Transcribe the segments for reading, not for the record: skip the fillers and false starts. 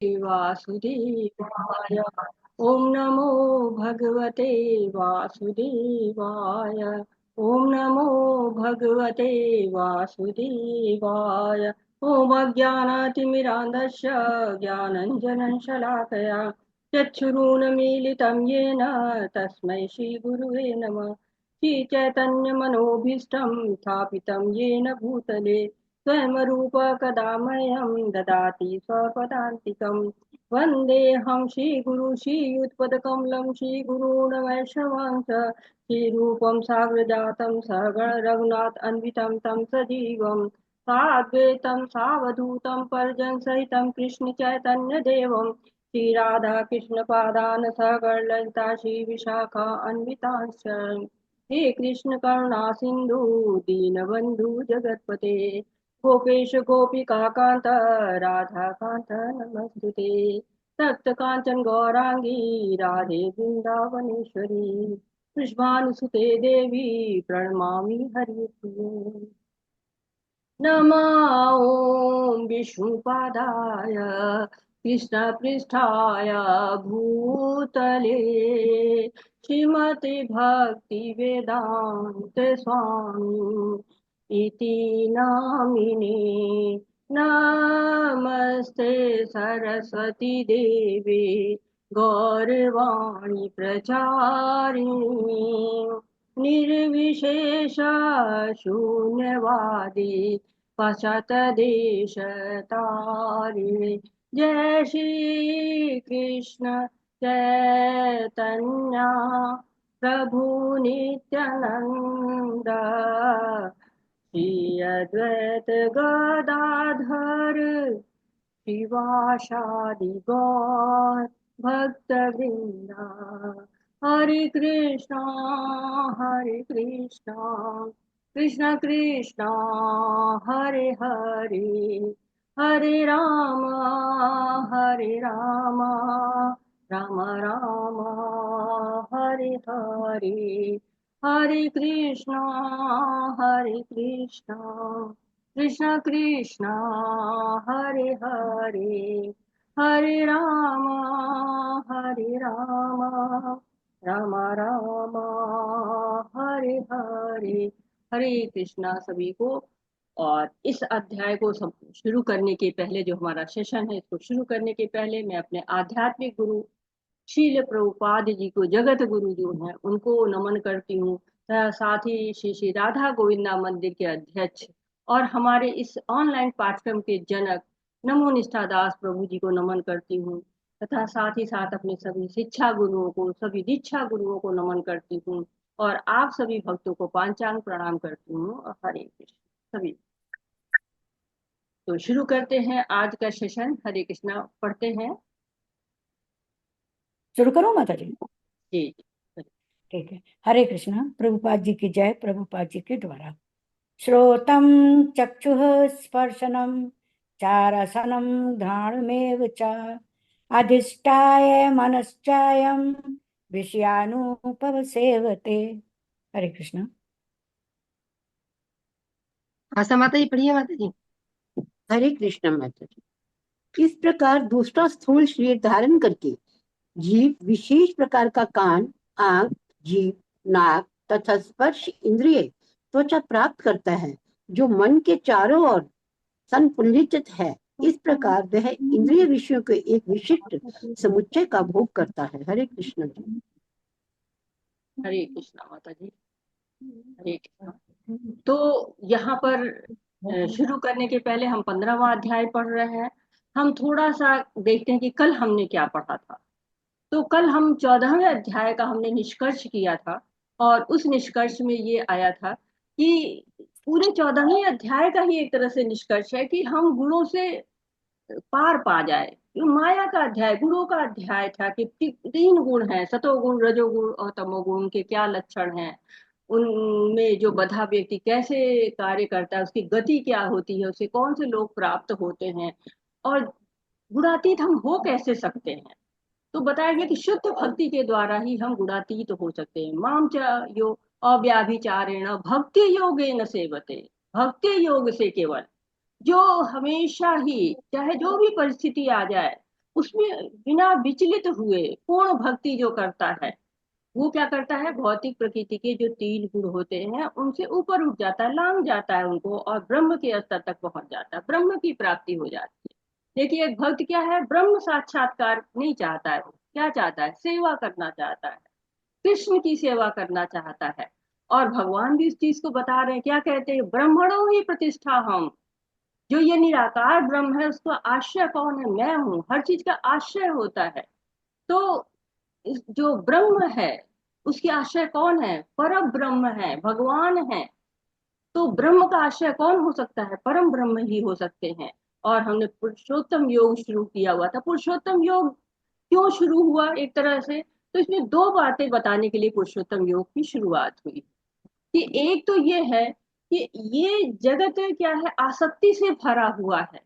वासुदेवाय। ओम नमो भगवते वासुदेवाय। ओम नमो भगवते वासुदेवाय। ओम अज्ञानातिमिरान्धस्य ज्ञानञ्जनं शलाकया चक्षुरुन्मीलितं येन तस्मै श्रीगुरुवे नमः। श्रीचैतन्यमनोभीष्टं स्थापितं येन भूतले स्वयं रूप कदा मह्यं ददाति स्वपदान्तिकम्। वन्देऽहं श्रीगुरु श्रीयुत्पदकमलं श्रीगुरून् वैष्णवांस श्रीरूपं साग्रजातं सहगण रघुनाथ अन्वितं तं सजीवं साद्वैतं सावधूतं परिजनसहितं कृष्ण चैतन्य देवं श्रीराधा कृष्णपादान् सहगण ललिता श्रीविशाखा अन्वितांश्च। हे कृष्ण करुणा सिन्धु दीनबन्धु जगत्पते गोपेश गोपिका कांत राधा कांत नमस्तुते। तप्त कांचन गौरांगी राधे वृंदावनेश्वरी वृषभानुसुते देवी प्रणमामि हरिप्रिये। नमः ॐ विष्णुपादाय कृष्णपृष्ठाय भूतले श्रीमते भक्ति वेदांत स्वामी इति नामिने। नमस्ते सरस्वती देवे गौरवाणी प्रचारिणी निर्विशेष शून्यवादी पश्चातदेशतारिणे। जय श्री कृष्ण चैतन्य प्रभु नित्यानंद श्री अद्वैत गदाधर शिवासादि गौर भक्तवृंदा। हरे कृष्णा कृष्ण कृष्णा हरे हरे हरे राम राम राम हरे हरे। हरे कृष्णा कृष्ण कृष्णा हरे हरे हरे राम राम राम हरे हरे। हरे कृष्णा सभी को। और इस अध्याय को सब शुरू करने के पहले, जो हमारा सेशन है, इसको शुरू करने के पहले मैं अपने आध्यात्मिक गुरु शील प्रभुपाद जी को, जगत गुरु जो हैं, उनको नमन करती हूँ। साथ ही श्री श्री राधा गोविंदा मंदिर के अध्यक्ष और हमारे इस ऑनलाइन पाठ्यक्रम के जनक नमो निष्ठा दास प्रभु जी को नमन करती हूँ। तथा साथ ही साथ अपने सभी शिक्षा गुरुओं को, सभी दीक्षा गुरुओं को नमन करती हूँ। और आप सभी भक्तों को पांचांग प्रणाम करती हूँ। और हरे कृष्ण सभी। तो शुरू करते हैं आज का सेशन। हरे कृष्णा पढ़ते हैं। शुरू करो माता जी। जी ठीक है। हरे कृष्णा। प्रभुपाद जी की जय। प्रभुपाद जी के द्वारा श्रोतम चक्षुः स्पर्शनम चारसनम घ्राणमेव च अधिष्ठाय मनश्चायं विषयानुपसेवते। हरे कृष्णा। आशा माता जी पढ़िए माता जी। हरे कृष्ण माता जी। इस प्रकार दूसरा स्थूल शरीर धारण करके जीव विशेष प्रकार का कान, आंख, जीभ, नाक तथा स्पर्श इंद्रिय त्वचा प्राप्त करता है, जो मन के चारों ओर संपुलित है। इस प्रकार वह इंद्रिय विषयों के एक विशिष्ट समुच्चय का भोग करता है। हरे कृष्ण जी। हरे कृष्णा माता जी। हरे कृष्णा। तो यहाँ पर शुरू करने के पहले हम 15वां अध्याय पढ़ रहे हैं। हम थोड़ा सा देखते हैं कि कल हमने क्या पढ़ा था। तो कल हम 14वें अध्याय का हमने निष्कर्ष किया था। और उस निष्कर्ष में ये आया था कि पूरे 14वें अध्याय का ही एक तरह से निष्कर्ष है कि हम गुणों से पार पा जाए। ये माया का अध्याय, गुणों का अध्याय था कि तीन गुण हैं, सतोगुण, रजोगुण और तमोगुण के क्या लक्षण हैं, उनमें जो बधा व्यक्ति कैसे कार्य करता है, उसकी गति क्या होती है, उसे कौन से लोग प्राप्त होते हैं, और गुणातीत हम हो कैसे सकते हैं। तो बताया गया कि शुद्ध भक्ति के द्वारा ही हम गुणातीत हो सकते हैं। माम च यो अव्याभिचारेण भक्ति योगेन सेवते। भक्ति योग से केवल, जो हमेशा ही चाहे जो भी परिस्थिति आ जाए, उसमें बिना विचलित हुए पूर्ण भक्ति जो करता है, वो क्या करता है, भौतिक प्रकृति के जो 3 गुण होते हैं उनसे ऊपर उठ जाता है, लांग जाता है उनको, और ब्रह्म के स्तर तक पहुंच जाता है, ब्रह्म की प्राप्ति हो जाती है। देखिए, एक भक्त क्या है, ब्रह्म साक्षात्कार नहीं चाहता है, वो क्या चाहता है, सेवा करना चाहता है, कृष्ण की सेवा करना चाहता है। और भगवान भी इस चीज को बता रहे हैं, क्या कहते हैं, ब्रह्मणो ही प्रतिष्ठा हम। जो ये निराकार ब्रह्म है, उसका आश्रय कौन है, मैं हूँ, हर चीज का आश्रय होता है। तो जो ब्रह्म है, उसकी आश्रय कौन है, परम ब्रह्म है, भगवान है। तो ब्रह्म का आश्रय कौन हो सकता है, परम ब्रह्म ही हो सकते हैं। और हमने पुरुषोत्तम योग शुरू किया हुआ था। पुरुषोत्तम योग क्यों शुरू हुआ, एक तरह से तो इसमें 2 बातें बताने के लिए पुरुषोत्तम योग की शुरुआत हुई। कि एक तो ये है कि ये जगत क्या है, आसक्ति से भरा हुआ है।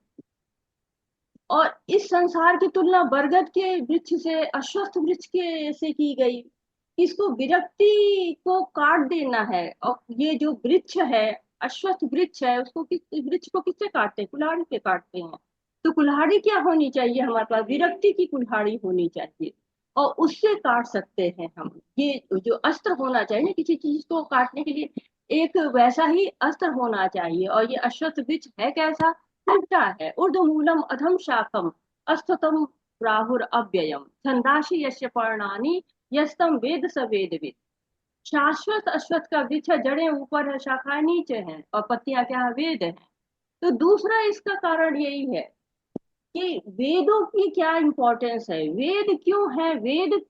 और इस संसार की तुलना बरगद के वृक्ष से, अश्वत्थ वृक्ष के से की गई। इसको विरक्ति को काट देना है। और ये जो वृक्ष है, अश्वत्थ वृक्ष है, उसको किस वृक्ष को किससे काटते हैं, कुल्हाड़ी से काटते हैं। तो कुल्हाड़ी क्या होनी चाहिए हमारे पास, विरक्ति की कुल्हाड़ी होनी चाहिए। और उससे काट सकते हैं हम। ये जो अस्त्र होना चाहिए ना किसी चीज को काटने के लिए, एक वैसा ही अस्त्र होना चाहिए। और ये अश्वत्थ वृक्ष है कैसा, उल्टा है, ऊर्ध्वमूलम अधम शाखम अस्थतम प्राहुर अव्ययम छंदाशी यस्य पर्णानि यस्तम वेद स वेदविद। शाश्वत अश्वत्थ का वृक्ष है, जड़ें ऊपर है, शाखाएं नीचे हैं, और पत्तियां क्या है, वेद है। तो दूसरा इसका कारण यही है कि वेदों की क्या इंपॉर्टेंस है, वेद क्यों है, वेद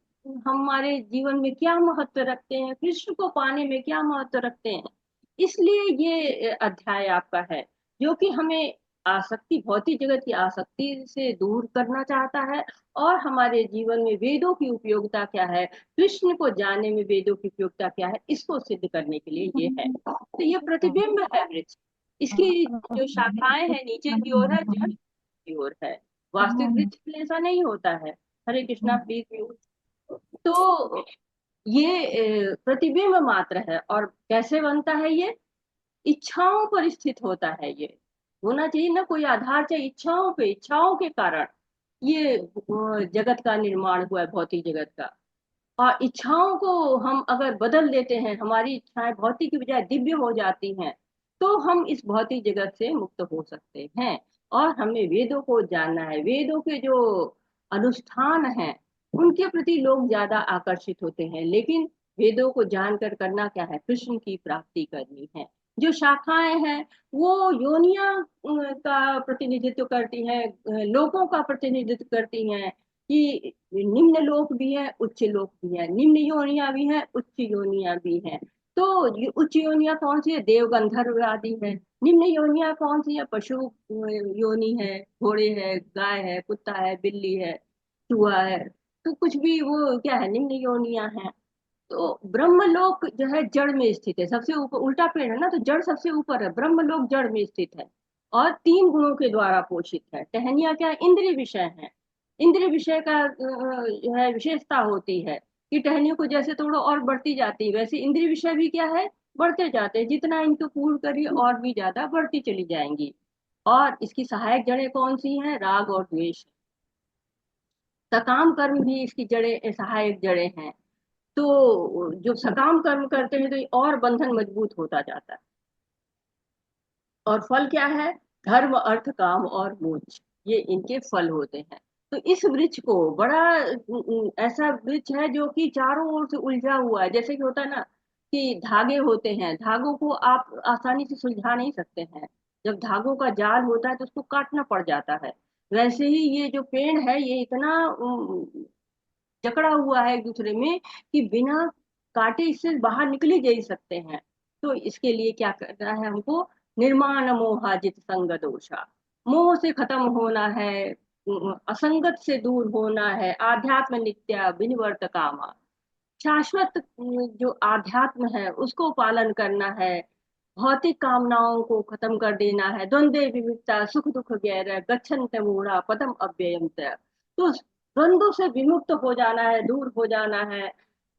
हमारे जीवन में क्या महत्व रखते हैं, कृष्ण को पाने में क्या महत्व रखते हैं। इसलिए ये अध्याय आपका है, जो कि हमें आसक्ति, भौतिक जगत की आसक्ति से दूर करना चाहता है। और हमारे जीवन में वेदों की उपयोगिता क्या है, कृष्ण को जानने में वेदों की उपयोगिता क्या है, इसको सिद्ध करने के लिए ये है। तो ये प्रतिबिंब है वृक्ष। इसकी जो शाखाएं हैं नीचे की ओर है, जड़ की ओर है। वास्तविक वृक्ष में ऐसा नहीं होता है। हरे कृष्णा, प्लीज म्यूट। तो ये प्रतिबिंब मात्र है। और कैसे बनता है ये, इच्छाओं पर स्थित होता है। ये होना चाहिए ना, कोई आधार चाहिए, इच्छाओं पे, इच्छाओं के कारण ये जगत का निर्माण हुआ है, भौतिक जगत का। और इच्छाओं को हम अगर बदल देते हैं, हमारी इच्छाएं भौतिक की बजाय दिव्य हो जाती हैं, तो हम इस भौतिक जगत से मुक्त हो सकते हैं। और हमें वेदों को जानना है। वेदों के जो अनुष्ठान हैं, उनके प्रति लोग ज्यादा आकर्षित होते हैं। लेकिन वेदों को जानकर करना क्या है, कृष्ण की प्राप्ति करनी है। जो शाखाएं हैं, वो योनिया का प्रतिनिधित्व करती हैं, लोकों का प्रतिनिधित्व करती हैं। कि निम्न लोक भी है, उच्च लोक भी है, निम्न योनिया भी है, उच्च योनिया भी है। तो ये उच्च योनिया कौन सी है, देव गंधर्व आदि है। निम्न योनिया कौन सी है, पशु योनि है, घोड़े है, गाय है, कुत्ता है, बिल्ली है, चूहा है। तो कुछ भी वो क्या है, निम्न योनिया है। तो ब्रह्मलोक जो है जड़ में स्थित है, सबसे ऊपर, उल्टा पेड़ है ना, तो जड़ सबसे ऊपर है, ब्रह्मलोक जड़ में स्थित है। और 3 गुणों के द्वारा पोषित है। टहनिया क्या, इंद्रिय विषय है। इंद्रिय विषय का जो है विशेषता होती है कि टहनियों को जैसे तोड़ो और बढ़ती जाती है, वैसे इंद्रिय विषय भी क्या है, बढ़ते जाते हैं। जितना इनको पूर्ण करिए और भी ज्यादा बढ़ती चली जाएंगी। और इसकी सहायक जड़ें कौन सी हैं, राग और द्वेष। सकाम कर्म भी इसकी जड़ें, सहायक जड़ें हैं। तो जो सकाम कर्म करते हैं, तो ये और बंधन मजबूत होता जाता है। और फल क्या है, धर्म अर्थ काम और मोक्ष, ये इनके फल होते हैं। तो इस वृक्ष को बड़ा ऐसा वृक्ष है जो कि चारों ओर से उलझा हुआ है। जैसे कि होता है ना कि धागे होते हैं, धागों को आप आसानी से सुलझा नहीं सकते हैं। जब धागों का जाल होता है तो उसको काटना पड़ जाता है। वैसे ही ये जो पेड़ है, ये इतना जकड़ा हुआ है एक दूसरे में कि बिना काटे इससे बाहर निकल ही नहीं सकते हैं। तो इसके लिए क्या करना है हमको, निर्माण मोहाजित संग दोषा, मोह से खत्म होना है, असंगत से दूर होना है, आध्यात्म नित्या विनिवर्त कामा, शाश्वत जो आध्यात्म है उसको पालन करना है। भौतिक कामनाओं को खत्म कर देना है। द्वंद्व विमुक्ता सुख दुख गैर गच्छन्त मूढ़ा पदम अव्ययम तय। तो द्वंद्व से विमुक्त हो जाना है, दूर हो जाना है।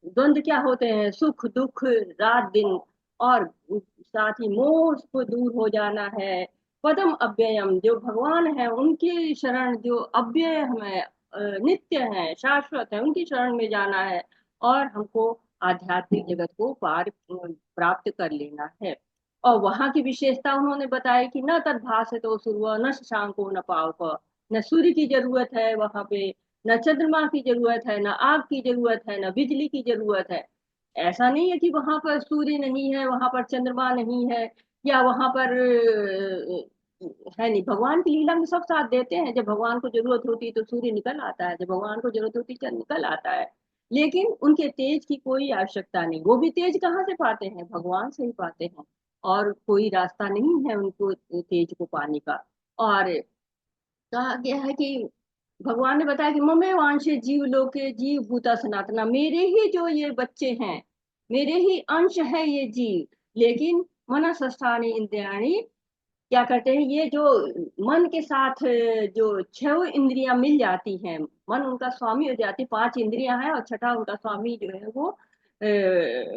द्वंद्व क्या होते हैं, सुख दुख, रात दिन। और साथ ही मोह को दूर हो जाना है। पदम अव्ययम, जो भगवान है उनकी शरण जो अव्यय है, नित्य हैं, शाश्वत हैं, उनकी शरण में जाना है और हमको आध्यात्मिक जगत को पार प्राप्त कर लेना है। और वहां की विशेषता उन्होंने बताया कि न तद्भासतो सूर्य न शशांको न पावक, न सूर्य की जरूरत है वहां पे, न चंद्रमा की जरूरत है, न आग की जरूरत है, न बिजली की जरूरत है। ऐसा नहीं है कि वहां पर सूर्य नहीं है, वहां पर चंद्रमा नहीं है, या वहां पर है नहीं। भगवान की लीला में सब साथ देते हैं। जब भगवान को जरूरत होती है तो सूर्य निकल आता है, जब भगवान को जरूरत होती है चंद्र निकल आता है। लेकिन उनके तेज की कोई आवश्यकता नहीं। वो भी तेज कहाँ से पाते हैं? भगवान से ही पाते हैं, और कोई रास्ता नहीं है उनको तेज को पाने का। और कहा गया है कि भगवान ने बताया कि ममे वांशे जीव लोके जीव भूता सनातना, मेरे ही जो ये बच्चे हैं, मेरे ही अंश है ये जीव। लेकिन मनसष्ठानि इंद्रियाणि, क्या करते हैं ये जो मन के साथ जो छह इंद्रियां मिल जाती हैं, मन उनका स्वामी हो जाती, पांच इंद्रियां हैं और छठा उनका स्वामी जो है वो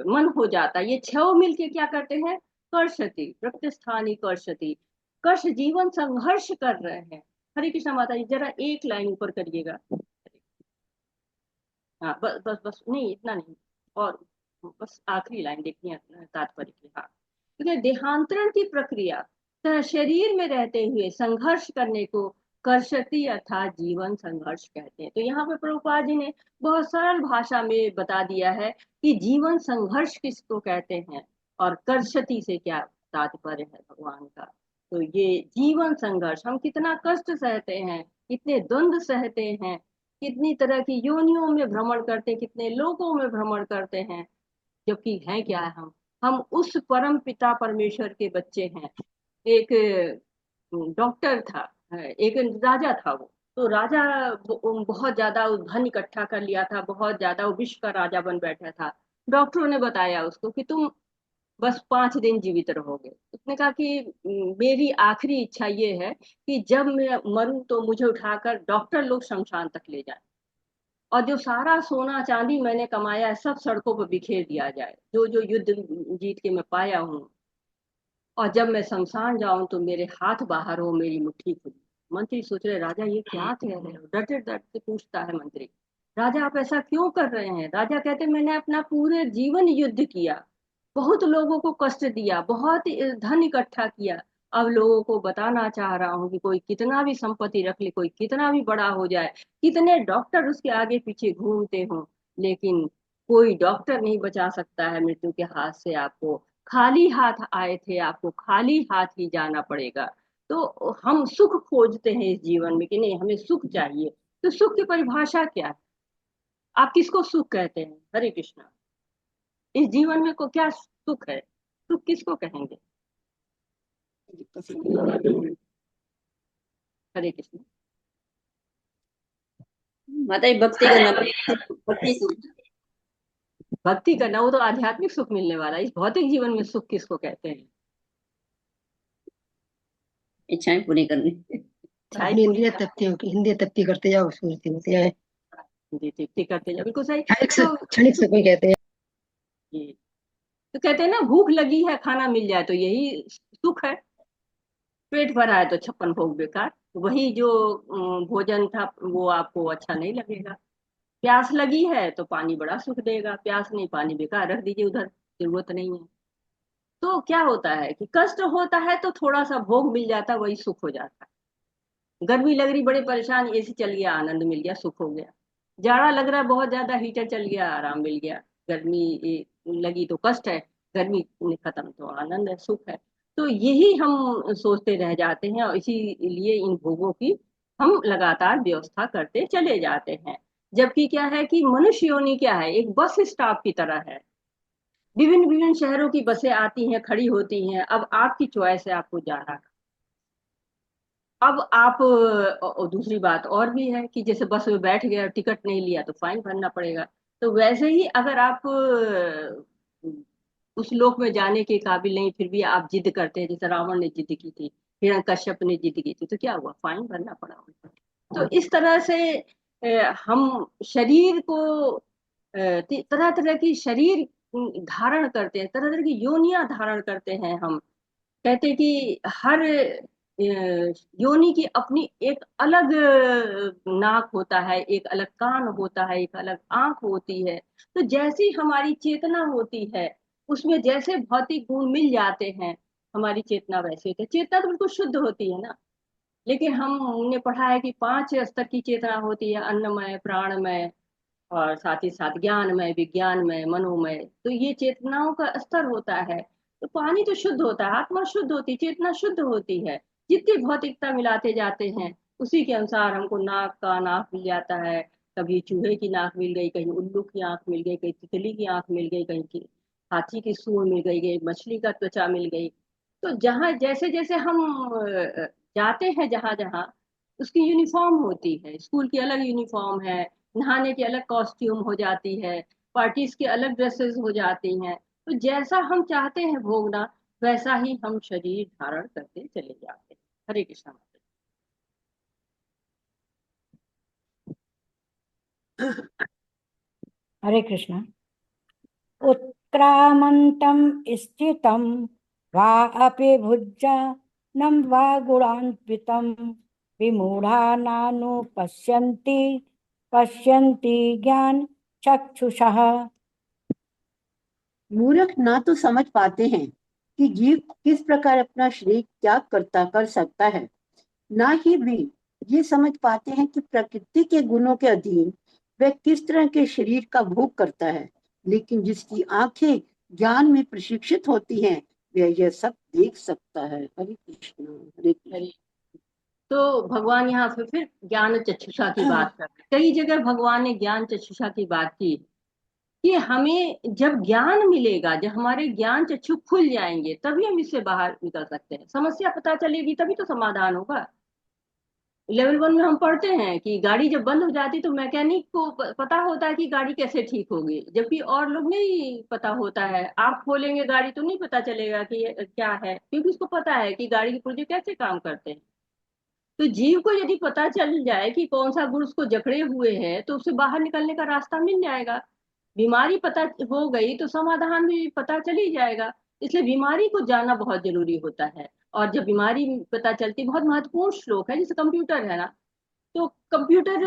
मन हो जाता है। ये छह मिलके क्या करते हैं? कर्षति प्रतिष्ठानी कर्षति, कर्ष जीवन संघर्ष कर रहे हैं। हरे कृष्णा माता जी, जरा एक लाइन ऊपर करिएगा। हाँ बस बस बस, नहीं इतना नहीं, और बस आखिरी लाइन देखनी है तात्पर्य की। हाँ, क्योंकि देहांतरण की प्रक्रिया तथा शरीर में रहते हुए संघर्ष करने को कर्षति अर्थात जीवन संघर्ष कहते हैं। तो यहाँ पे प्रभुपाद जी ने बहुत सरल भाषा में बता दिया है कि जीवन संघर्ष किसको कहते हैं और कर्षति से क्या तात्पर्य है भगवान का। तो ये जीवन संघर्ष, हम कितना कष्ट सहते हैं, कितने द्वंद्व सहते हैं, कितनी तरह की योनियों में भ्रमण करते हैं, कितने लोकों में भ्रमण करते हैं, जबकि है क्या है हम उस परम पिता परमेश्वर के बच्चे हैं। एक डॉक्टर था, एक राजा था वो। तो राजा बहुत ज्यादा धन इकट्ठा कर लिया था, बहुत ज्यादा, वो विश्व का राजा बन बैठा था। डॉक्टरों ने बताया उसको कि तुम बस 5 दिन जीवित रहोगे। उसने कहा कि मेरी आखिरी इच्छा ये है कि जब मैं मरूं तो मुझे उठाकर डॉक्टर लोग शमशान तक ले जाए, और जो सारा सोना चांदी मैंने कमाया है सब सड़कों पर बिखेर दिया जाए, जो जो युद्ध जीत के मैं पाया हूँ। और जब मैं शमशान जाऊं तो मेरे हाथ बाहर हो, मेरी मुट्ठी खुली। मंत्री सोच रहे राजा ये क्या कह रहे हो, डरते डरते पूछता है मंत्री, राजा आप ऐसा क्यों कर रहे हैं? राजा कहते मैंने अपना पूरे जीवन युद्ध किया, बहुत लोगों को कष्ट दिया, बहुत धन इकट्ठा किया। अब लोगों को बताना चाह रहा हूँ कि कोई कितना भी संपत्ति रख ले, कोई कितना भी बड़ा हो जाए, कितने डॉक्टर उसके आगे पीछे घूमते हो, लेकिन कोई डॉक्टर नहीं बचा सकता है मृत्यु के हाथ से आपको। खाली हाथ आए थे, आपको खाली हाथ ही जाना पड़ेगा। तो हम सुख खोजते हैं इस जीवन में कि नहीं हमें सुख चाहिए। तो सुख की परिभाषा क्या है? आप किसको सुख कहते हैं? हरे कृष्णा, इस जीवन में को क्या सुख है? सुख किसको कहेंगे? हरे कृष्ण। माता जी भक्ति करना, भक्ति सुख। भक्ति करना वो तो आध्यात्मिक सुख मिलने वाला है। इस भौतिक जीवन में सुख किसको कहते हैं? इच्छाएं पूरी करनी। अपनी इंद्रिय तृप्ति करते जाओ, सुरती होते हैं, जी तृप्ति करते जाओ, बिल्कुल सही। क्षणिक सुख में कहते हैं। जी, तो कहते हैं ना भूख लगी है खाना मिल जाए तो यही सुख है, पेट भरा है तो 56 भोग बेकार। वही जो भोजन था वो आपको अच्छा नहीं लगेगा। प्यास लगी है तो पानी बड़ा सुख देगा, प्यास नहीं पानी बेकार, रख दीजिए उधर, जरूरत नहीं है। तो क्या होता है कि कष्ट होता है तो थोड़ा सा भोग मिल जाता, वही सुख हो जाता है। गर्मी लग रही बड़े परेशान, एसी चल गया आनंद मिल गया, सुख हो गया। जाड़ा लग रहा है बहुत ज्यादा, हीटर चल गया आराम मिल गया। गर्मी लगी तो कष्ट है, गर्मी खत्म तो आनंद है, सुख है। तो यही हम सोचते रह जाते हैं और इसीलिए इन भोगों की हम लगातार व्यवस्था करते चले जाते हैं। जबकि क्या है कि मनुष्य योनि क्या है, एक बस स्टॉप की तरह है। विभिन्न विभिन्न शहरों की बसें आती हैं, खड़ी होती हैं, अब आपकी चॉइस है आपको जाना। अब आप दूसरी बात और भी है कि जैसे बस में बैठ गया टिकट नहीं लिया तो फाइन भरना पड़ेगा। तो वैसे ही अगर आप उस लोक में जाने के काबिल नहीं, फिर भी आप जिद करते हैं, जैसे रावण ने जिद की थी, हिरण्यकश्यप ने जिद की थी, तो क्या हुआ? फाइन भरना पड़ा उनको। तो इस तरह से हम शरीर को तरह तरह की शरीर धारण करते हैं, तरह तरह की योनियां धारण करते हैं हम। कहते हैं कि हर योनि की अपनी एक अलग नाक होता है, एक अलग कान होता है, एक अलग आंख होती है। तो जैसी हमारी चेतना होती है, उसमें जैसे भौतिक गुण मिल जाते हैं, हमारी चेतना वैसे होती है। चेतना तो बिल्कुल शुद्ध होती है ना। लेकिन हमने पढ़ा है कि 5 स्तर की चेतना होती है, अन्नमय, प्राणमय, और साथ ही साथ ज्ञानमय, विज्ञानमय, मनोमय। तो ये चेतनाओं का स्तर होता है। तो पानी तो शुद्ध होता है, आत्मा शुद्ध होती है, चेतना शुद्ध होती है। जितनी भौतिकता मिलाते जाते हैं, उसी के अनुसार हमको नाक का नाक मिल जाता है। कभी चूहे की नाक मिल गई, कहीं उल्लू की आंख मिल गई, कहीं तितली की आंख मिल गई, कहीं की हाथी की सूंड मिल गई, मछली का त्वचा मिल गई। तो जहाँ जैसे जैसे हम जाते हैं, जहां जहां उसकी यूनिफॉर्म होती है। स्कूल की अलग यूनिफॉर्म है, नहाने की अलग कॉस्ट्यूम हो जाती है, पार्टीज की अलग ड्रेसेस हो जाती हैं। तो जैसा हम चाहते हैं भोगना, वैसा ही हम शरीर धारण करते चले जाते हैं। हरे कृष्णा माता हरे कृष्णा। उत्क्रामन्तं स्थितं वा अपि भुजनं वा गुणान्वितं विमूढा नानुपश्यन्ति पश्यन्ति ज्ञान चक्षुषः। मूर्ख ना तो समझ पाते हैं कि जीव किस प्रकार अपना शरीर त्याग कर सकता है, ना ही भी ये समझ पाते हैं कि प्रकृति के गुणों के अधीन वह किस तरह के शरीर का भोग करता है। लेकिन जिसकी आंखें ज्ञान में प्रशिक्षित होती हैं, वह यह सब देख सकता है। हरे कृष्ण, हरे कृष्ण। हरि। तो भगवान यहाँ पे फिर ज्ञान चक्षुषा की बात कर रहे हैं। कई जगह भगवान ने ज्ञान चक्षुषा की बात की कि हमें जब ज्ञान मिलेगा, जब हमारे ज्ञान चक्षु खुल जाएंगे, तभी हम इससे बाहर निकल सकते हैं। समस्या पता चलेगी तभी तो समाधान होगा। लेवल 1 में हम पढ़ते हैं कि गाड़ी जब बंद हो जाती तो मैकेनिक को पता होता है कि गाड़ी कैसे ठीक होगी, जबकि और लोग नहीं पता होता है। आप खोलेंगे गाड़ी तो नहीं पता चलेगा कि ये क्या है, क्योंकि उसको पता है कि गाड़ी के पुर्जे कैसे काम करते हैं। तो जीव को यदि पता चल जाए कि कौन सा गुण उसको जकड़े हुए है, तो उसे बाहर निकलने का रास्ता मिल जाएगा। बीमारी पता हो गई तो समाधान भी पता चल ही जाएगा। इसलिए बीमारी को जानना बहुत जरूरी होता है। और जब बीमारी पता चलती, बहुत महत्वपूर्ण श्लोक है, जैसे कंप्यूटर है ना। तो कंप्यूटर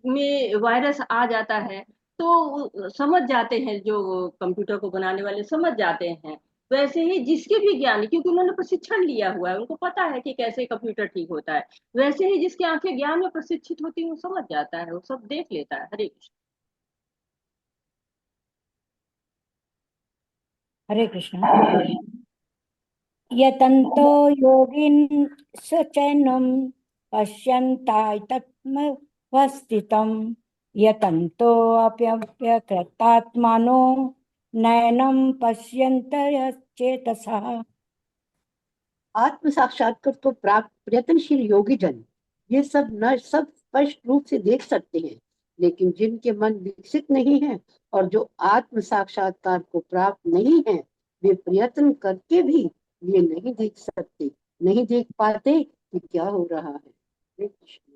में वायरस आ जाता है, तो समझ जाते हैं, जो कंप्यूटर को बनाने वाले समझ जाते हैं। वैसे ही जिसके भी ज्ञान, क्योंकि उन्होंने प्रशिक्षण लिया हुआ है, उनको पता है कि कैसे कंप्यूटर ठीक होता है। वैसे ही जिसकी आंखें ज्ञान में प्रशिक्षित होती है, वो समझ जाता है, वो सब देख लेता है। हरे कृष्ण। हरे कृष्णा। यतन्तो योगिन स्वचैनं पश्यन्तात्मवस्थितं यतन्तो अप्यव्यकृतात्मानो नैनं पश्यन्तश्चेतसः। आत्म साक्षात्कार तो प्राप्त प्रयत्नशील योगी जन ये सब न सब स्पष्ट रूप से देख सकते हैं, लेकिन जिनके मन विकसित नहीं है और जो आत्म साक्षात्कार को प्राप्त नहीं है, वे प्रयत्न करके भी ये नहीं देख सकते, नहीं देख पाते कि क्या हो रहा है। हरे कृष्ण,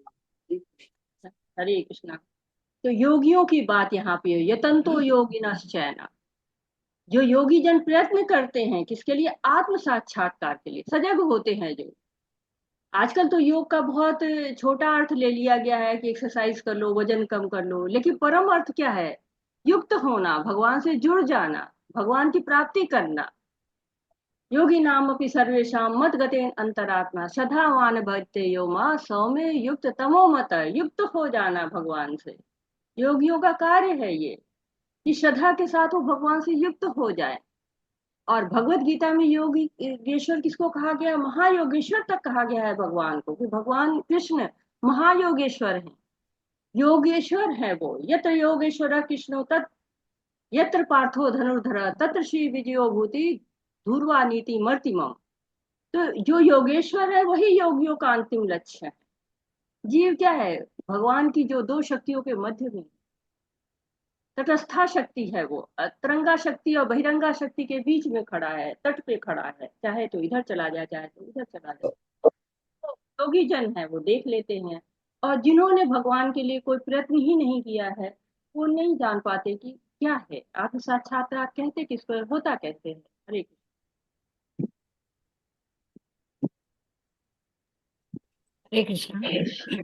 हरे कृष्ण। हरे कृष्णा। तो योगियों की बात यहाँ पे है, यतन्तो योगिनश्चैन। जो योगी जन प्रयत्न करते हैं, किसके लिए? आत्म साक्षात्कार के लिए सजग होते हैं। जो आजकल तो योग का बहुत छोटा अर्थ ले लिया गया है कि एक्सरसाइज कर लो, वजन कम कर लो, लेकिन परम अर्थ क्या है? युक्त होना, भगवान से जुड़ जाना, भगवान की प्राप्ति करना। योगी नाम अपनी सर्वेशा मत गते अंतरात्मा श्रद्धावान भक्ते यो माँ सौम्य युक्त तमो मत। युक्त हो जाना भगवान से, योगियों का कार्य है ये, कि श्रद्धा के साथ वो भगवान से युक्त हो जाए। और भगवत गीता में योगी योगेश्वर किसको कहा गया? महायोगेश्वर तक कहा गया है भगवान को, कि भगवान कृष्ण महायोगेश्वर है, योगेश्वर है वो। यत्र योगेश्वर कृष्णो तत् यत्र पार्थो धनुर्धर तत्र श्री विजयो भूति धुर्वा नीति मर्तिमम। तो जो योगेश्वर है, वही योगियों का अंतिम लक्ष्य है। जीव क्या है? भगवान की जो दो शक्तियों के मध्य में तटस्था शक्ति है, वो तरंगा शक्ति और बहिरंगा शक्ति के बीच में खड़ा है, तट पे खड़ा है, चाहे तो इधर चला जाए, चाहे तो उधर चला जाए। तो योगी जन है, वो देख लेते हैं। और जिन्होंने भगवान के लिए कोई प्रयत्न ही नहीं किया है, वो नहीं जान पाते कि क्या है आत्म साक्षात्कार, कहते किसको, होता कैसे है। हरे कृष्ण। हरे कृष्ण।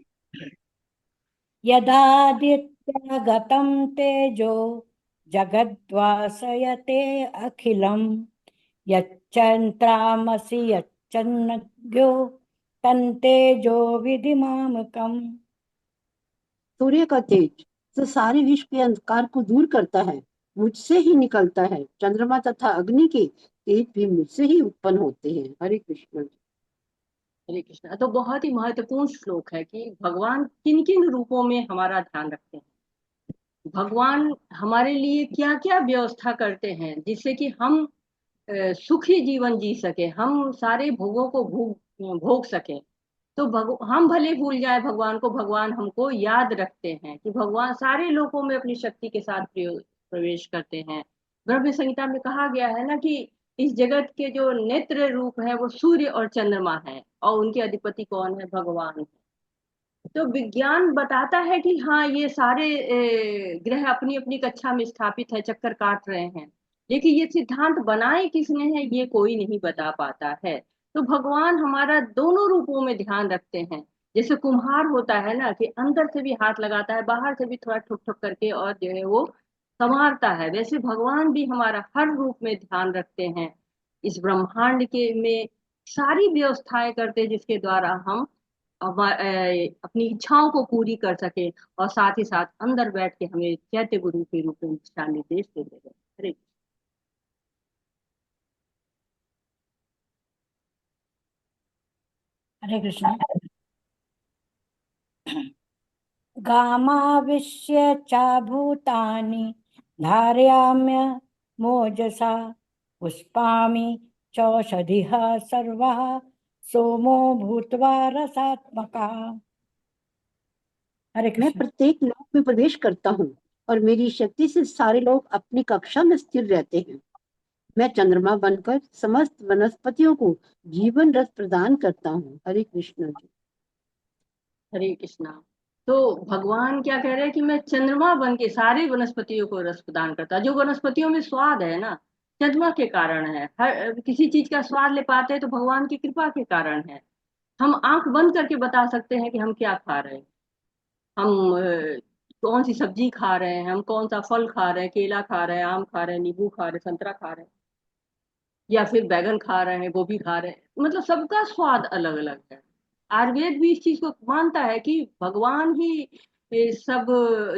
यदादित्यगतं तेजो जगद्वासयते अखिलं यच्चन्द्रामसि यच्चन्नज्ञो तन्तेजो विधिमामकम्। सूर्य का तेज जो सारे विश्व के अंधकार को दूर करता है मुझसे ही निकलता है। चंद्रमा तथा अग्नि के तेज भी मुझसे ही उत्पन्न होते हैं। हरे कृष्ण। हरे कृष्णा। तो बहुत ही महत्वपूर्ण श्लोक है कि भगवान किन किन रूपों में हमारा ध्यान रखते हैं, भगवान हमारे लिए क्या क्या व्यवस्था करते हैं जिससे कि हम सुखी जीवन जी सके, हम सारे भोगों को भोग भोग सके। तो हम भले भूल जाए भगवान को, भगवान हमको याद रखते हैं कि भगवान सारे लोकों में अपनी शक्ति के साथ प्रवेश करते हैं। ब्रह्म संहिता में कहा गया है ना कि इस जगत के जो नेत्र रूप है वो सूर्य और चंद्रमा है, और उनके अधिपति कौन है? भगवान है। तो विज्ञान बताता है कि हाँ ये सारे ग्रह अपनी अपनी कक्षा में स्थापित है, चक्कर काट रहे हैं, लेकिन ये सिद्धांत बनाए किसने है ये कोई नहीं बता पाता है। तो भगवान हमारा दोनों रूपों में ध्यान रखते हैं। जैसे कुम्हार होता है ना कि अंदर से भी हाथ लगाता है, बाहर से भी थोड़ा ठुक ठुक करके और जो है वो संवारता है, वैसे भगवान भी हमारा हर रूप में ध्यान रखते हैं। इस ब्रह्मांड के में सारी व्यवस्थाएं करते हैं जिसके द्वारा हम अपनी इच्छाओं को पूरी कर सके, और साथ ही साथ अंदर बैठ के हमें चैत्य गुरु के रूप में दिशा निर्देश देते रहे। हरे हरे कृष्ण। गामाविश्य च भूतानि धारयाम्य मोजसा पुष्पामि चौषधिः सर्वः सोमो भूत्वा रसात्मका। हरे मैं कृष्ण। प्रत्येक लोक में प्रवेश करता हूँ और मेरी शक्ति से सारे लोग अपनी कक्षा में स्थिर रहते हैं। मैं चंद्रमा बनकर समस्त वनस्पतियों को जीवन रस प्रदान करता हूँ। हरे कृष्ण जी। हरे कृष्णा। तो भगवान क्या कह रहे हैं कि मैं चंद्रमा बन के सारे वनस्पतियों को रस प्रदान करता, जो वनस्पतियों में स्वाद है ना चंद्रमा के कारण है। हर किसी चीज का स्वाद ले पाते हैं तो भगवान की कृपा के कारण है। हम आंख बंद करके बता सकते हैं कि हम क्या खा रहे हैं, हम कौन सी सब्जी खा रहे हैं, हम कौन सा फल खा रहे हैं, केला खा रहे हैं, आम खा रहे हैं, नींबू खा रहे हैं, संतरा खा रहे हैं, या फिर बैगन खा रहे हैं, गोभी खा रहे हैं, मतलब सबका स्वाद अलग अलग है। आयुर्वेद भी इस चीज को मानता है कि भगवान ही ये सब,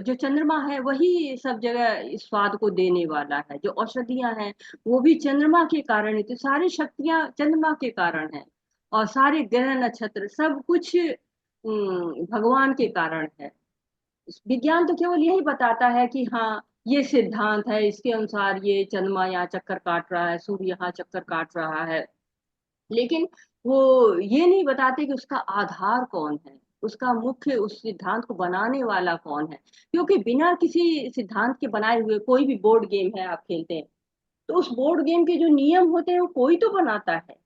जो चंद्रमा है वही सब जगह इस स्वाद को देने वाला है। जो औषधियां हैं वो भी चंद्रमा के कारण है, तो सारी शक्तियां चंद्रमा के कारण है, और सारे ग्रह नक्षत्र सब कुछ भगवान के कारण है। विज्ञान तो केवल यही बताता है कि हाँ ये सिद्धांत है, इसके अनुसार ये चंद्रमा यहाँ चक्कर काट रहा है, सूर्य यहाँ चक्कर काट रहा है, लेकिन वो ये नहीं बताते कि उसका आधार कौन है, उसका मुख्य उस सिद्धांत को बनाने वाला कौन है। क्योंकि बिना किसी सिद्धांत के बनाए हुए कोई भी बोर्ड गेम है आप खेलते हैं, तो उस बोर्ड गेम के जो नियम होते हैं वो कोई तो बनाता है।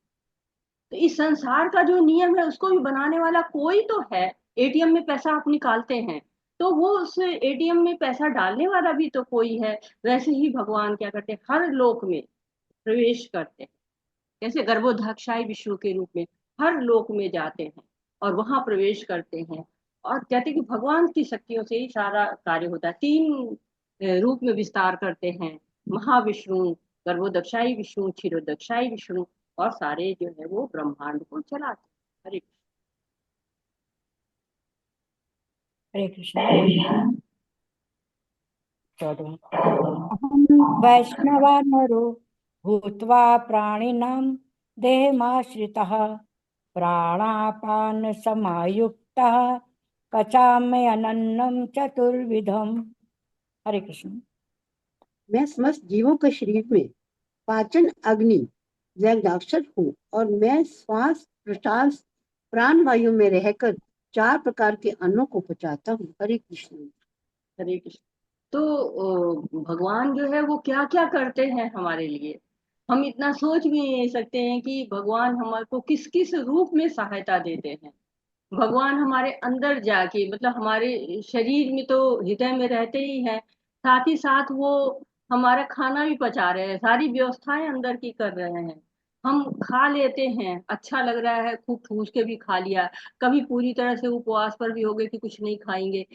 तो इस संसार का जो नियम है उसको भी बनाने वाला कोई तो है। एटीएम में पैसा आप निकालते हैं तो वो उस एटीएम में पैसा डालने वाला भी तो कोई है। वैसे ही भगवान क्या करते हैं, हर लोक में प्रवेश करते हैं। जैसे गर्भोधाक्षाई विष्णु के रूप में हर लोक में जाते हैं और वहां प्रवेश करते हैं, और कहते हैं कि भगवान की शक्तियों से ही सारा कार्य होता है। तीन रूप में विस्तार करते हैं, महाविष्णु, गर्भोदक्षाई विष्णु, क्षीरोदक्षाई विष्णु, और सारे जो है वो ब्रह्मांड को चलाते हैं। हरे हरे कृष्ण। 14। अहं वैष्णवानरो भूत्वा प्राणिनां देहमाश्रितः प्राणापानसमायुक्तः पचाम्यन्नं चतुर्विधम्। हरे कृष्ण। मैं समस्त जीवों के शरीर में पाचन अग्नि जैगदाक्षर हूँ और मैं श्वास प्रश्वास प्राण वायु में रहकर 4 प्रकार के अन्नों को पचाता हूँ। हरे कृष्ण। हरे कृष्ण। तो भगवान जो है वो क्या क्या करते हैं हमारे लिए, हम इतना सोच भी नहीं सकते हैं कि भगवान हमारे को किस किस रूप में सहायता देते हैं। भगवान हमारे अंदर जाके, मतलब हमारे शरीर में तो हृदय में रहते ही हैं, साथ ही साथ वो हमारा खाना भी पचा रहे हैं, सारी व्यवस्थाएं अंदर की कर रहे हैं। हम खा लेते हैं, अच्छा लग रहा है, खूब ठूस के भी खा लिया, कभी पूरी तरह से उपवास पर भी हो गए कि कुछ नहीं खाएंगे,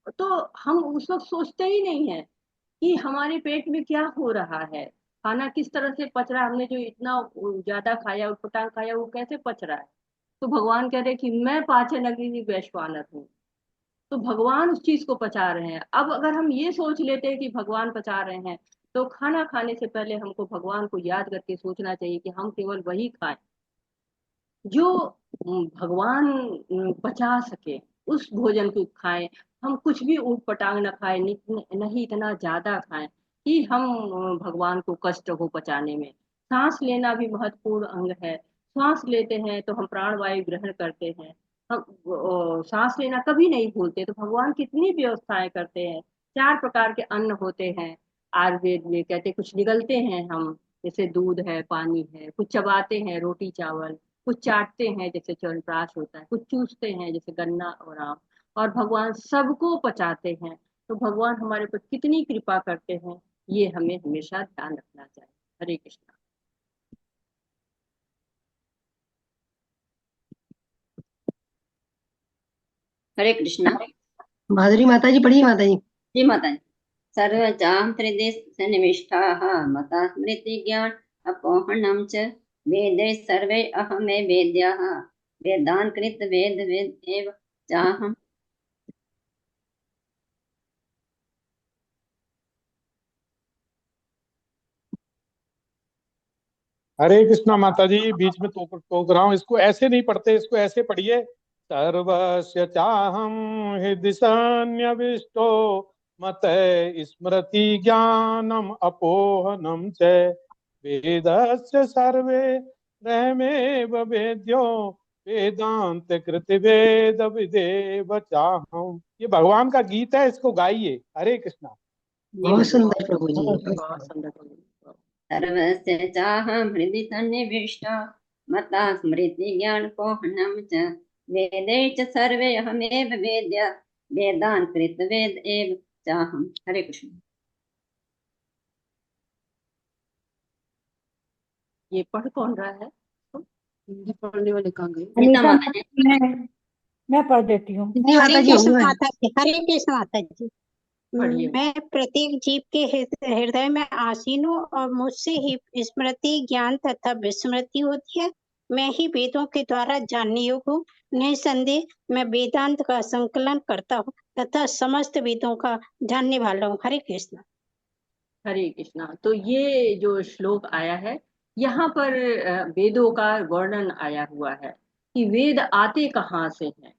तो हम उस वक्त सोचते ही नहीं है कि हमारे पेट में क्या हो रहा है, खाना किस तरह से पच रहा है, हमने जो इतना ज्यादा खाया, उटपटांग खाया, वो कैसे पच रहा है। तो भगवान कह रहे कि मैं पाचन अग्नि वैश्वानर हूँ। तो भगवान उस चीज को पचा रहे हैं। अब अगर हम ये सोच लेते हैं कि भगवान पचा रहे हैं, तो खाना खाने से पहले हमको भगवान को याद करके सोचना चाहिए कि हम केवल वही खाएं जो भगवान पचा सके, उस भोजन को खाएं। हम कुछ भी ऊट पटांग न खाएं, नहीं इतना ज्यादा खाएं कि हम भगवान को कष्ट हो पचाने में। सांस लेना भी महत्वपूर्ण अंग है। सांस लेते हैं तो हम प्राणवायु ग्रहण करते हैं। हम सांस लेना कभी नहीं भूलते। तो भगवान कितनी व्यवस्थाएं करते हैं। 4 प्रकार के अन्न होते हैं। आयुर्वेद में कहते कुछ निगलते हैं हम, जैसे दूध है, पानी है, कुछ चबाते हैं, रोटी चावल, कुछ चाटते हैं जैसे च्यवनप्राश होता है, कुछ चूसते हैं जैसे गन्ना और आम, और भगवान सबको पचाते हैं। तो भगवान हमारे पर कितनी कृपा करते हैं, ये हमें हमेशा ध्यान रखना चाहिए। हरे कृष्णा। हरे कृष्णा। माधुरी माता जी पढ़िए माता जी। जी माता जी। सर्वजां हृदि सन्निविष्टाः मता स्मृति ज्ञान अपोहनम च वेदे सर्वे अहमे वेद्याः वेदान् कृत वेद वेद एव चाहम्। हरे कृष्णा माता जी, बीच में टोक रहा हूँ, इसको ऐसे नहीं पढ़ते, इसको ऐसे पढ़िए। सर्वस्य चाहम हृदि सन्निविष्टो मत स्मृति ज्ञानम अपोहनम च वेदस्य सर्वे रहमेव वेद्यो वेदांत कृत वेद विदेव चाहम। ये भगवान का गीत है, इसको गाइए। हरे कृष्णा। बहुत सुंदर प्रभु जी। बहुत सुंदर। सर्वस्य चाहं हृदि सन्निविष्टो मता स्मृति ज्ञानपोहनं च वेदे च सर्वे अहमेव वेद्य वेदान् कृत वेद एव चाहम्। हरे कृष्ण। ये पढ़ कौन रहा है? हिंदी पढ़ने वाले कहाँ गए? गीता अनीता माता जी। मैं पढ़ देती हूँ। हिंदी हरे माता जी कृष्ण होंगे। माता जी, हरे कृष्ण माता जी। पढ़िए। मैं प्रत्येक जीव के हृदय में आसीन हूँ और मुझसे ही स्मृति ज्ञान तथा विस्मृति होती है। मैं ही वेदों के द्वारा जानने योग्य हूँ। निसंदेह मैं वेदांत का संकलन करता हूँ तथा समस्त वेदों का जानने वाला हूँ। हरे कृष्ण। हरे कृष्णा। तो ये जो श्लोक आया है, यहाँ पर वेदों का वर्णन आया हुआ है कि वेद आते कहाँ से हैं।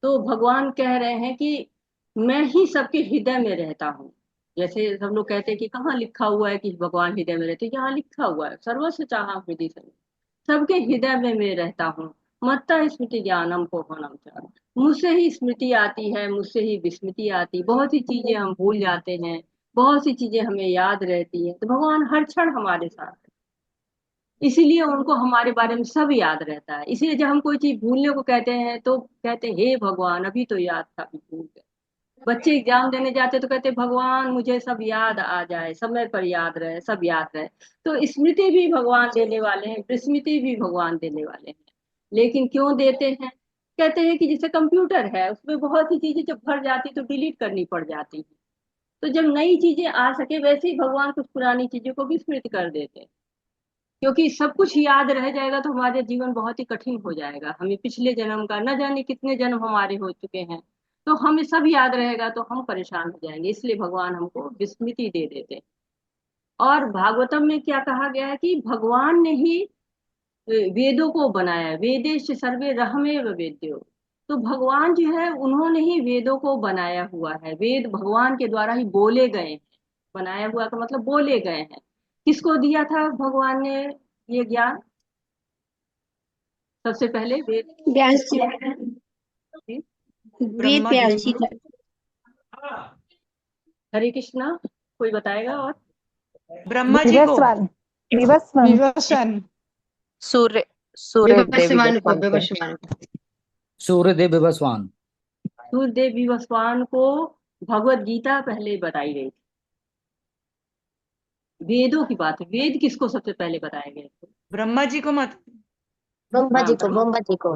तो भगवान कह रहे हैं कि मैं ही सबके हृदय में रहता हूँ। जैसे सब लोग कहते हैं कि कहाँ लिखा हुआ है कि भगवान हृदय में रहते, यहाँ लिखा हुआ है, सर्वस्व चाहा हृदय से, सबके हृदय में मैं रहता हूँ। मत्ता स्मृति ज्ञानम पोहनम च, मुझसे ही स्मृति आती है, मुझसे ही विस्मृति आती, बहुत सी चीजें हम भूल जाते हैं, बहुत सी चीजें हमें याद रहती है। तो भगवान हर क्षण हमारे साथ है, इसीलिए उनको हमारे बारे में सब याद रहता है। इसलिए जब हम कोई चीज भूलने को कहते हैं तो कहते हैं हे भगवान अभी तो याद था, अभी भूल गए। बच्चे एग्जाम देने जाते तो कहते भगवान मुझे सब याद आ जाए, समय पर याद रहे, सब याद रहे। तो स्मृति भी भगवान देने वाले हैं, विस्मृति भी भगवान देने वाले हैं। लेकिन क्यों देते हैं? कहते हैं कि जैसे कंप्यूटर है, उसमें बहुत सी चीजें जब भर जाती तो डिलीट करनी पड़ जाती है। तो जब नई चीजें आ सके, वैसे ही भगवान कुछ पुरानी चीजों को भी स्मृत कर देते हैं। क्योंकि सब कुछ याद रह जाएगा तो हमारे जीवन बहुत ही कठिन हो जाएगा। हमें पिछले जन्म का न जाने कितने जन्म हमारे हो चुके हैं, तो हमें सब याद रहेगा तो हम परेशान हो जाएंगे। इसलिए भगवान हमको विस्मृति दे देते हैं। और भागवतम में क्या कहा गया है कि भगवान ने ही वेदों को बनाया, वेदेश सर्वे रहमेव वेद्यो। तो भगवान जो है उन्होंने ही वेदों को बनाया हुआ है। वेद भगवान के द्वारा ही बोले गए हैं। बनाया हुआ का मतलब बोले गए हैं। किसको दिया था भगवान ने ये ज्ञान? सबसे पहले वेद व्यास जी, जी। वेद व्यास जी का। हरे कृष्णा। कोई बताएगा? और ब्रह्मा जी को। विवस्वान विवस्वान विवस्वान। सूर्य सूर्य देव विवस्वान को, विवस्वान को विवस्वान को। सूर्यदेव विवस्वान। सूर्यदेव विवस्वान को भगवत गीता पहले बताई गई थी। वेदों की बात है, वेद किसको सबसे पहले बताए गए थे? ब्रह्मा जी को माता जी। ब्रह्मा हाँ जी को, ब्रह्मा ब्रह्मा जी को।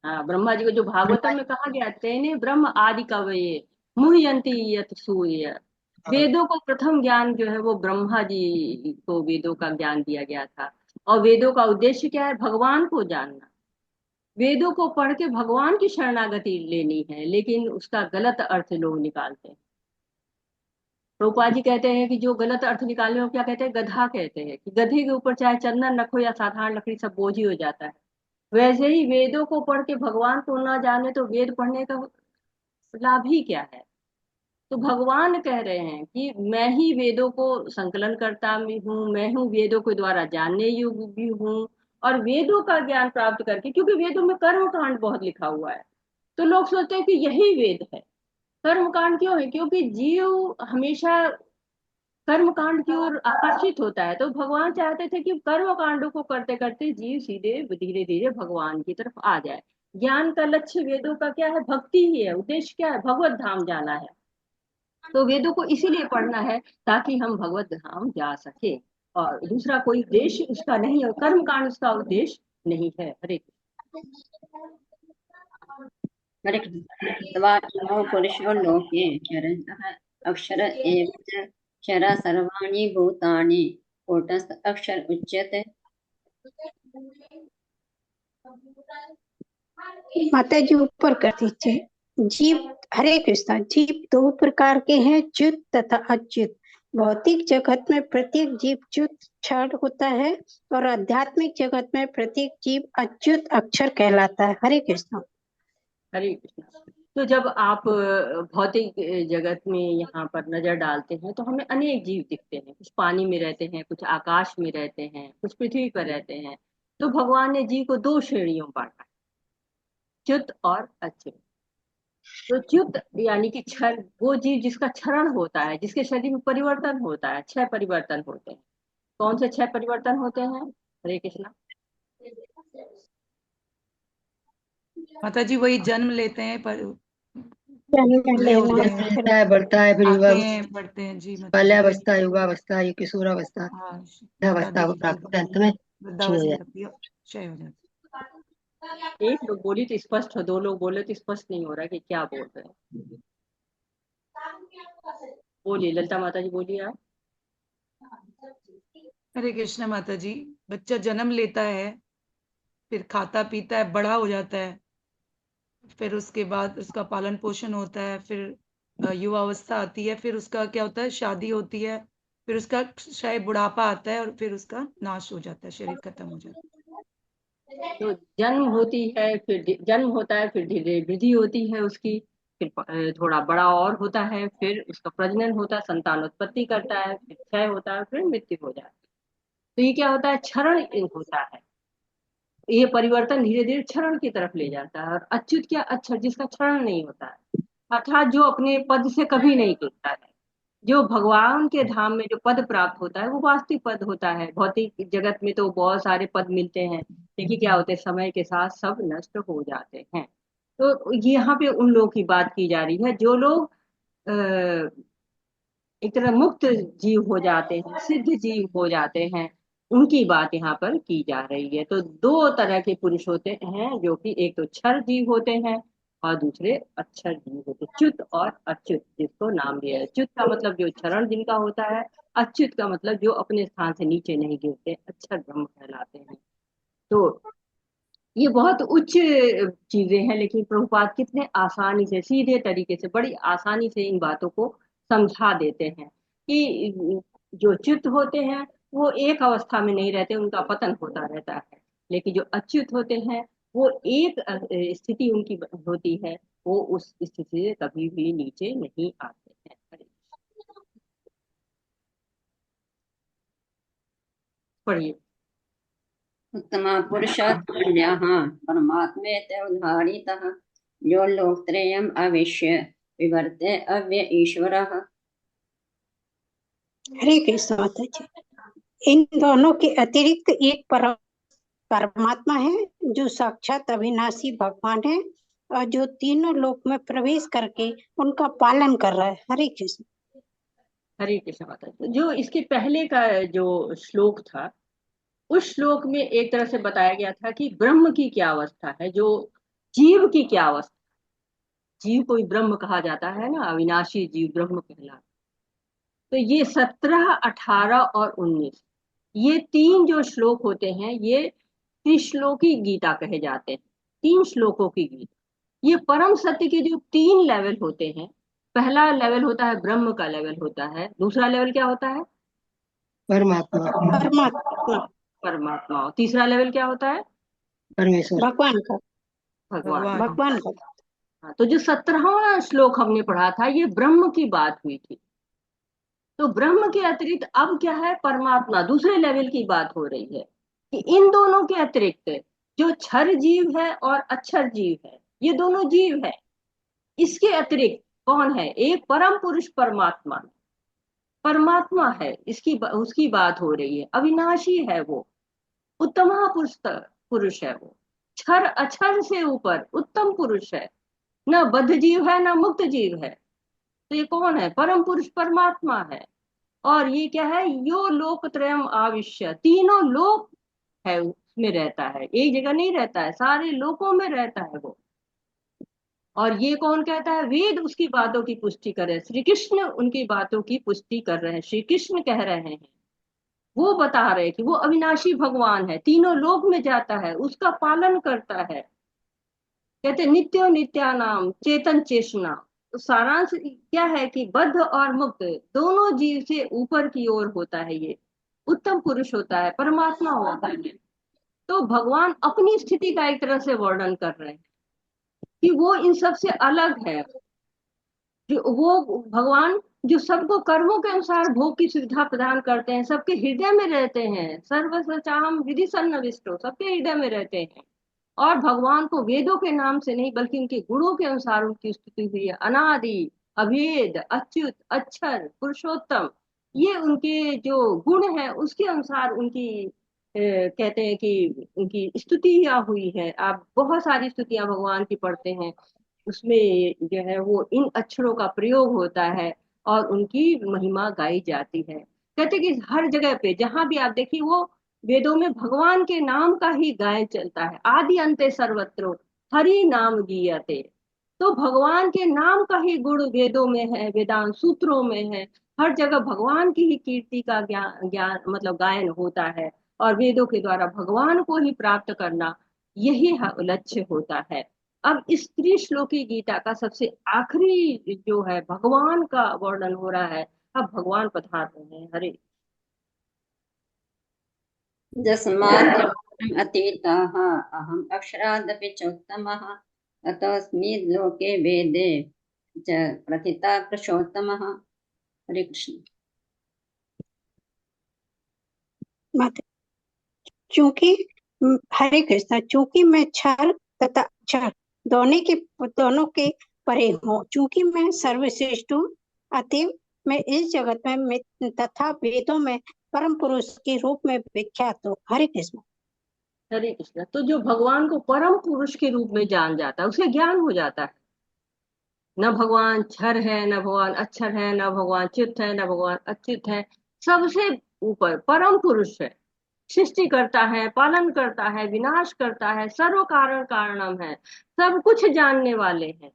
हाँ ब्रह्मा जी को जो भागवतम में कहा गया, तेने ब्रह्म आदि कवये मुह्यन्ति यत् सूर्य। वेदों को प्रथम ज्ञान जो है वो ब्रह्मा जी को वेदों का ज्ञान दिया गया था। और वेदों का उद्देश्य क्या है? भगवान को जानना। वेदों को पढ़ के भगवान की शरणागति लेनी है, लेकिन उसका गलत अर्थ लोग निकालते हैं। प्रभुपाद जी कहते हैं कि जो गलत अर्थ निकालने को क्या कहते हैं? गधा कहते हैं कि गधे के ऊपर चाहे चंदन रखो या साधारण लकड़ी, सब बोझ ही हो जाता है। वैसे ही वेदों को पढ़ के भगवान को ना जाने तो वेद पढ़ने का लाभ ही क्या है? तो भगवान कह रहे हैं कि मैं ही वेदों को संकलन करता भी हूँ, मैं हूँ वेदों के द्वारा जानने योग्य भी हूँ। और वेदों का ज्ञान प्राप्त करके, क्योंकि वेदों में कर्म कांड बहुत लिखा हुआ है, तो लोग सोचते हैं कि यही वेद है। कर्म कांड क्यों है? क्योंकि जीव हमेशा कर्म कांड की ओर आकर्षित होता है। तो भगवान चाहते थे कि कर्म कांडों को करते करते जीव सीधे धीरे धीरे भगवान की तरफ आ जाए। ज्ञान का लक्ष्य वेदों का क्या है? भक्ति ही है। उद्देश्य क्या है? भगवत धाम जाना है। तो वेदों को इसीलिए पढ़ना है ताकि हम भगवत धाम जा सके, और दूसरा कोई उद्देश्य उसका नहीं है। कर्म कांड उसका उद्देश्य नहीं है। हरे हरे कृष्ण। पुरुषो लोके क्षरः अक्षर एव च क्षरा सर्वाणि भूतानि कूटस्थ अक्षर उच्यते। माता जी ऊपर कर दीजिए। जीव, हरे कृष्णा। जीव दो प्रकार के हैं, च्युत तथा अच्युत। भौतिक जगत में प्रत्येक जीव च्युत क्षर होता है और आध्यात्मिक जगत में प्रत्येक जीव अच्युत अक्षर कहलाता है। हरे कृष्णा। हरे कृष्ण। तो जब आप भौतिक जगत में यहाँ पर नजर डालते हैं तो हमें अनेक जीव दिखते हैं। कुछ पानी में रहते हैं, कुछ आकाश में रहते हैं, कुछ पृथ्वी पर रहते हैं। तो भगवान ने जीव को दो श्रेणियों में बांटा है, च्युत और अच्युत। तो च्युत यानी कि क्षर, वो जीव जिसका क्षरण होता है, जिसके शरीर में परिवर्तन होता है, 6 परिवर्तन होते हैं। कौन से 6 परिवर्तन होते हैं? हरे कृष्णा। माता जी वही जन्म लेते हैं, पर जन्म बूढ़े होते लेना, जन्म हैं, लेता है, बढ़ता है, फिर आते युवा, हैं, बढ़ते हैं। जी माता जी। बाल्यावस्था, युवावस्था, ये किशोरावस्था, हाँ, वृद्धावस्था को प्राप्त होता है, अंत में क्षय हो वृद्धावस्था जाता तक भी क्षय हो जाता एक लोग बोली तो स्पष्ट हो, 2 लोग बोले तो स्पष्ट नहीं हो रहा कि क्या बोल रहे हैं। बोलिए ललिता माता जी, बोलिए आप। है। हरे कृष्ण माता जी। बच्चा जन्म लेता है, फिर खाता पीता है, बड़ा हो जाता है, फिर उसके बाद उसका पालन पोषण होता है, फिर युवावस्था आती है, फिर उसका क्या होता है? शादी होती है, फिर उसका शायद बुढ़ापा आता है और फिर उसका नाश हो जाता है, शरीर खत्म हो जाता तो जन्म होती है, फिर जन्म होता है, फिर धीरे वृद्धि होती है उसकी, फिर थोड़ा बड़ा और होता है, फिर उसका प्रजनन होता है, संतानोत्पत्ति करता है, फिर क्षय होता है, फिर मृत्यु हो जाती है। तो ये क्या होता है? क्षरण होता है। ये परिवर्तन धीरे धीरे क्षरण की तरफ ले जाता है। और अच्युत क्या? अक्षर, जिसका क्षरण नहीं होता है, अर्थात जो अपने पद से कभी नहीं गिरता है। जो भगवान के धाम में जो पद प्राप्त होता है वो वास्तविक पद होता है। भौतिक जगत में तो बहुत सारे पद मिलते हैं, लेकिन क्या होते हैं? समय के साथ सब नष्ट हो जाते हैं। तो यहाँ पे उन लोगों की बात की जा रही है जो लोग एक तरह मुक्त जीव हो जाते हैं, सिद्ध जीव हो जाते हैं, उनकी बात यहाँ पर की जा रही है। तो 2 तरह के पुरुष होते हैं, जो कि एक तो क्षर जीव होते हैं और दूसरे अक्षर जीव होते हैं, च्युत और अच्युत, जिसको नाम दिया है। च्युत का मतलब जो क्षरण जिनका होता है, अच्युत का मतलब जो अपने स्थान से नीचे नहीं गिरते, अक्षर ब्रह्म कहलाते हैं। तो ये बहुत उच्च चीजें हैं, लेकिन प्रभुपाद कितने आसानी से, सीधे तरीके से, बड़ी आसानी से इन बातों को समझा देते हैं कि जो च्युत होते हैं वो एक अवस्था में नहीं रहते, उनका पतन होता रहता है। लेकिन जो अच्युत होते हैं वो एक स्थिति उनकी होती है, वो उस स्थिति से कभी भी नीचे नहीं आते हैं। पढ़िए। उत्तमा पुरुषात्मन्यः परमात्मेति उदाहरितः यो लोकत्रयम् आविश्य विवर्ते अव्य ईश्वरः। हरे कृष्ण माता जी। इन दोनों के अतिरिक्त एक परमात्मा है जो साक्षात अविनाशी भगवान है और जो तीनों लोक में प्रवेश करके उनका पालन कर रहा है। हरे कृष्ण। हरे कृष्ण माता जी। जो इसके पहले का जो श्लोक था उस श्लोक में एक तरह से बताया गया था कि ब्रह्म की क्या अवस्था है, जो जीव की क्या अवस्था। जीव को ही ब्रह्म कहा जाता है ना, अविनाशी जीव ब्रह्म कहलाता। तो ये 17, 18 और 19, ये तीन जो श्लोक होते हैं, ये त्रिश्लोकी गीता कहे जाते हैं, 3 श्लोकों की गीता। ये परम सत्य के जो 3 लेवल होते हैं, पहला लेवल होता है ब्रह्म का लेवल होता है, दूसरा लेवल क्या होता है? परमात्मा, परमात्मा, परमात्मा। और तीसरा लेवल क्या होता है? परमेश्वर, भगवान का, भगवान। भगवान का। हाँ, तो जो 17वां श्लोक हमने पढ़ा था, ये ब्रह्म की बात हुई थी। तो ब्रह्म के अतिरिक्त अब क्या है? परमात्मा, दूसरे लेवल की बात हो रही है कि इन दोनों के अतिरिक्त जो क्षर जीव है और अक्षर जीव है, ये दोनों जीव है। इसके अतिरिक्त कौन है? एक परम पुरुष परमात्मा, परमात्मा है, उसकी बात हो रही है। अविनाशी है वो, उत्तम पुरुष, पुरुष है वो, क्षर अक्षर से ऊपर उत्तम पुरुष है। न बद्ध जीव है, न मुक्त जीव है। तो ये कौन है? परम पुरुष परमात्मा है। और ये क्या है? यो लोकत्रयम आविश्य, तीनों लोक है उसमें रहता है, एक जगह नहीं रहता है, सारे लोकों में रहता है वो। और ये कौन कहता है? वेद उसकी बातों की पुष्टि कर रहे हैं, श्री कृष्ण उनकी बातों की पुष्टि कर रहे हैं, श्री कृष्ण कह रहे हैं। वो बता रहे हैं कि वो अविनाशी भगवान है, तीनों लोक में जाता है, उसका पालन करता है। कहते नित्यो नित्यानाम चेतन चेष्णा। तो सारांश क्या है कि बद्ध और मुक्त दोनों जीव से ऊपर की ओर होता है, ये उत्तम पुरुष होता है, परमात्मा होता है। तो भगवान अपनी स्थिति का एक तरह से वर्णन कर रहे हैं कि वो इन सब से अलग है। जो वो भगवान जो सबको कर्मों के अनुसार भोग की सुविधा प्रदान करते हैं, सबके हृदय में रहते हैं, सर्व सचाहम विधि सन्निविष्टो, सबके हृदय में रहते हैं। और भगवान को वेदों के नाम से नहीं, बल्कि उनके गुणों के अनुसार उनकी स्तुति हुई है। अनादि, अभेद, अच्युत, अक्षर, पुरुषोत्तम, ये उनके जो गुण है उसके अनुसार उनकी कहते हैं कि उनकी स्तुतियां हुई है। आप बहुत सारी स्तुतियां भगवान की पढ़ते हैं, उसमें जो है वो इन अक्षरों का प्रयोग होता है और उनकी महिमा गाई जाती है। कहते कि हर जगह पे जहां भी आप देखिए, वो वेदों में भगवान के नाम का ही गायन चलता है। आदि अंते सर्वत्र हरि नाम गीयते। तो भगवान के नाम का ही गुण वेदों में है, वेदांत सूत्रों में है। हर जगह भगवान की ही कीर्ति का ज्ञान ज्ञान मतलब गायन होता है। और वेदों के द्वारा भगवान को ही प्राप्त करना, यही लक्ष्य होता है। अब इस त्रिश्लोकी गीता का सबसे आखिरी जो है भगवान का वर्णन हो रहा है। अब भगवान पधार रहे हैं। हरे यस्मात् अतीताः अहम् अक्षरादपि चोत्तमः अतोऽस्मि लोके वेदे च प्रथिता पुरुषोत्तमः। हरे कृष्ण। चूंकि हरे कृष्णा, चूंकि मैं क्षर तथा अक्षर दोनों के परे हूँ, चूंकि मैं सर्वश्रेष्ठ हूँ, अतएव मैं इस जगत में तथा वेदों में परम पुरुष के रूप में विख्यात हूँ। हरे कृष्ण। हरे कृष्ण। तो जो भगवान को परम पुरुष के रूप में जान जाता है, उसे ज्ञान हो जाता है। न भगवान क्षर है, न भगवान अक्षर है, न भगवान चित्त है, न भगवान अच्युत है। सबसे ऊपर परम पुरुष है, सृष्टि करता है, पालन करता है, विनाश करता है, सर्व कारण कारणम है, सब कुछ जानने वाले हैं।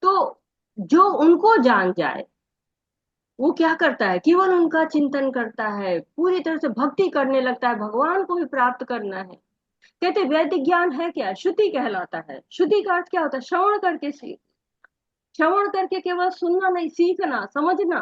तो जो उनको जान जाए, वो क्या करता है? केवल उनका चिंतन करता है, पूरी तरह से भक्ति करने लगता है, भगवान को भी प्राप्त करना है। कहते वैदिक ज्ञान है क्या? श्रुति कहलाता है। श्रुति का अर्थ क्या होता है? श्रवण करके सीख, श्रवण करके केवल सुनना नहीं, सीखना, समझना।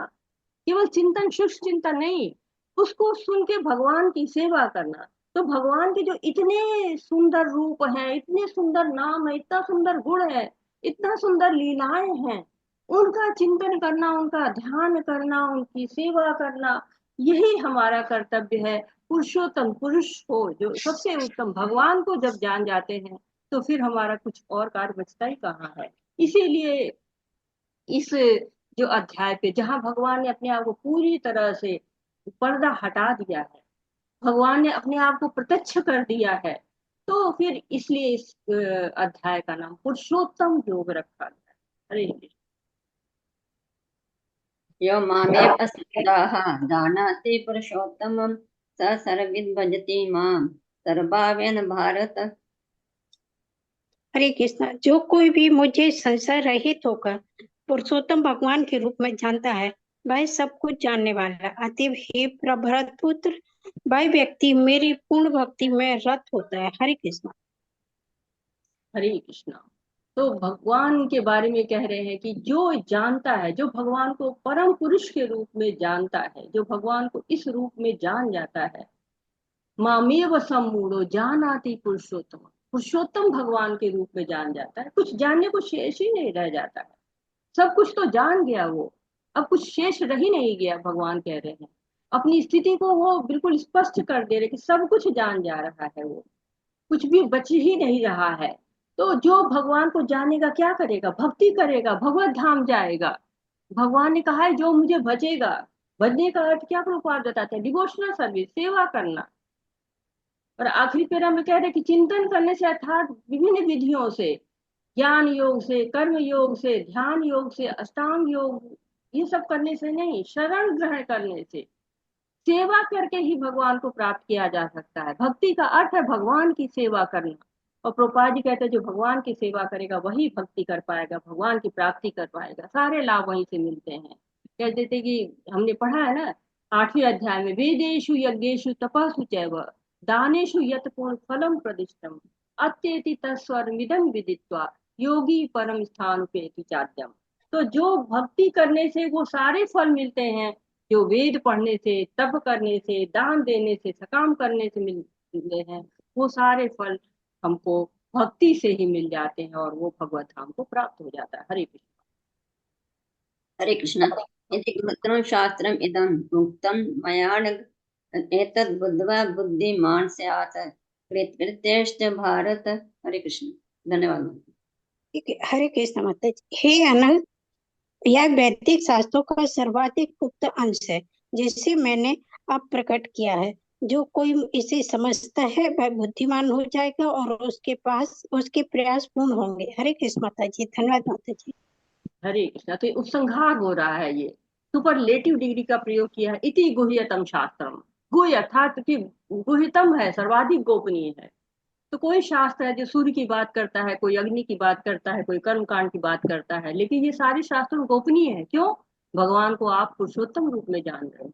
केवल चिंतन, सूक्ष्म चिंतन नहीं, उसको सुन के भगवान की सेवा करना। तो भगवान के जो इतने सुंदर रूप हैं, इतने सुंदर नाम है, इतना सुंदर गुण है, इतना सुंदर लीलाएं हैं, उनका चिंतन करना, उनका ध्यान करना, उनकी सेवा करना, यही हमारा कर्तव्य है। पुरुषोत्तम पुरुष को, जो सबसे उत्तम भगवान को जब जान जाते हैं, तो फिर हमारा कुछ और कार्य बचता ही कहाँ है। इसीलिए इस जो अध्याय पे, जहां भगवान ने अपने आप को पूरी तरह से पर्दा हटा दिया है, भगवान ने अपने आप को प्रत्यक्ष कर दिया है, तो फिर इसलिए इस अध्याय का नाम पुरुषोत्तम योग रखा गया है। हरे कृष्ण। यो मामेव असक्ताः जानाति पुरुषोत्तमं स सर्वविद् भजति मां सर्वभावेन भारत। हरे कृष्णा। जो कोई भी मुझे संशय रहित होकर पुरुषोत्तम भगवान के रूप में जानता है वह सब कुछ जानने वाला है। अतएव हे प्रभरत पुत्र, वह व्यक्ति मेरी पूर्ण भक्ति में रत होता है। हरे कृष्णा। हरे कृष्णा। तो भगवान के बारे में कह रहे हैं कि जो जानता है, जो भगवान को परम पुरुष के रूप में जानता है, जो भगवान को इस रूप में जान जाता है, मामेव सम्मूढ़ो जानाति पुरुषोत्तम, पुरुषोत्तम भगवान के रूप में जान जाता है। कुछ जानने को शेष ही नहीं रह जाता है, सब कुछ तो जान गया वो, अब कुछ शेष रह ही नहीं गया। भगवान कह रहे हैं अपनी स्थिति को वो बिल्कुल स्पष्ट कर दे रहे कि सब कुछ जान जा रहा है वो, कुछ भी बच ही नहीं रहा है। तो जो भगवान को जानेगा क्या करेगा? भक्ति करेगा, भगवत धाम जाएगा। भगवान ने कहा है जो मुझे भजेगा, भजने का अर्थ क्या प्रभुपाद बताते हैं? डिवोशनल सर्विस, सेवा करना। और आखिरी पेरा में कह रहे कि चिंतन करने से अर्थात विभिन्न विधियों से, ज्ञान योग से, कर्म योग से, ध्यान योग से, अष्टांग योग, ये सब करने से नहीं, शरण ग्रहण करने से, सेवा करके ही भगवान को प्राप्त किया जा सकता है। भक्ति का अर्थ है भगवान की सेवा करना। और प्रभुपाद जी कहते हैं जो भगवान की सेवा करेगा वही भक्ति कर पाएगा, भगवान की प्राप्ति कर पाएगा, सारे लाभ वहीं से मिलते हैं। कहते थे कि हमने पढ़ा है ना 8वें अध्याय में, वेदेषु यज्ञेषु तपस्सु चैव दानेषु यत् पूर्ण फलम प्रदिष्टम अत्येति तत्स्वर्मिदं विदित्वा योगी परम स्थान उपेति चाद्यम। तो जो भक्ति करने से वो सारे फल मिलते हैं, जो वेद पढ़ने से, तप करने से, दान देने से, सकाम करने से मिलते हैं, वो सारे फल हमको भक्ति से ही मिल जाते हैं और वो भगवत धाम को प्राप्त हो जाता है। हरे कृष्ण। हरे कृष्ण। यदि गुरुतरं शास्त्रम् इदम् उक्तं मया एतद् बुद्ध्वा बुद्धिमान् स्यात् कृतकृत्यश्च भारत। हरे कृष्ण। धन्यवाद। ठीक है। हरे कृष्ण माता जी। हे अनंत, यह वैदिक शास्त्रों का सर्वाधिक गुप्त अंश है जिसे मैंने अब प्रकट किया है। जो कोई इसे समझता है वह बुद्धिमान हो जाएगा और उसके पास उसके प्रयास पूर्ण होंगे। हरे कृष्ण माता जी। धन्यवाद माता जी। हरे कृष्ण। तो ये उपसंहार हो रहा है, ये सुपरलेटिव डिग्री का प्रयोग किया है। इति गुह्यतम शास्त्रम, गुह्य अर्थात कि गुह्यतम है, सर्वाधिक गोपनीय है। तो कोई शास्त्र है जो सूर्य की बात करता है, कोई अग्नि की बात करता है, कोई कर्मकांड की बात करता है, लेकिन ये सारे शास्त्र गोपनीय है। क्यों? भगवान को आप पुरुषोत्तम रूप में जान रहे हैं।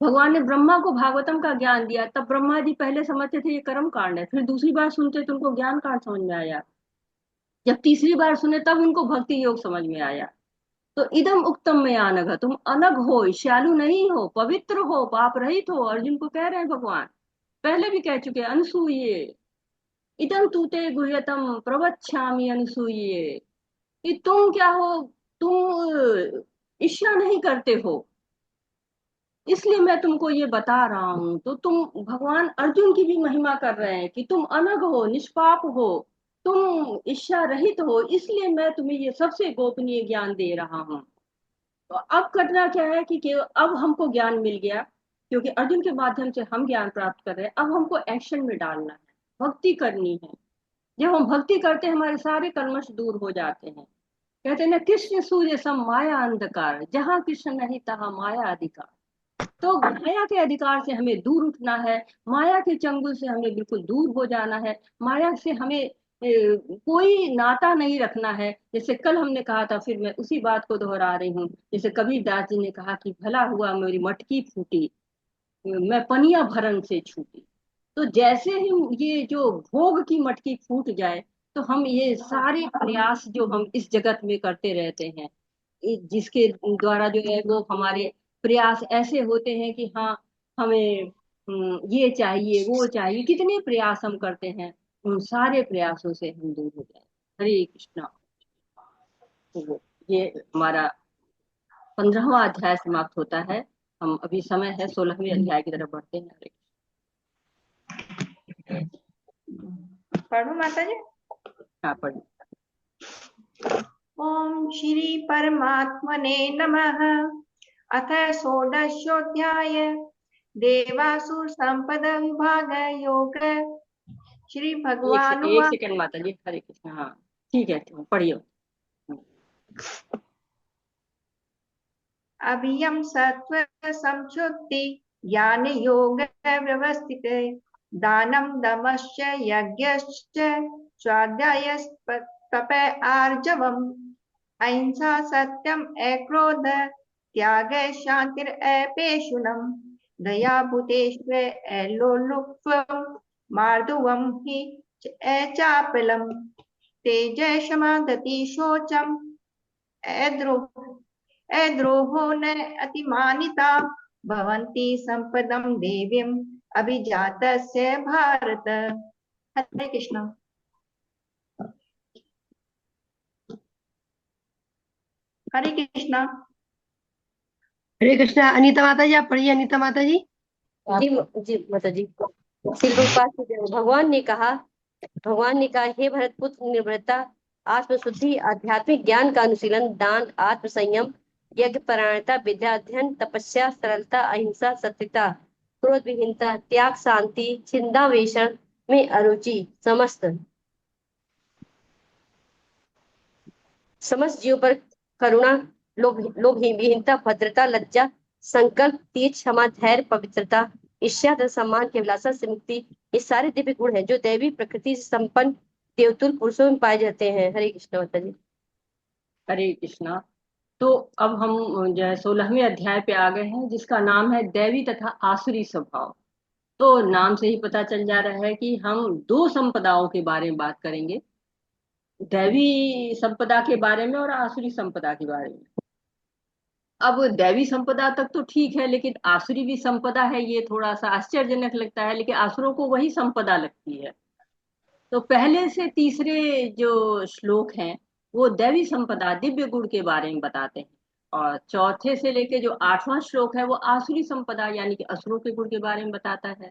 भगवान ने ब्रह्मा को भागवतम का ज्ञान दिया, तब ब्रह्मा जी पहले समझते थे ये कर्म कांड है, फिर दूसरी बार सुनते तो उनको ज्ञान कांड समझ में आया, जब तीसरी बार सुने तब उनको भक्ति योग समझ में आया। तो इदम उक्तम में अनघ, तुम अनघ हो, ईर्ष्यालु नहीं हो, पवित्र हो, पाप रहित हो। अर्जुन को कह रहे हैं भगवान, पहले भी कह चुके अनसूये, इदम तूते गुह्यतम प्रवक्ष्यामि अनसूये, कि तुम क्या हो, तुम ईर्ष्या नहीं करते हो, इसलिए मैं तुमको ये बता रहा हूं। तो तुम, भगवान अर्जुन की भी महिमा कर रहे हैं कि तुम अनघ हो, निष्पाप हो, तुम ईर्ष्या रहित हो, इसलिए मैं तुम्हें ये सबसे गोपनीय ज्ञान दे रहा हूँ। तो अब करना क्या है कि अब हमको ज्ञान मिल गया, क्योंकि अर्जुन के माध्यम से हम ज्ञान प्राप्त कर रहे हैं। अब हमको एक्शन में डालना है, भक्ति करनी है। जब हम भक्ति करते हैं हमारे सारे कल्मश दूर हो जाते हैं। कहते हैं ना, कृष्ण सूर्य सम माया अंधकार, जहां कृष्ण नहीं तहां माया अधिकार। तो माया के अधिकार से हमें दूर उठना है, माया के चंगुल से हमें बिल्कुल दूर हो जाना है। माया से हमें कोई नाता नहीं रखना है। जैसे कल हमने कहा था, फिर मैं उसी बात को दोहरा रही हूँ। जैसे कबीरदास जी ने कहा कि भला हुआ मेरी मटकी फूटी, मैं पनिया भरन से छूटी। तो जैसे ही ये जो भोग की मटकी फूट जाए, तो हम ये सारे प्रयास जो हम इस जगत में करते रहते हैं, जिसके द्वारा जो है वो हमारे प्रयास ऐसे होते हैं कि हाँ, हमें ये चाहिए, वो चाहिए, कितने प्रयास हम करते हैं, उन सारे प्रयासों से हम दूर हो जाए। हरे कृष्णा। तो ये हमारा 15वां अध्याय समाप्त होता है। हम अभी समय है 16वें अध्याय की तरफ बढ़ते हैं। हरे पढ़ू माता जी। हाँ, पढ़िए। ओम श्री परमात्मने नमः। अथ षोडशोऽध्याय देवासुर संपद विभाग योग। श्री भगवान एक सेकंड माता जी। हरे कृष्ण। हाँ ठीक है, पढ़िए। अभियम सत्व संशुद्धि ज्ञान योग व्यवस्थित दानम दमश्च यज्ञश्च स्वाध्यायस्तप आर्जवम् अहिंसा सत्यम अक्रोध त्याग शांतिर अपेशुनम दया भूतेष्व अलोलुप्त्वं मार्दवम हि अचापलम तेज क्षमा गति शोचम अद्रोहो न अतिमानिता भवन्ति संपदम देवीम अभिजातस्य भारत। हरे कृष्ण। हरे कृष्णा। हरे कृष्णा। अनीता माता जी आप पढ़िए। अनीता माता जी। जी जी माता जी। श्री रूपा भगवान ने कहा हे भरत पुत्र, निर्भरता, आत्मशुद्धि, आध्यात्मिक ज्ञान का अनुशीलन, दान, आत्म संयम, यज्ञ परायणता, विद्या अध्ययन, तपस्या, सरलता, अहिंसा, सत्यता, क्रोध विहीनता, त्याग, शांति, छिंदावेशन में अरुचि, समस्त जीव पर करुणा, लोभहीनता, भद्रता, लज्जा, संकल्प, तेज, क्षमा, धैर्य, पवित्रता, ईर्ष्या, धन, सम्मान की अभिलाषा से मुक्ति, ये सारे दिव्य गुण हैं जो दैवी प्रकृति से संपन्न देवतुल पुरुषों में पाए जाते हैं। हरे कृष्ण माता जी। हरे कृष्णा। तो अब हम जो है 16वें अध्याय पे आ गए हैं, जिसका नाम है दैवी तथा आसुरी स्वभाव। तो नाम से ही पता चल जा रहा है कि हम दो संपदाओं के बारे में बात करेंगे, दैवी संपदा के बारे में और आसुरी संपदा के बारे में। अब दैवी संपदा तक तो ठीक है, लेकिन आसुरी भी संपदा है, ये थोड़ा सा आश्चर्यजनक लगता है, लेकिन आसुरों को वही संपदा लगती है। तो पहले से तीसरे जो श्लोक हैं वो दैवी संपदा दिव्य गुण के बारे में बताते हैं, और चौथे से लेके जो 8वां श्लोक है वो आसुरी संपदा यानी कि असुरों के गुण के बारे में बताता है।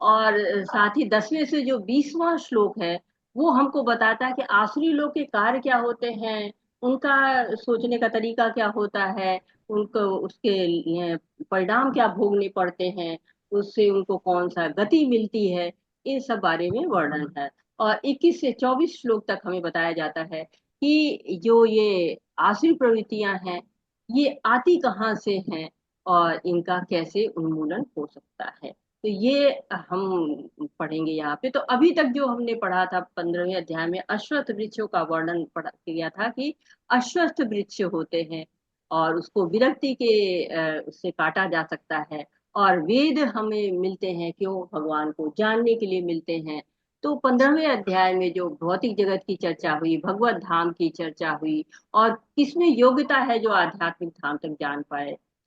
और साथ ही 10वें से जो 20वां श्लोक है वो हमको बताता है कि आसुरी लोग के कार्य क्या होते हैं, उनका सोचने का तरीका क्या होता है, उनको उसके परिणाम क्या भोगने पड़ते हैं, उससे उनको कौन सा गति मिलती है, इन सब बारे में वर्णन है। और 21 से 24 श्लोक तक हमें बताया जाता है कि जो ये आसुरी प्रवृत्तियां हैं ये आती कहाँ से हैं और इनका कैसे उन्मूलन हो सकता है। तो ये हम पढ़ेंगे यहाँ पे। तो अभी तक जो हमने पढ़ा था 15वें अध्याय में अश्वत्थ वृक्षों का वर्णन किया था कि अश्वत्थ वृक्ष होते हैं और उसको विरक्ति के उससे काटा जा सकता है, और वेद हमें मिलते हैं क्यों, भगवान को जानने के लिए मिलते हैं। तो 15वें अध्याय में जो भौतिक जगत की चर्चा हुई, भगवत धाम की चर्चा हुई, और किसमें योग्यता है जो आध्यात्मिक धाम तक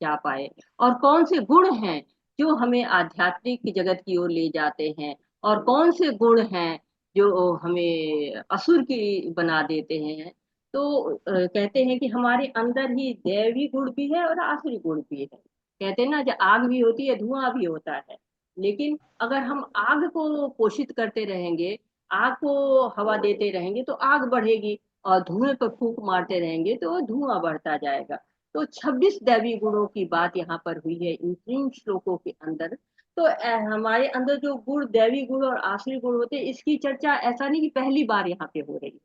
जा पाए, और कौन से गुण हैं जो हमें आध्यात्मिक जगत की ओर ले जाते हैं, और कौन से गुण हैं जो हमें असुर की बना देते हैं। तो कहते हैं कि हमारे अंदर ही दैवी गुण भी है और आसुरी गुण भी है। कहते हैं ना, जब आग भी होती है धुआं भी होता है, लेकिन अगर हम आग को पोषित करते रहेंगे, आग को हवा देते रहेंगे तो आग बढ़ेगी, और धुएं पर फूंक मारते रहेंगे तो धुआं बढ़ता जाएगा। तो 26 दैवी गुणों की बात यहाँ पर हुई है इन 3 श्लोकों के अंदर। तो हमारे अंदर जो गुण दैवी गुण और आसुरी गुण होते हैं, इसकी चर्चा ऐसा नहीं कि पहली बार यहाँ पे हो रही है।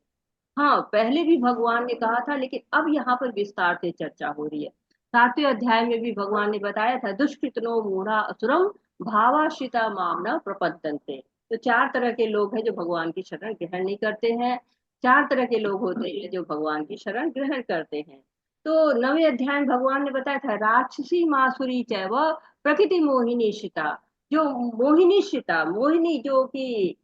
हाँ, पहले भी भगवान ने कहा था, लेकिन अब यहाँ पर विस्तार से चर्चा हो रही है। 7वें अध्याय में भी भगवान ने बताया था, दुष्कृतनो मूढ़ा असुरम भावाश्रिता मामना प्रपद्यन्ते। तो 4 तरह के लोग हैं जो भगवान की शरण ग्रहण नहीं करते हैं, 4 तरह के लोग होते हैं जो भगवान की शरण ग्रहण करते हैं। तो 9वें अध्याय में भगवान ने बताया था, राक्षसी मासुरी चैव प्रकृति मोहिनी शिता। जो मोहिनी शिता, मोहिनी जो कि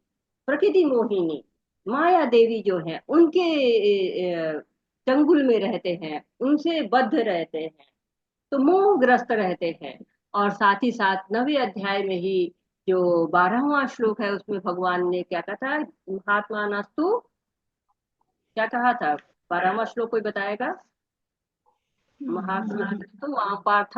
प्रकृति मोहिनी माया देवी जो है, उनके चंगुल में रहते हैं, उनसे बद्ध रहते हैं, तो मोहग्रस्त रहते हैं। और साथ ही साथ 9वें अध्याय में ही जो 12वां श्लोक है उसमें भगवान ने क्या कहा था, महात्मा नस्तु, क्या कहा था, 12वां श्लोक कोई बताएगा। महात्मा नस्तु वहां पार्थ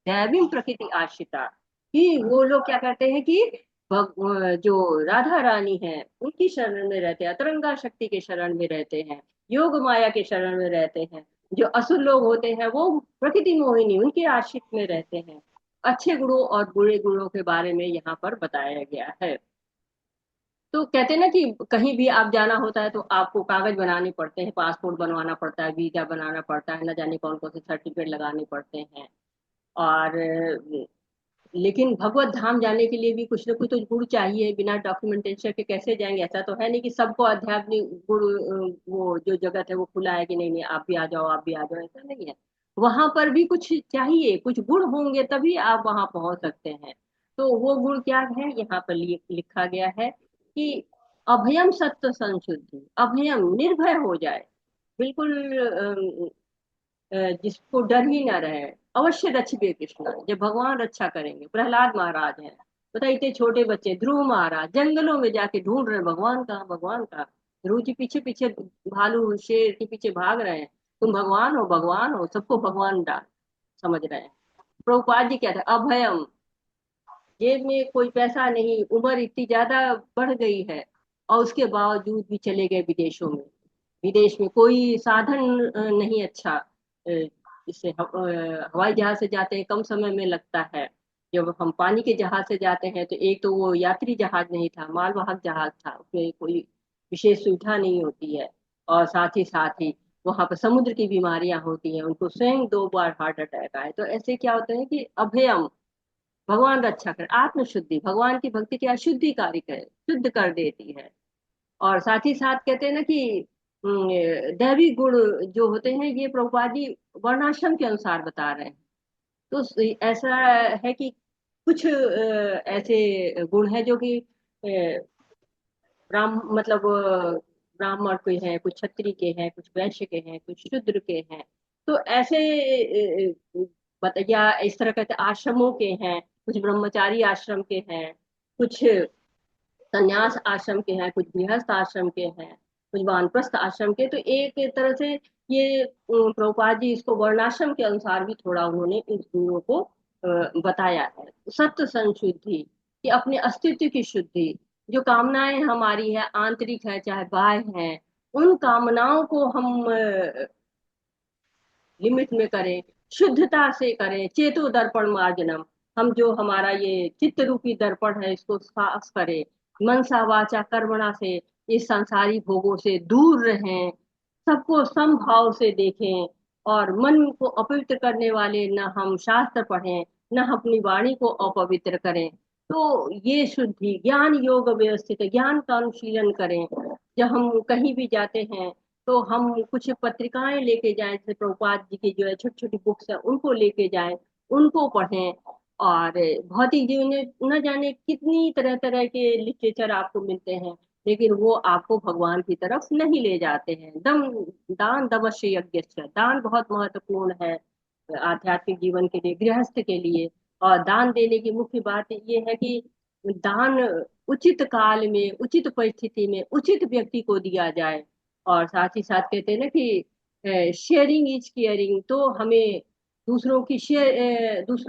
दैवी प्रकृति आश्रिता, कि वो लोग क्या करते हैं कि जो राधा रानी है उनकी शरण में रहते हैं, अतरंगा शक्ति के शरण में रहते हैं, योग माया के शरण में रहते हैं। जो असुर लोग होते हैं वो प्रकृति मोहिनी उनके आश्रित में रहते हैं। अच्छे गुणों और बुरे गुणों के बारे में यहाँ पर बताया गया है। तो कहते हैं ना कि कहीं भी आप जाना होता है तो आपको कागज बनाने पड़ते हैं, पासपोर्ट बनवाना पड़ता है, वीजा बनाना पड़ता है, न जाने कौन कौन से सर्टिफिकेट लगाने पड़ते हैं। और लेकिन भगवत धाम जाने के लिए भी कुछ ना कुछ तो गुण चाहिए, बिना डॉक्यूमेंटेशन के कैसे जाएंगे? ऐसा तो है नहीं कि सबको आध्यात्मिक गुण वो जो जगत है वो खुला है कि नहीं नहीं आप भी आ जाओ आप भी आ जाओ, ऐसा नहीं है। वहां पर भी कुछ चाहिए, कुछ गुण होंगे तभी आप वहां पहुंच सकते हैं। तो वो गुण क्या है यहाँ पर लिखा गया है कि अभयम सत्व संशुद्धि, अभयम निर्भय हो जाए, बिल्कुल जिसको डर ही ना रहे। अवश्य रक्षिबे कृष्ण, जब भगवान रक्षा करेंगे। प्रहलाद महाराज हैं, बताइए, इतने छोटे बच्चे, ध्रुव महाराज जंगलों में जाके ढूंढ रहे भगवान का, भगवान का। ध्रुव जी पीछे पीछे भालू शेर के पीछे भाग रहे हैं, तुम भगवान हो भगवान हो, सबको भगवान समझ रहे हैं। प्रभुपाद जी क्या था, अभयम, जेब में कोई पैसा नहीं, उम्र इतनी ज्यादा बढ़ गई है और उसके बावजूद भी चले गए विदेशों में। विदेश में कोई साधन नहीं अच्छा, इससे हवाई जहाज से जाते हैं कम समय में लगता है। जब हम पानी के जहाज से जाते हैं तो एक तो वो यात्री जहाज नहीं था, मालवाहक जहाज था, उसमें कोई विशेष सुविधा नहीं होती है। और साथ ही वहां पर समुद्र की बीमारियां होती हैं, उनको स्वयं 2 बार हार्ट अटैक आए। तो ऐसे क्या होता है कि अभयम, भगवान रक्षा कर, आत्मशुद्धि, भगवान की भक्ति क्या शुद्धि कारक है, शुद्ध कर देती है। और साथ ही साथ कहते हैं ना कि दैवी गुण जो होते हैं ये प्रभुपाद जी वर्णाश्रम के अनुसार बता रहे हैं। तो ऐसा है कि कुछ ऐसे गुण है जो कि मतलब ब्राह्मण के हैं, कुछ क्षत्रिय के हैं, कुछ वैश्य के हैं, कुछ शूद्र के हैं। तो ऐसे या इस तरह कहते आश्रमों के हैं, कुछ ब्रह्मचारी आश्रम के हैं, कुछ संन्यास आश्रम के हैं, कुछ गृहस्थ आश्रम के हैं, कुछ वानप्रस्थ आश्रम के। तो एक तरह से ये प्रभुपाद जी इसको वर्णाश्रम के अनुसार भी थोड़ा उन्होंने इन गुणों को बताया है। सत्य संशुद्धि, कि अपने अस्तित्व की शुद्धि, जो कामनाएं हमारी है, आंतरिक है चाहे बाह्य है, उन कामनाओं को हम लिमिट में करें, शुद्धता से करें। चेतो दर्पण मार्जनम, हम जो हमारा ये चित्त रूपी दर्पण है इसको साफ करें। मनसा वाचा कर्मणा से इस संसारी भोगों से दूर रहें, सबको समभाव से देखें। और मन को अपवित्र करने वाले न हम शास्त्र पढ़ें, न अपनी वाणी को अपवित्र करें। तो ये शुद्धि, ज्ञान योग व्यवस्थित, ज्ञान का अनुशीलन करें। जब हम कहीं भी जाते हैं तो हम कुछ पत्रिकाएं लेके जाएं, जैसे प्रभुपाद जी की जो है छोटी छोटी बुक्स है उनको लेके जाएं, उनको पढ़ें। और भौतिक जीवन में न जाने कितनी तरह तरह के लिटरेचर आपको मिलते हैं, लेकिन वो आपको भगवान की तरफ नहीं ले जाते हैं। दान दमश्य यज्ञ, दान बहुत महत्वपूर्ण है आध्यात्मिक जीवन के लिए, गृहस्थ के लिए। और दान देने की मुख्य बात ये है कि दान उचित काल में, उचित परिस्थिति में, उचित व्यक्ति को दिया जाए। और साथ ही साथ कहते हैं ना कि शेयरिंग इज केयरिंग, तो हमें दूसरों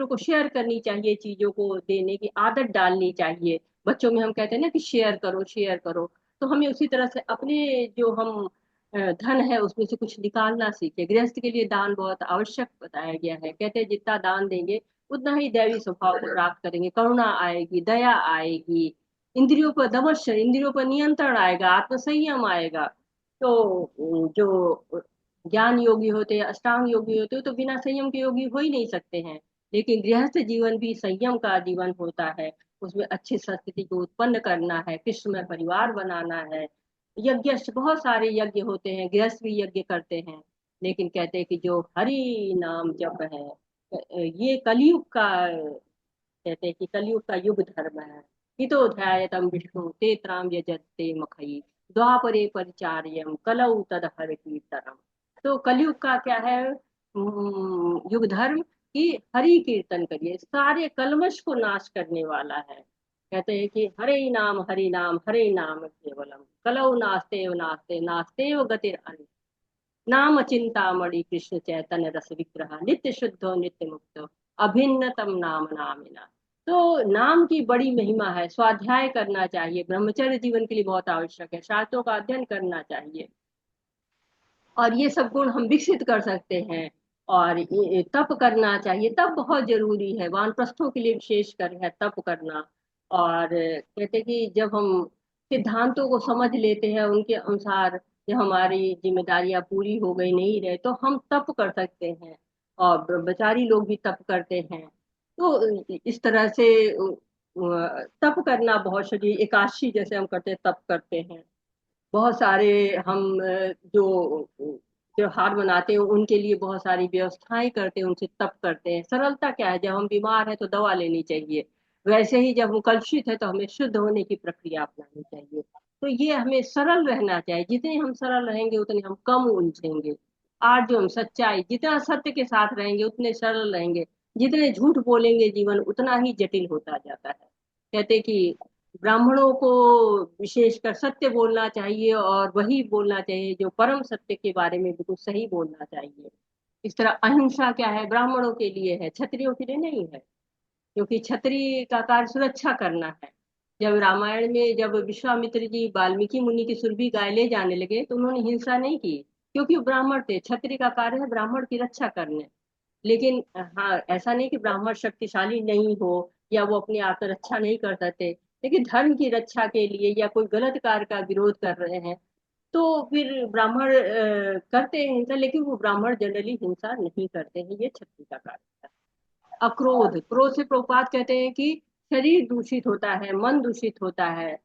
को शेयर करनी चाहिए, चीजों को देने की आदत डालनी चाहिए। बच्चों में हम कहते हैं ना कि शेयर करो शेयर करो, तो हमें उसी तरह से अपने जो हम धन है उसमें से कुछ निकालना सीखे। गृहस्थ के लिए दान बहुत आवश्यक बताया गया है। कहते हैं जितना दान देंगे उतना ही दैवी स्वभाव को प्राप्त करेंगे, करुणा आएगी, दया आएगी, इंद्रियों पर दमश, इंद्रियों पर नियंत्रण आएगा, आत्मसंयम आएगा। तो जो ज्ञान योगी होते हैं, अष्टांग योगी होते हैं, तो बिना संयम के योगी हो ही नहीं सकते हैं। लेकिन गृहस्थ जीवन भी संयम का जीवन होता है, उसमें अच्छी संस्कृति को उत्पन्न करना है, कृष्णमय परिवार बनाना है। यज्ञ, बहुत सारे यज्ञ होते हैं, गृहस्थ भी यज्ञ करते हैं। लेकिन कहते हैं कि जो हरि नाम जप है, ये कलयुग का, कहते हैं कि कलयुग का युग धर्म है। हितो ध्यायतम विष्णु ते त्राम यजते मखई, द्वापरे परिचार्यम कलौ तद हर कीर्तनम। तो कलयुग का क्या है युग धर्म, कि हरि कीर्तन करिए, सारे कलमश को नाश करने वाला है। कहते हैं कि हरे नाम केवलम, कलौ नास्ते नास्ते नास्ते गतिर अन्य, नाम चिंतामणि कृष्ण चैतन्य रस विग्रह, नित्य शुद्धो नित्य मुक्तो, अभिन्नतम नाम नामिना। तो नाम की बड़ी महिमा है, स्वाध्याय करना चाहिए, ब्रह्मचर्य जीवन के लिए बहुत आवश्यक है, शास्त्रों का अध्ययन करना चाहिए। और ये सब गुण हम विकसित कर सकते हैं। और ये तप करना चाहिए, तप बहुत जरूरी है, वानप्रस्थों के लिए विशेष कर है तप करना। और कहते कि जब हम सिद्धांतों को समझ लेते हैं उनके अनुसार, जब हमारी जिम्मेदारियां पूरी हो गई नहीं रहे, तो हम तप कर सकते हैं। और ब्रह्मचारी लोग भी तप करते हैं। तो इस तरह से तप करना बहुत शरीर एकादशी जैसे हम करते हैं तप करते हैं। बहुत सारे हम जो त्योहार मनाते हैं उनके लिए बहुत सारी व्यवस्थाएं करते हैं, उनसे तप करते हैं। सरलता क्या है, जब हम बीमार हैं तो दवा लेनी चाहिए, वैसे ही जब हम कलुषित है तो हमें शुद्ध होने की प्रक्रिया अपनानी चाहिए। तो ये हमें सरल रहना चाहिए, जितने हम सरल रहेंगे उतने हम कम उलझेंगे। आज जो हम सच्चाई, जितना सत्य के साथ रहेंगे उतने सरल रहेंगे, जितने झूठ बोलेंगे जीवन उतना ही जटिल होता जाता है। कहते कि ब्राह्मणों को विशेषकर सत्य बोलना चाहिए और वही बोलना चाहिए जो परम सत्य के बारे में बिल्कुल सही बोलना चाहिए। इस तरह अहिंसा क्या है, ब्राह्मणों के लिए है, क्षत्रियों के लिए नहीं है, क्योंकि क्षत्रिय का कार्य सुरक्षा करना है। जब रामायण में जब विश्वामित्र जी वाल्मीकि मुनि की सुरभि गाय ले जाने लगे तो उन्होंने हिंसा नहीं की, क्योंकि वो ब्राह्मण थे। क्षत्रिय का कार्य है ब्राह्मण की रक्षा करने। लेकिन हाँ, ऐसा नहीं कि ब्राह्मण शक्तिशाली नहीं हो या वो अपनी आत्मरक्षा नहीं कर सकते, लेकिन धर्म की रक्षा के लिए या कोई गलत कार्य का विरोध कर रहे हैं तो फिर ब्राह्मण करते हैं हिंसा, लेकिन वो ब्राह्मण जनरली हिंसा नहीं करते हैं, ये क्षत्रिय का कार्य है। अक्रोध, क्रोध से प्रभुपाद कहते हैं कि शरीर दूषित होता है, मन दूषित होता है।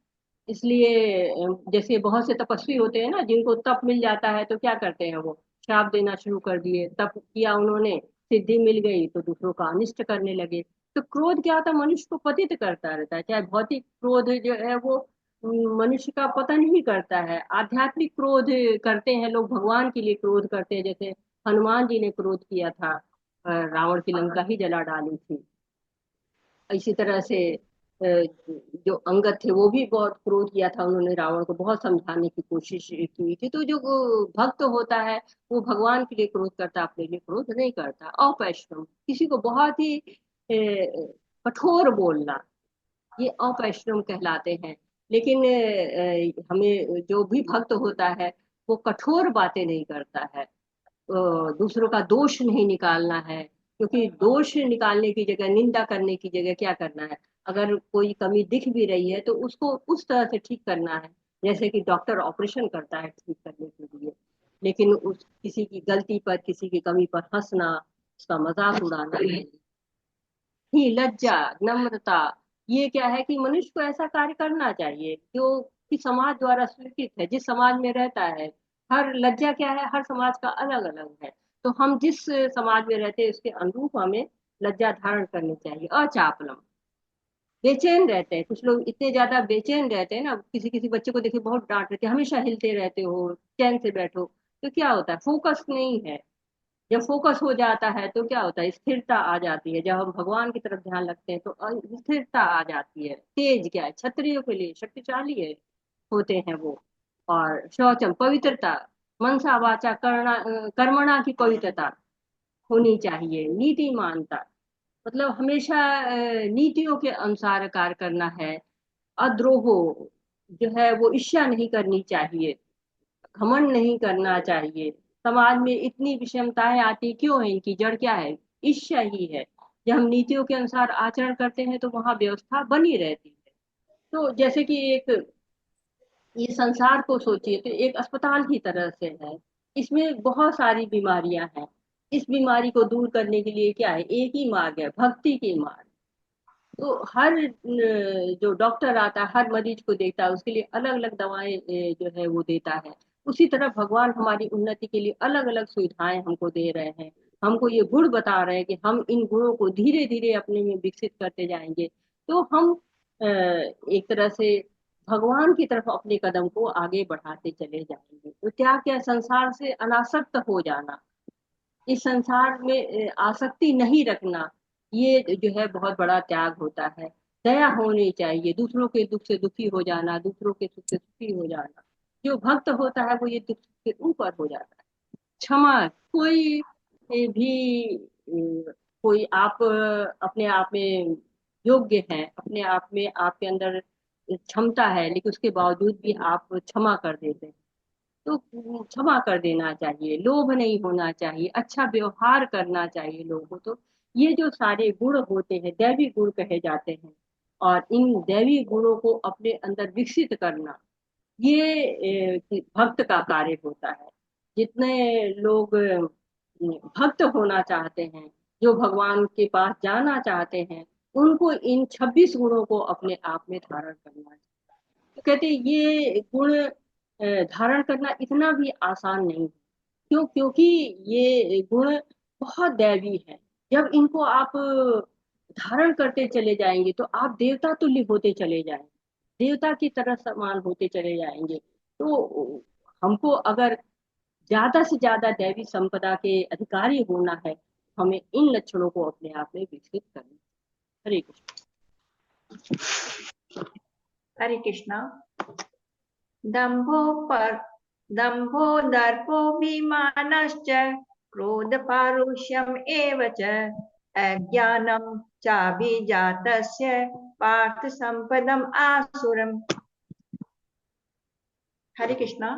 इसलिए जैसे बहुत से तपस्वी होते हैं ना, जिनको तप मिल जाता है तो क्या करते हैं, वो श्राप देना शुरू कर दिए। तप किया उन्होंने, सिद्धि मिल गई तो दूसरों का अनिष्ट करने लगे। तो क्रोध क्या होता है, मनुष्य को पतित करता रहता है। चाहे भौतिक क्रोध जो है वो मनुष्य का पतन ही करता है। आध्यात्मिक क्रोध करते हैं लोग, भगवान के लिए क्रोध करते हैं। जैसे हनुमान जी ने क्रोध किया था, रावण की लंका ही जला डाली थी। इसी तरह से जो अंगद थे वो भी बहुत क्रोध किया था, उन्होंने रावण को बहुत समझाने की कोशिश की थी। तो जो भक्त होता है वो भगवान के लिए क्रोध करता है, अपने लिए क्रोध नहीं करता। अपैश्रम, किसी को बहुत ही कठोर बोलना, ये अपैश्रम कहलाते हैं। लेकिन हमें जो भी भक्त होता है वो कठोर बातें नहीं करता है, दूसरों का दोष नहीं निकालना है। क्योंकि दोष निकालने की जगह, निंदा करने की जगह क्या करना है, अगर कोई कमी दिख भी रही है तो उसको उस तरह से ठीक करना है जैसे कि डॉक्टर ऑपरेशन करता है ठीक करने के लिए। लेकिन उस किसी की गलती पर, किसी की कमी पर हंसना, उसका मजाक उड़ाना नहीं। ही लज्जा, नम्रता, ये क्या है कि मनुष्य को ऐसा कार्य करना चाहिए जो कि समाज द्वारा स्वीकृत है, जिस समाज में रहता है। हर लज्जा क्या है, हर समाज का अलग अलग है। तो हम जिस समाज में रहते हैं उसके अनुरूप हमें लज्जा धारण करनी चाहिए। अचापलम, बेचैन रहते हैं कुछ लोग, इतने ज्यादा बेचैन रहते हैं ना, किसी किसी बच्चे को देखिए बहुत डांट रहते हैं, हमेशा हिलते रहते हो, चैन से बैठो। तो क्या होता है, फोकस नहीं है। जब फोकस हो जाता है तो क्या होता है, स्थिरता आ जाती है। जब हम भगवान की तरफ ध्यान रखते हैं तो स्थिरता आ जाती है। तेज क्या है, क्षत्रियो के लिए शक्तिशाली है, होते हैं वो। और शौचम, पवित्रता, मनसा वाचा कर्मणा की पवित्रता होनी चाहिए। नीतिमानता, मतलब हमेशा नीतियों के अनुसार कार्य करना है। अद्रोहो, जो है वो ईर्ष्या नहीं करनी चाहिए, घमंड नहीं करना चाहिए। समाज में इतनी विषमताएं आती क्यों है, इनकी जड़ क्या है, ईर्ष्या ही है। जब हम नीतियों के अनुसार आचरण करते हैं तो वहां व्यवस्था बनी रहती है। तो जैसे कि एक, ये संसार को सोचिए तो एक अस्पताल की तरह से है, इसमें बहुत सारी बीमारियां हैं। इस बीमारी को दूर करने के लिए क्या है, एक ही मार्ग है, भक्ति की मार्ग। तो हर जो डॉक्टर आता है हर मरीज को देखता है, उसके लिए अलग अलग दवाएं जो है वो देता है। उसी तरह भगवान हमारी उन्नति के लिए अलग अलग सुविधाएं हमको दे रहे हैं। हमको ये गुण बता रहे हैं कि हम इन गुणों को धीरे धीरे अपने में विकसित करते जाएंगे तो हम एक तरह से भगवान की तरफ अपने कदम को आगे बढ़ाते चले जाएंगे। तो त्याग क्या, संसार से अनासक्त हो जाना, इस संसार में आसक्ति नहीं रखना, ये जो है बहुत बड़ा त्याग होता है। दया होनी चाहिए, दूसरों के दुख से दुखी हो जाना, दूसरों के सुख से सुखी हो जाना। जो भक्त होता है वो ये दुख से ऊपर हो जाता है। क्षमा, कोई भी कोई आप अपने आप में योग्य है, अपने आप में आपके अंदर क्षमता है, लेकिन उसके बावजूद भी आप क्षमा कर देते हैं तो क्षमा कर देना चाहिए। लोभ नहीं होना चाहिए, अच्छा व्यवहार करना चाहिए लोगों को। तो ये जो सारे गुण होते हैं दैवी गुण कहे जाते हैं, और इन दैवी गुणों को अपने अंदर विकसित करना, ये भक्त का कार्य होता है। जितने लोग भक्त होना चाहते हैं जो भगवान के पास जाना चाहते हैं, उनको इन 26 गुणों को अपने आप में धारण करना है। तो कहते हैं ये गुण धारण करना इतना भी आसान नहीं है। क्यों? क्योंकि ये गुण बहुत दैवी है। जब इनको आप धारण करते चले जाएंगे तो आप देवता तुल्य होते चले जाएंगे, देवता की तरह समान होते चले जाएंगे। तो हमको अगर ज्यादा से ज्यादा दैवी संपदा के अधिकारी होना है, हमें इन लक्षणों को अपने आप में विकसित करना है। हरे कृष्ण। हरे कृष्णा। दम्भो दर्पोऽभिमानश्च क्रोध पारुष्यम् एव च अज्ञानं चाभिजातस्य पार्थ सम्पदम् आसुरम्। हरे कृष्णा।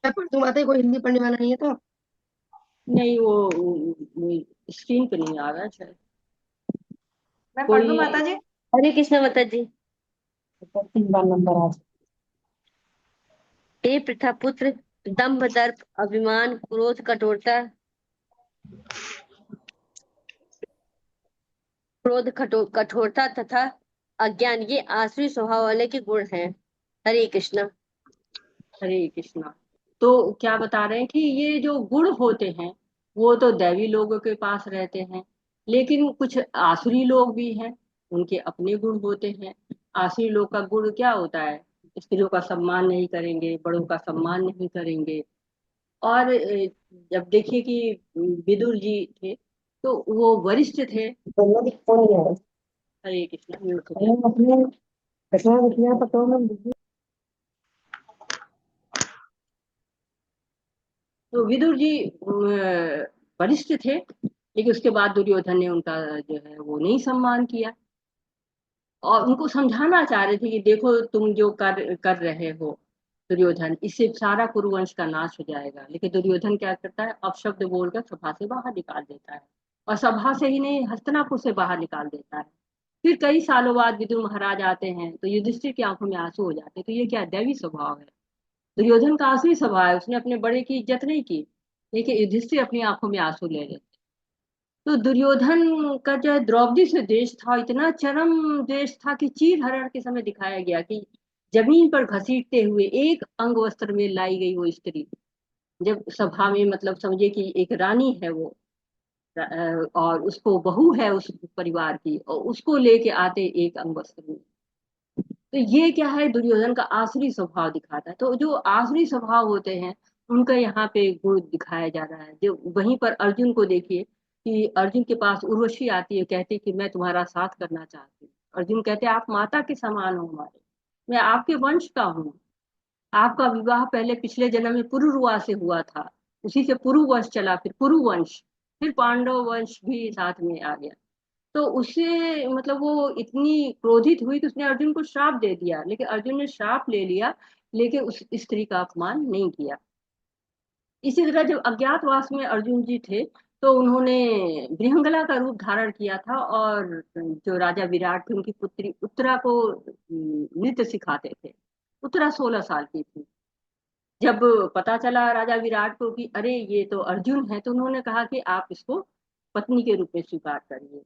मैं पढ़ दूं माता जी, कोई हिंदी पढ़ने वाला नहीं है तो? नहीं, वो स्क्रीन पे नहीं आ रहा है शायद। मैं पढ़ दूं माता जी? हरे कृष्ण माता जी। 3 बार नंबर आ हे पृथा पुत्र, दंभ दर्प अभिमान क्रोध कठोरता तथा अज्ञान ये आसुरी स्वभाव वाले के गुण हैं। हरे कृष्ण। हरे कृष्णा। तो क्या बता रहे हैं कि ये जो गुण होते हैं वो तो दैवी लोगों के पास रहते हैं, लेकिन कुछ आसुरी लोग भी हैं, उनके अपने गुण होते हैं। आसुरी लोग का गुण क्या होता है? स्त्रियों का सम्मान नहीं करेंगे, बड़ों का सम्मान नहीं करेंगे। और जब देखिए कि विदुर जी थे तो वो वरिष्ठ थे। हरे कृष्णा। म्यूट हो गया। तो विदुर जी वरिष्ठ थे, लेकिन उसके बाद दुर्योधन ने उनका जो है वो नहीं सम्मान किया और उनको समझाना चाह रहे थे कि देखो तुम जो कर कर रहे हो दुर्योधन, इससे सारा कुरुवंश का नाश हो जाएगा। लेकिन दुर्योधन क्या करता है? अपशब्द बोलकर सभा से बाहर निकाल देता है, और सभा से ही नहीं, हस्तिनापुर से बाहर निकाल देता है। फिर कई सालों बाद विदुर महाराज आते हैं तो युधिष्ठिर की आंखों में आंसू हो जाते हैं। तो ये क्या दैवी स्वभाव है? दुर्योधन का आसुरी स्वभाव है, उसने अपने बड़े की इज्जत नहीं की, लेकिन युधिष्ठिर अपनी आंखों में आंसू ले लेते। तो दुर्योधन का जो द्रौपदी से द्वेष था, इतना चरम द्वेष था कि चीर हरण के समय दिखाया गया कि जमीन पर घसीटते हुए एक अंग वस्त्र में लाई गई वो स्त्री, जब सभा में, मतलब समझे कि एक रानी है वो, और उसको बहू है उस परिवार की, और उसको लेके आते एक अंग वस्त्र में। तो ये क्या है? दुर्योधन का आसुरी स्वभाव दिखाता है। तो जो आसुरी स्वभाव होते हैं उनका यहाँ पे गुण दिखाया जा रहा है। जो वहीं पर अर्जुन को देखिए कि अर्जुन के पास उर्वशी आती है, कहती कि मैं तुम्हारा साथ करना चाहती हूँ। अर्जुन कहते आप माता के समान हो हमारे, मैं आपके वंश का हूँ। आपका विवाह पहले पिछले जन्म में पुरुरुआ से हुआ था, उसी से पुरुवंश चला, फिर पुरुवंश, फिर पांडव वंश भी साथ में आ गया। तो उससे मतलब वो इतनी क्रोधित हुई कि उसने अर्जुन को श्राप दे दिया, लेकिन अर्जुन ने श्राप ले लिया, लेकिन उस स्त्री का अपमान नहीं किया। इसी तरह जब अज्ञातवास में अर्जुन जी थे तो उन्होंने बृहंगला का रूप धारण किया था, और जो राजा विराट थे उनकी पुत्री उत्तरा को नृत्य सिखाते थे। उत्तरा 16 साल की थी। जब पता चला राजा विराट को कि अरे ये तो अर्जुन है, तो उन्होंने कहा कि आप इसको पत्नी के रूप में स्वीकार करिए।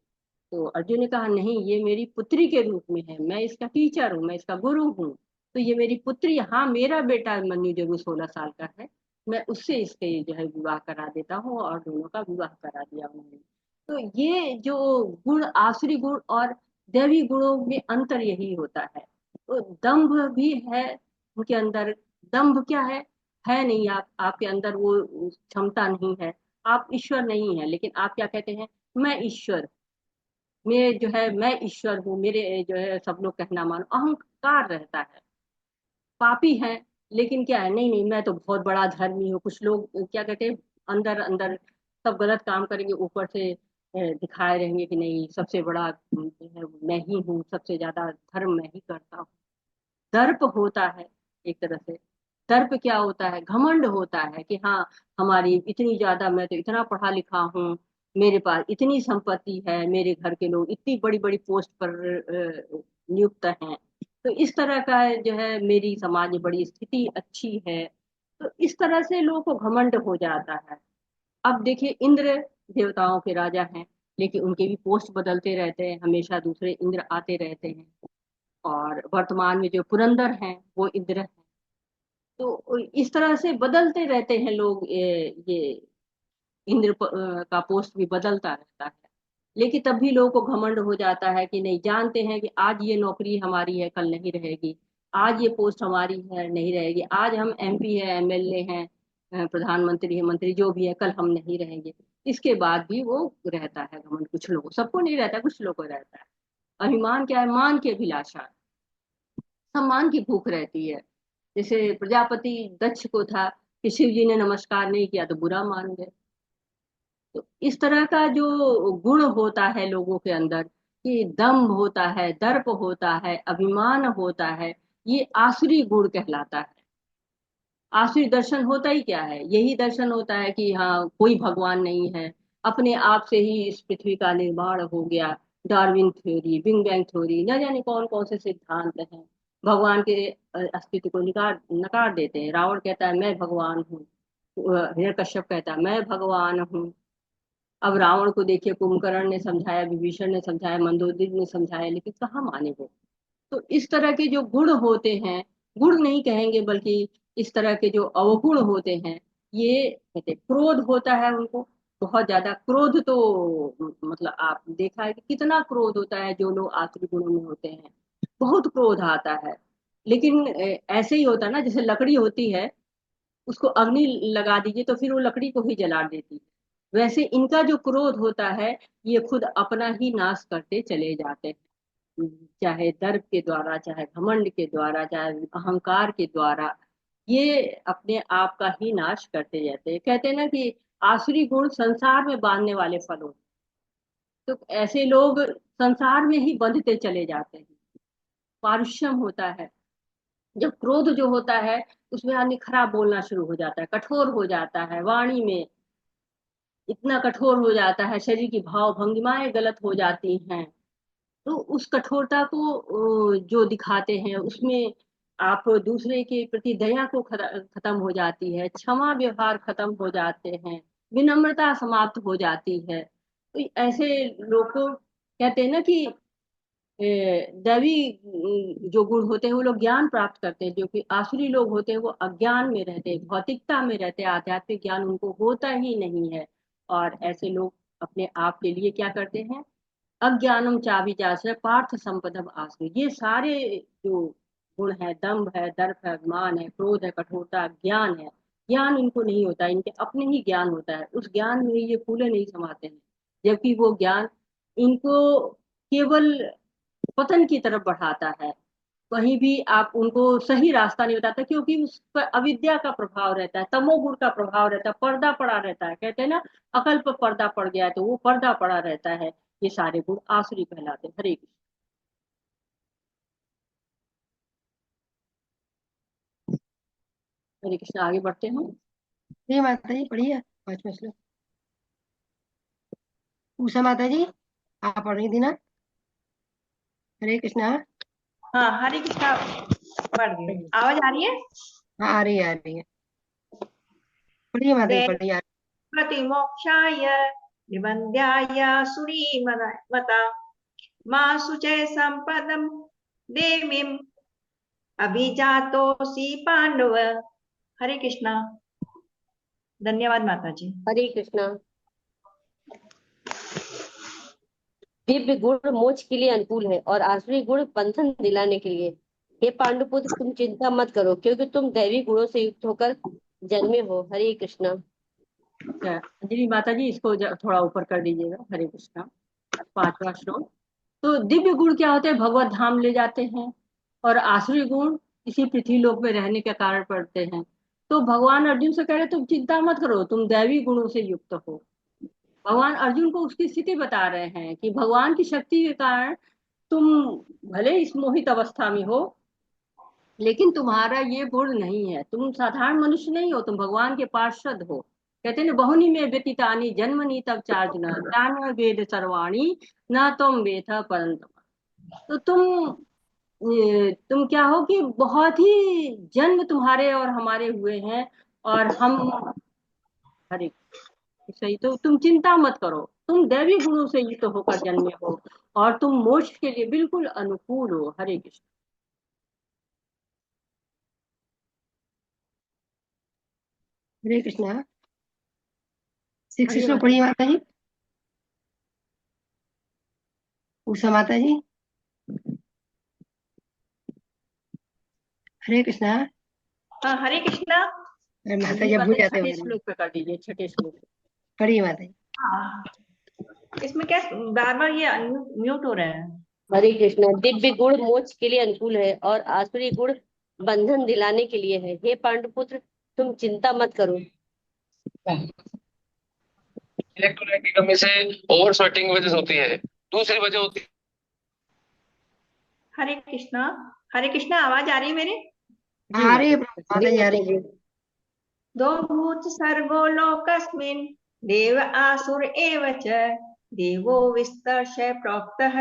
तो अर्जुन ने कहा नहीं, ये मेरी पुत्री के रूप में है, मैं इसका टीचर हूँ, मैं इसका गुरु हूँ। तो ये मेरी पुत्री, हाँ मेरा बेटा मन्यु जरूर 16 साल का है, मैं उससे इसके जो है विवाह करा देता हूँ, और दोनों का विवाह करा दिया उन्होंने। तो ये जो गुण, आसुरी गुण और दैवी गुणों में अंतर यही होता है। तो दंभ भी है उनके अंदर। दंभ क्या है नहीं, आपके अंदर वो क्षमता नहीं है, आप ईश्वर नहीं है, लेकिन आप क्या कहते हैं? मैं ईश्वर, मैं जो है मैं ईश्वर हूँ, मेरे जो है सब लोग कहना मानो, अहंकार रहता है। पापी है, लेकिन क्या है, नहीं नहीं मैं तो बहुत बड़ा धर्मी हूँ। कुछ लोग क्या कहते हैं, अंदर अंदर सब गलत काम करेंगे, ऊपर से दिखाए रहेंगे कि नहीं सबसे बड़ा जो है मैं ही हूँ, सबसे ज्यादा धर्म मैं ही करता हूँ। दर्प होता है एक तरह से। दर्प क्या होता है? घमंड होता है कि हाँ हमारी इतनी ज्यादा, मैं तो इतना पढ़ा लिखा हूँ, मेरे पास इतनी संपत्ति है, मेरे घर के लोग इतनी बड़ी बड़ी पोस्ट पर नियुक्त हैं, तो इस तरह का जो है, मेरी समाज में बड़ी स्थिति अच्छी है। तो इस तरह से लोगों को घमंड हो जाता है। अब देखिए, इंद्र देवताओं के राजा हैं, लेकिन उनके भी पोस्ट बदलते रहते हैं, हमेशा दूसरे इंद्र आते रहते हैं। और वर्तमान में जो पुरंदर हैं वो इंद्र हैं। तो इस तरह से बदलते रहते हैं लोग। ये इंद्र का पोस्ट भी बदलता रहता है। लेकिन तब भी लोगों को घमंड हो जाता है कि नहीं, जानते हैं कि आज ये नौकरी हमारी है, कल नहीं रहेगी। आज ये पोस्ट हमारी है, नहीं रहेगी। आज हम एमपी है, एमएलए हैं, प्रधानमंत्री है, मंत्री जो भी है, कल हम नहीं रहेंगे। इसके बाद भी वो रहता है घमंड कुछ लोगों, सबको नहीं रहता, कुछ लोगों को रहता है। अभिमान क्या है? मान की अभिलाषा, सम्मान की भूख रहती है। जैसे प्रजापति दक्ष को था कि शिव जी ने नमस्कार नहीं किया तो बुरा मान गए। तो इस तरह का जो गुण होता है लोगों के अंदर, कि दम्भ होता है, दर्प होता है, अभिमान होता है, ये आसुरी गुण कहलाता है। आसुरी दर्शन होता ही क्या है? यही दर्शन होता है कि हाँ, कोई भगवान नहीं है, अपने आप से ही इस पृथ्वी का निर्माण हो गया। Darwin theory, big bang theory, न जाने कौन कौन से सिद्धांत हैं, भगवान के अस्तित्व को नकार नकार देते हैं। रावण कहता है मैं भगवान हूँ, हिरण्यकश्यप कहता है मैं भगवान हूँ। अब रावण को देखिए, कुंभकर्ण ने समझाया, विभीषण ने समझाया, मंदोदरी ने समझाया, लेकिन कहाँ माने वो। तो इस तरह के जो गुण होते हैं, गुण नहीं कहेंगे बल्कि इस तरह के जो अवगुण होते हैं, ये कहते हैं, क्रोध होता है उनको, बहुत ज्यादा क्रोध। तो मतलब आप देखा है कि कितना क्रोध होता है जो लोग आसुरी गुणों में होते हैं, बहुत क्रोध आता है। लेकिन ऐसे ही होता है ना, जैसे लकड़ी होती है, उसको अग्नि लगा दीजिए तो फिर वो लकड़ी को ही जला देती है। वैसे इनका जो क्रोध होता है, ये खुद अपना ही नाश करते चले जाते हैं, चाहे दर्प के द्वारा, चाहे घमंड के द्वारा, चाहे अहंकार के द्वारा। ये अपने आप का ही नाश करते जाते हैं। कहते हैं ना कि आसुरी गुण संसार में बांधने वाले फल होते हैं। तो ऐसे लोग संसार में ही बंधते चले जाते हैं। पारुष्यम होता है, जब क्रोध जो होता है, उसमें आदमी खराब बोलना शुरू हो जाता है, कठोर हो जाता है, वाणी में इतना कठोर हो जाता है, शरीर की भाव भंगिमाएं गलत हो जाती हैं। तो उस कठोरता को जो दिखाते हैं, उसमें आप दूसरे के प्रति दया को खत्म हो जाती है, क्षमा व्यवहार खत्म हो जाते हैं, विनम्रता समाप्त हो जाती है। तो ऐसे लोग को कहते हैं ना कि दैवी जो गुण होते हैं वो लोग ज्ञान प्राप्त करते हैं। जो कि आसुरी लोग होते हैं वो अज्ञान में रहते हैं, भौतिकता में रहते हैं, आध्यात्मिक ज्ञान उनको होता ही नहीं है। और ऐसे लोग अपने आप के लिए क्या करते हैं? अज्ञानम चाभिजात पार्थ संपदम आसु, ये सारे जो गुण है, दम्भ है, दर्प है, अभिमान है, क्रोध है, कठोरता, ज्ञान है, ज्ञान इनको नहीं होता, इनके अपने ही ज्ञान होता है। उस ज्ञान में ये फूले नहीं समाते हैं, जबकि वो ज्ञान इनको केवल पतन की तरफ बढ़ाता है। कहीं भी आप उनको सही रास्ता नहीं बताता, क्योंकि उस पर अविद्या का प्रभाव रहता है, तमोगुण का प्रभाव रहता है, पर्दा पड़ा रहता है। कहते हैं ना, अकल पर पर्दा पड़ गया है, तो वो पर्दा पड़ा रहता है। ये सारे गुण आसुरी कहलाते हैं। हरे कृष्ण। हरे कृष्ण, आगे बढ़ते हैं। जी माता जी पढ़िए 5वां श्लोक। उषा माता जी आप पढ़ रही थी ना? हरे कृष्णा। हाँ, हरे कृष्णा पढ़ रही हूँ। आवाज आ रही है? हाँ आ रही है, आ रही है। पढ़िए माता जी पढ़िए। प्रतिमोक्षाय निबन्ध्याय सुरी मता मां शुचय संपदम देवीम अभिजातोसी पांडव। हरे कृष्णा। धन्यवाद माता जी। हरे कृष्णा। दिव्य गुण मोक्ष के लिए अनुकूल है और आसुरी गुण बंधन दिलाने के लिए। हे पांडुपुत्र, तुम चिंता मत करो, क्योंकि तुम दैवी गुणों से युक्त होकर जन्मे हो। हरे कृष्णा। अंजलि माता जी, इसको थोड़ा ऊपर कर दीजिएगा। हरे कृष्णा। 5वां श्लोक। तो दिव्य गुण क्या होते हैं? भगवत धाम ले जाते हैं। और आसुरी गुण इसी पृथ्वी लोक में रहने के कारण पड़ते हैं। तो भगवान अर्जुन से कह रहे तुम चिंता मत करो, तुम दैवी गुणों से युक्त हो। भगवान अर्जुन को उसकी स्थिति बता रहे हैं कि भगवान की शक्ति के कारण तुम भले इस मोहित अवस्था में हो, लेकिन तुम्हारा ये गुण नहीं है, तुम साधारण मनुष्य नहीं हो, तुम भगवान के पार्षद हो। कहते हैं बहुनी में व्यतीतानि जन्मनि तब चार्जुन तान्य वेद सर्वाणी न तुम वेद परंतम। तो तुम तुम क्या हो कि बहुत ही जन्म तुम्हारे और हमारे हुए हैं, और हम, हरे, सही, तो तुम चिंता मत करो, तुम दैवी गुणों से युक्त होकर जन्मे हो, और तुम मोक्ष के लिए बिल्कुल अनुकूल हो। हरे कृष्ण। हरे कृष्णा। 6 पढ़िए श्लोक माता पढ़िए माता जी। उषा माता जी। हरे कृष्णा। हाँ, हरे कृष्णा। अरे माता जी जी अब भूल माता, जाते छठे हो। श्लोक पे कर दीजिए, छठे श्लोक पे। पढ़िए माता जी। हाँ, इसमें क्या बार बार ये म्यूट हो रहा है? हरे कृष्णा। दिव्य गुण मोक्ष के लिए अनुकूल है और आसुरी गुण बंधन दिलाने के लिए है। हे पांडुपुत्र, तुम चिंता मत करो। इलेक्ट्रोलाइट की कमी से ओवर स्वेटिंग वजह होती है। दूसरी वजह होती है। हरे कृष्णा। हरे कृष्णा, आवाज आ रही है मेरी? जी हरे माता जी। माता जी आ रही है। दो भूत सर्गो लोकस्मिन् देव आसुर एव च देवो विस्तर्श प्रोक्तः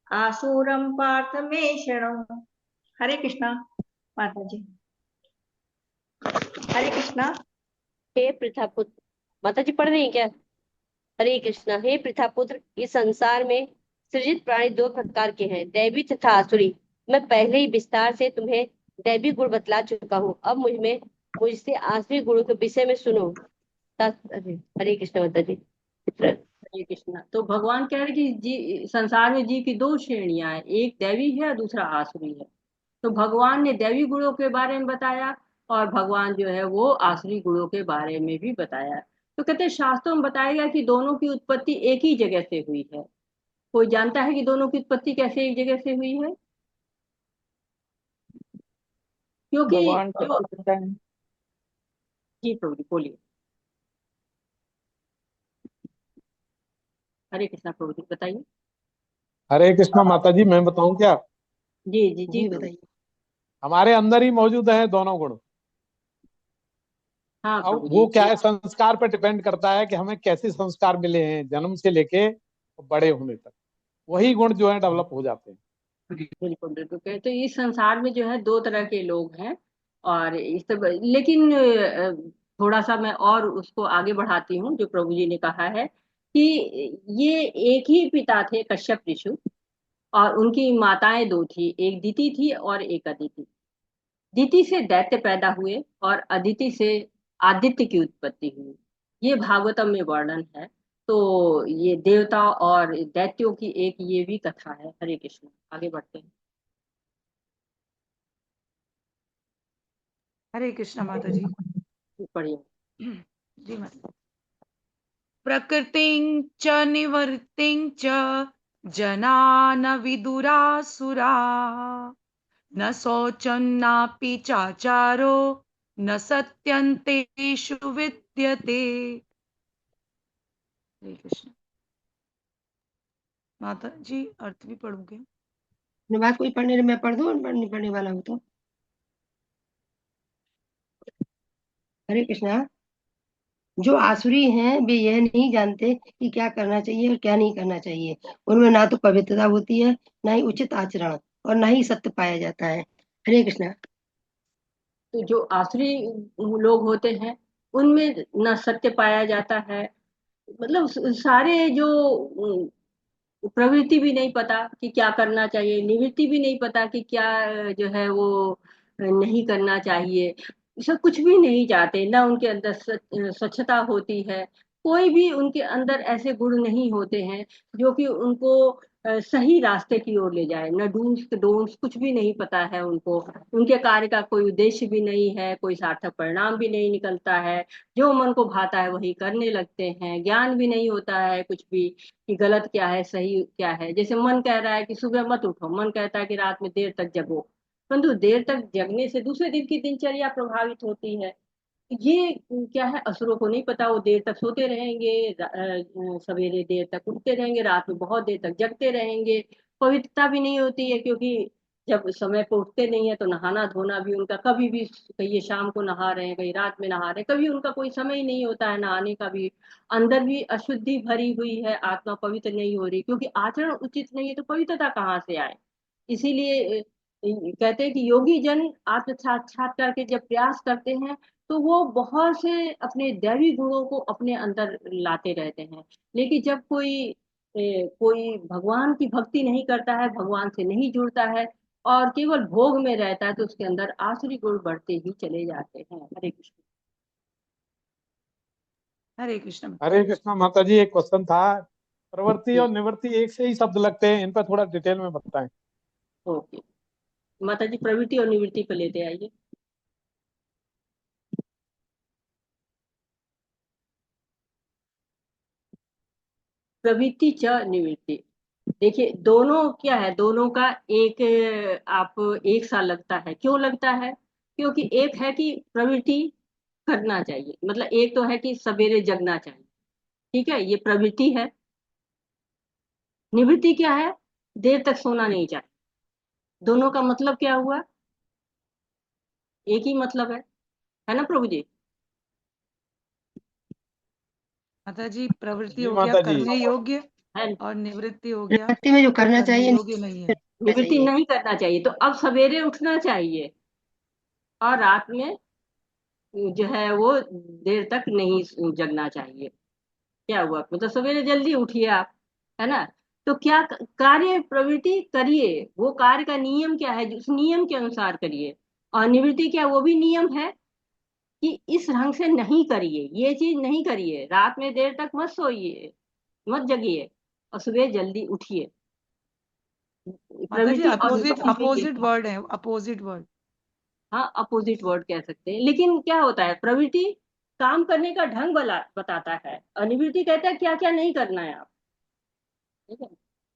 आसुरं पार्थ मे शृणु। हरे कृष्णा माता जी। हरे कृष्णा। हे प्रथापुत्र, माता जी पढ़ रही हैं क्या? हरे कृष्णा। हे प्रथापुत्र, इस संसार में सृजित प्राणी दो प्रकार के हैं, दैवी तथा आसुरी। मैं पहले ही विस्तार से तुम्हें दैवी गुण बतला चुका हूँ। अब मुझसे आसुरी गुणों के विषय में सुनो। हरे कृष्ण माता जी। हरे कृष्णा। तो भगवान कह रहे कि जी, संसार में जीव की दो श्रेणियां हैं, एक दैवी है और दूसरा आसुरी है। तो भगवान ने दैवी गुणों के बारे में बताया, और भगवान जो है वो आसुरी गुणों के बारे में भी बताया। तो कहते हैं शास्त्रों में बताया गया कि दोनों की उत्पत्ति एक ही जगह से हुई है। कोई जानता है कि दोनों की उत्पत्ति कैसे एक जगह से हुई है? क्योंकि भगवान का जो, पिता है। जी प्रभु जी बोलिए। हरे कृष्णा प्रभु जी बताइए। हरे कृष्णा माता जी, मैं बताऊं क्या? जी जी जी जी प्रभु जी। बताइए। हमारे अंदर ही मौजूद है दोनों गुण। हाँ अब प्रभु जी। वो क्या है, संस्कार पर डिपेंड करता है कि हमें कैसे संस्कार मिले हैं जन्म से लेके बड़े होने तक, वही गुण जो है डेवलप हो जाते हैं। बिल्कुल बिल्कुल। तो इस संसार में जो है दो तरह के लोग हैं, और इस लेकिन थोड़ा सा मैं और उसको आगे बढ़ाती हूँ, जो प्रभु जी ने कहा है कि ये एक ही पिता थे, कश्यप ऋषि, और उनकी माताएं दो थी, एक दिति थी और एक अदिति। दिति से दैत्य पैदा हुए और अदिति से आदित्य की उत्पत्ति हुई। ये भागवतम में वर्णन है। तो ये देवता और दैत्यों की एक ये भी कथा है। हरे कृष्ण। आगे बढ़ते हैं। हरे कृष्णा माता जी। पढ़िए। जी माता। प्रकृतिं च निवर्तिं च जना न विदुरासुरा, न शौचं नापि चाचारो न सत्यन्तेषु विद्यते। हरे कृष्ण। माता जी अर्थ भी पढ़ोगे? अपने बात कोई पढ़ने, मैं पढ़ दूं, पढ़ने वाला हूँ तो। हरे कृष्णा। जो आसुरी हैं वे यह नहीं जानते कि क्या करना चाहिए और क्या नहीं करना चाहिए। उनमें ना तो पवित्रता होती है, ना ही उचित आचरण, और ना ही सत्य पाया जाता है। हरे कृष्णा। तो जो आसुरी लोग होते हैं उनमें न सत्य पाया जाता है, मतलब सारे जो प्रवृत्ति भी नहीं पता कि क्या करना चाहिए, निवृत्ति भी नहीं पता कि क्या जो है वो नहीं करना चाहिए। सब कुछ भी नहीं चाहते, ना उनके अंदर स्वच्छता होती है। कोई भी उनके अंदर ऐसे गुण नहीं होते हैं जो कि उनको सही रास्ते की ओर ले जाए। न डूम्स डोंट्स कुछ भी नहीं पता है उनको। उनके कार्य का कोई उद्देश्य भी नहीं है, कोई सार्थक परिणाम भी नहीं निकलता है। जो मन को भाता है वही करने लगते हैं। ज्ञान भी नहीं होता है कुछ भी कि गलत क्या है सही क्या है। जैसे मन कह रहा है कि सुबह मत उठो, मन कहता है कि रात में देर तक जगो, परंतु देर तक जगने से दूसरे दिन की दिनचर्या प्रभावित होती है। ये क्या है, असुरों को नहीं पता। वो देर तक सोते रहेंगे, सवेरे देर तक उठते रहेंगे, रात में बहुत देर तक जगते रहेंगे। पवित्रता भी नहीं होती है, क्योंकि जब समय पर उठते नहीं है तो नहाना धोना भी उनका कभी भी, कहीं शाम को नहा रहे हैं कहीं रात में नहा रहे हैं, कभी उनका कोई समय ही नहीं होता है नहाने का भी। अंदर भी अशुद्धि भरी हुई है, आत्मा पवित्र नहीं हो रही, क्योंकि आचरण उचित नहीं है तो पवित्रता कहाँ से आए। इसीलिए कहते हैं कि योगी जन आत्म साक्षात्कार के जब प्रयास करते हैं तो वो बहुत से अपने दैवी गुणों को अपने अंदर लाते रहते हैं। लेकिन जब कोई भगवान की भक्ति नहीं करता है, भगवान से नहीं जुड़ता है और केवल भोग में रहता है, तो उसके अंदर आसुरी गुण बढ़ते ही चले जाते हैं। हरे कृष्ण। हरे कृष्ण। हरे कृष्णा माता जी, एक क्वेश्चन था। प्रवृत्ति जी और निवृत्ति एक से ही शब्द लगते हैं, इन पर थोड़ा डिटेल में बताएं। ओके माता जी, प्रवृत्ति और निवृत्ति पे लेते आइए। प्रवृत्ति च निवृत्ति, देखिए दोनों क्या है, दोनों का एक आप एक सा लगता है। क्यों लगता है? क्योंकि एक है कि प्रवृत्ति करना चाहिए, मतलब एक तो है कि सवेरे जगना चाहिए, ठीक है, ये प्रवृत्ति है। निवृत्ति क्या है? देर तक सोना नहीं चाहिए। दोनों का मतलब क्या हुआ? एक ही मतलब है ना प्रभु जी? माता जी, प्रवृत्ति जी हो गया माता जी। करने योग्य है और निवृत्ति हो गया निवृत्ति में जो करना करने चाहिए योग्य नहीं है। निवृत्ति नहीं करना चाहिए, तो अब सवेरे उठना चाहिए और रात में जो है वो देर तक नहीं जगना चाहिए। क्या हुआ? मतलब सवेरे जल्दी उठिए आप, है ना? तो क्या कार्य प्रवृत्ति करिए, वो कार्य का नियम क्या है उस नियम के अनुसार करिए। और निवृत्ति क्या, वो भी नियम है कि इस ढंग से नहीं करिए, ये चीज नहीं करिए, रात में देर तक मत सोइए, मत जगिए और सुबह जल्दी उठिए। माता जी, प्रवृत्ति और अपोजिट निवृत्ति में ये अपोजिट वर्ड है, अपोजिट वर्ड। हाँ अपोजिट वर्ड कह सकते हैं। लेकिन क्या होता है, प्रवृत्ति काम करने का ढंग बताता है और निवृत्ति कहता है क्या क्या नहीं करना है आप, ठीक है।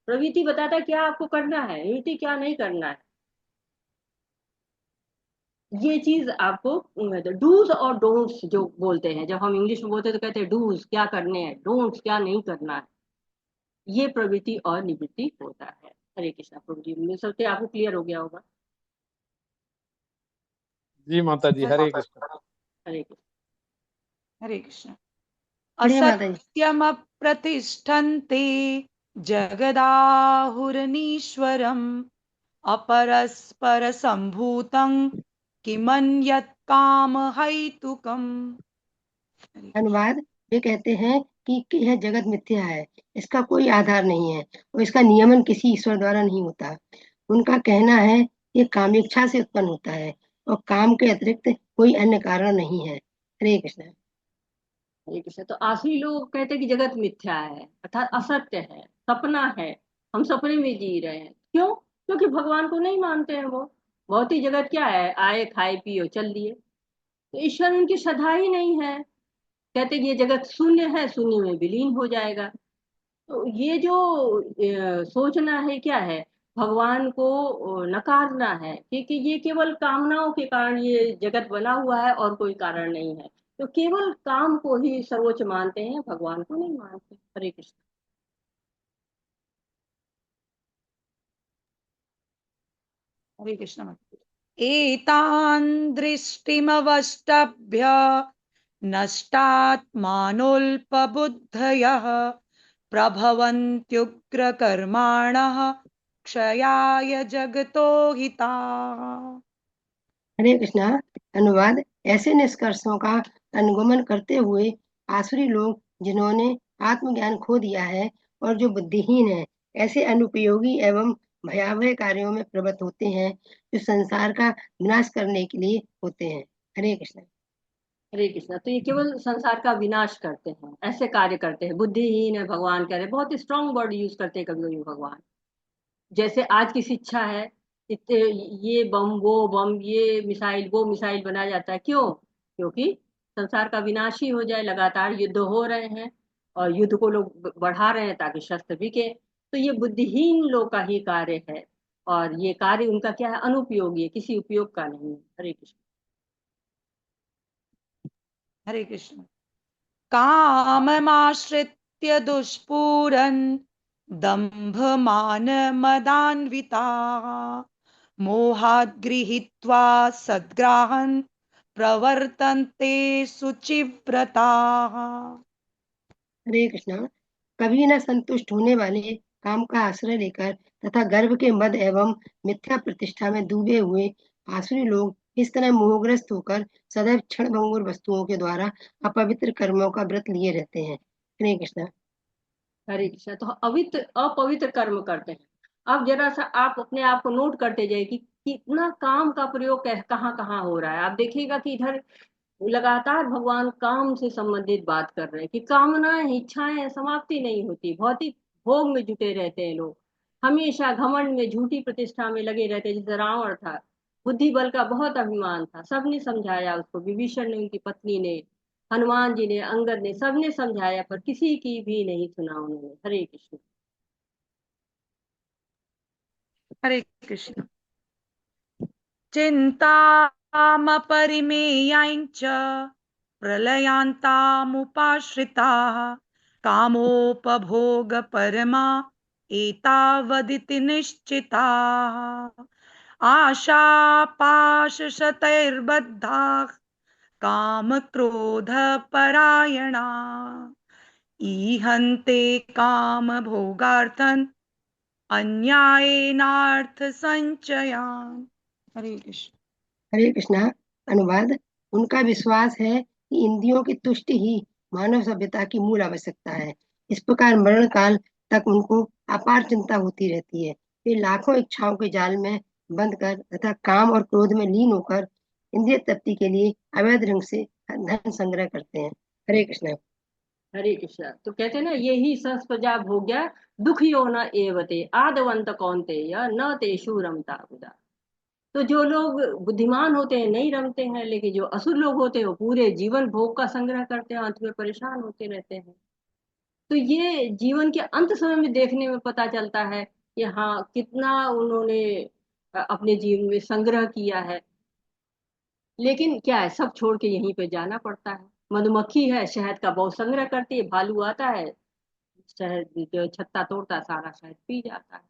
प्रवृत्ति बताता है क्या आपको करना है, निवृत्ति क्या नहीं करना है। ये चीज आपको डूज और डोंट्स जो बोलते हैं, जब हम इंग्लिश में बोलते हैं तो कहते हैं डूज क्या करने हैं, डोंट्स क्या नहीं करना है। ये प्रवृत्ति और निवृत्ति होता है। हरे कृष्णा प्रभु जी, मुझे सोचते आपको क्लियर हो गया होगा। जी माता जी, हरे कृष्ण। हरे कृष्ण। हरे कृष्ण। बढ़िया माता जी। असत्यम प्रतिष्ठन्ते जगदाहुरनीश्वरम् अपरस्पर संभूतं किमन्यत् काम हैतुकम्। अनुवाद, वे कहते हैं कि यह जगत मिथ्या है, इसका कोई आधार नहीं है और इसका नियमन किसी ईश्वर द्वारा नहीं होता। उनका कहना है ये कामेच्छा से उत्पन्न होता है और काम के अतिरिक्त कोई अन्य कारण नहीं है। हरे कृष्ण। हरे कृष्ण। तो आसुरी लोग कहते हैं कि जगत मिथ्या है, अर्थात असत्य है, सपना है, हम सपने में जी रहे हैं। क्यों? क्योंकि भगवान को नहीं मानते हैं वो। भौतिक जगत क्या है, आए खाए पियो चल दिए, तो ईश्वर उनकी श्रद्धा ही नहीं है। कहते कि ये जगत शून्य है, शून्य में विलीन हो जाएगा। तो ये जो सोचना है क्या है, भगवान को नकारना है, क्योंकि ये केवल कामनाओं के कारण ये जगत बना हुआ है और कोई कारण नहीं है। तो केवल काम को ही सर्वोच्च मानते हैं, भगवान को नहीं मानते। हरे कृष्ण। हरे कृष्ण। एतान् दृष्टिमवष्टभ्य नष्टात्मानोऽल्पबुद्धयः प्रभवन्त्युग्रकर्माणः क्षयाय जगतो हिताः। हरे कृष्णा। अनुवाद, ऐसे निष्कर्षों का अनुगमन करते हुए आसुरी लोग जिन्होंने आत्मज्ञान खो दिया है और जो बुद्धिहीन है, ऐसे अनुपयोगी एवं भयावह कार्यों में प्रवृत्त होते हैं जो संसार का विनाश करने के लिए होते हैं। हरे कृष्ण। हरे कृष्णा। तो ये केवल संसार का विनाश करते हैं, ऐसे कार्य करते हैं, बुद्धिहीन है भगवान कह रहे हैं। बहुत स्ट्रांग वर्ड यूज करते हैं कभी कभी भगवान। जैसे आज की शिक्षा है, इतने ये बम वो बम, ये मिसाइल वो मिसाइल बनाया जाता है। क्यों? क्योंकि संसार का विनाश ही हो जाए। लगातार युद्ध हो रहे हैं और युद्ध को लोग बढ़ा रहे हैं ताकि शस्त्र बिके। तो ये बुद्धिहीन लोग का ही कार्य है और ये कार्य उनका क्या है, अनुपयोगी है, किसी उपयोग का नहीं है। हरे कृष्ण। हरे कृष्ण। काममाश्रित्य दुष्पूरन् दम्भमानमदान्विताः मोहात् गृहीत्वा सद्ग्राहन् प्रवर्तन्ते शुचिव्रताः। हरे कृष्णा। कभी न संतुष्ट होने वाले काम का आश्रय लेकर तथा गर्व के मद एवं मिथ्या प्रतिष्ठा में डूबे हुए आसुरी लोग इस तरह मोहग्रस्त होकर सदैव क्षणभंगुर वस्तुओं के द्वारा अपवित्र कर्मों का व्रत लिए रहते हैं। हरे कृष्णा। हरे कृष्णा। तो अपवित्र कर्म करते हैं। अब जरा सा आप अपने आप को नोट करते जाइए कि कितना काम का प्रयोग कहाँ कहाँ हो रहा है। आप देखिएगा कि इधर लगातार भगवान काम से संबंधित बात कर रहे हैं कि कामनाएं इच्छाएं समाप्ति नहीं होती, भौतिक भोग में जुटे रहते हैं लोग, हमेशा घमंड में झूठी प्रतिष्ठा में लगे रहते हैं। जैसे रावण था, बुद्धि बल का बहुत अभिमान था, सबने समझाया उसको, विभीषण ने, उनकी पत्नी ने, हनुमान जी ने, अंगद ने, सबने समझाया पर किसी की भी नहीं सुना उन्होंने। हरे कृष्ण। हरे कृष्ण। चिन्तामपरिमेयाञ्च प्रलयान्तामुपाश्रिताः कामोपभोगपरमा एतावदिति निश्चिताः आशापाशशतैर्बद्धाः कामक्रोधपरायणा ईहन्ते कामभोगार्थं अन्यायेनार्थसञ्चयान्। हरे कृष्ण। हरे कृष्णा। अनुवाद। उनका विश्वास है कि इंद्रियों की तुष्टि ही मानव सभ्यता की मूल आवश्यकता है। इस प्रकार मरण काल तक उनको अपार चिंता होती रहती है। वे लाखों इच्छाओं के जाल में बंद कर तथा काम और क्रोध में लीन होकर इंद्रिय तृप्ति के लिए अवैध ढंग से धन संग्रह करते हैं। हरे कृष्णा। हरे कृष्णा। तो कहते हैं ना, यही संस्प्रजा भोग्या दुखियो न एवते आदवंत कौन्तेय न तेषु रमता बुधा। तो जो लोग बुद्धिमान होते हैं नहीं रमते हैं, लेकिन जो असुर लोग होते हैं वो पूरे जीवन भोग का संग्रह करते हैं, अंत में परेशान होते रहते हैं। तो ये जीवन के अंत समय में देखने में पता चलता है कि हाँ, कितना उन्होंने अपने जीवन में संग्रह किया है। लेकिन क्या है, सब छोड़ के यहीं पे जाना पड़ता है। मधुमक्खी है, शहद का बहुत संग्रह करती है, भालू आता है, शहद जो छत्ता तोड़ता है, सारा शहद पी जाता है।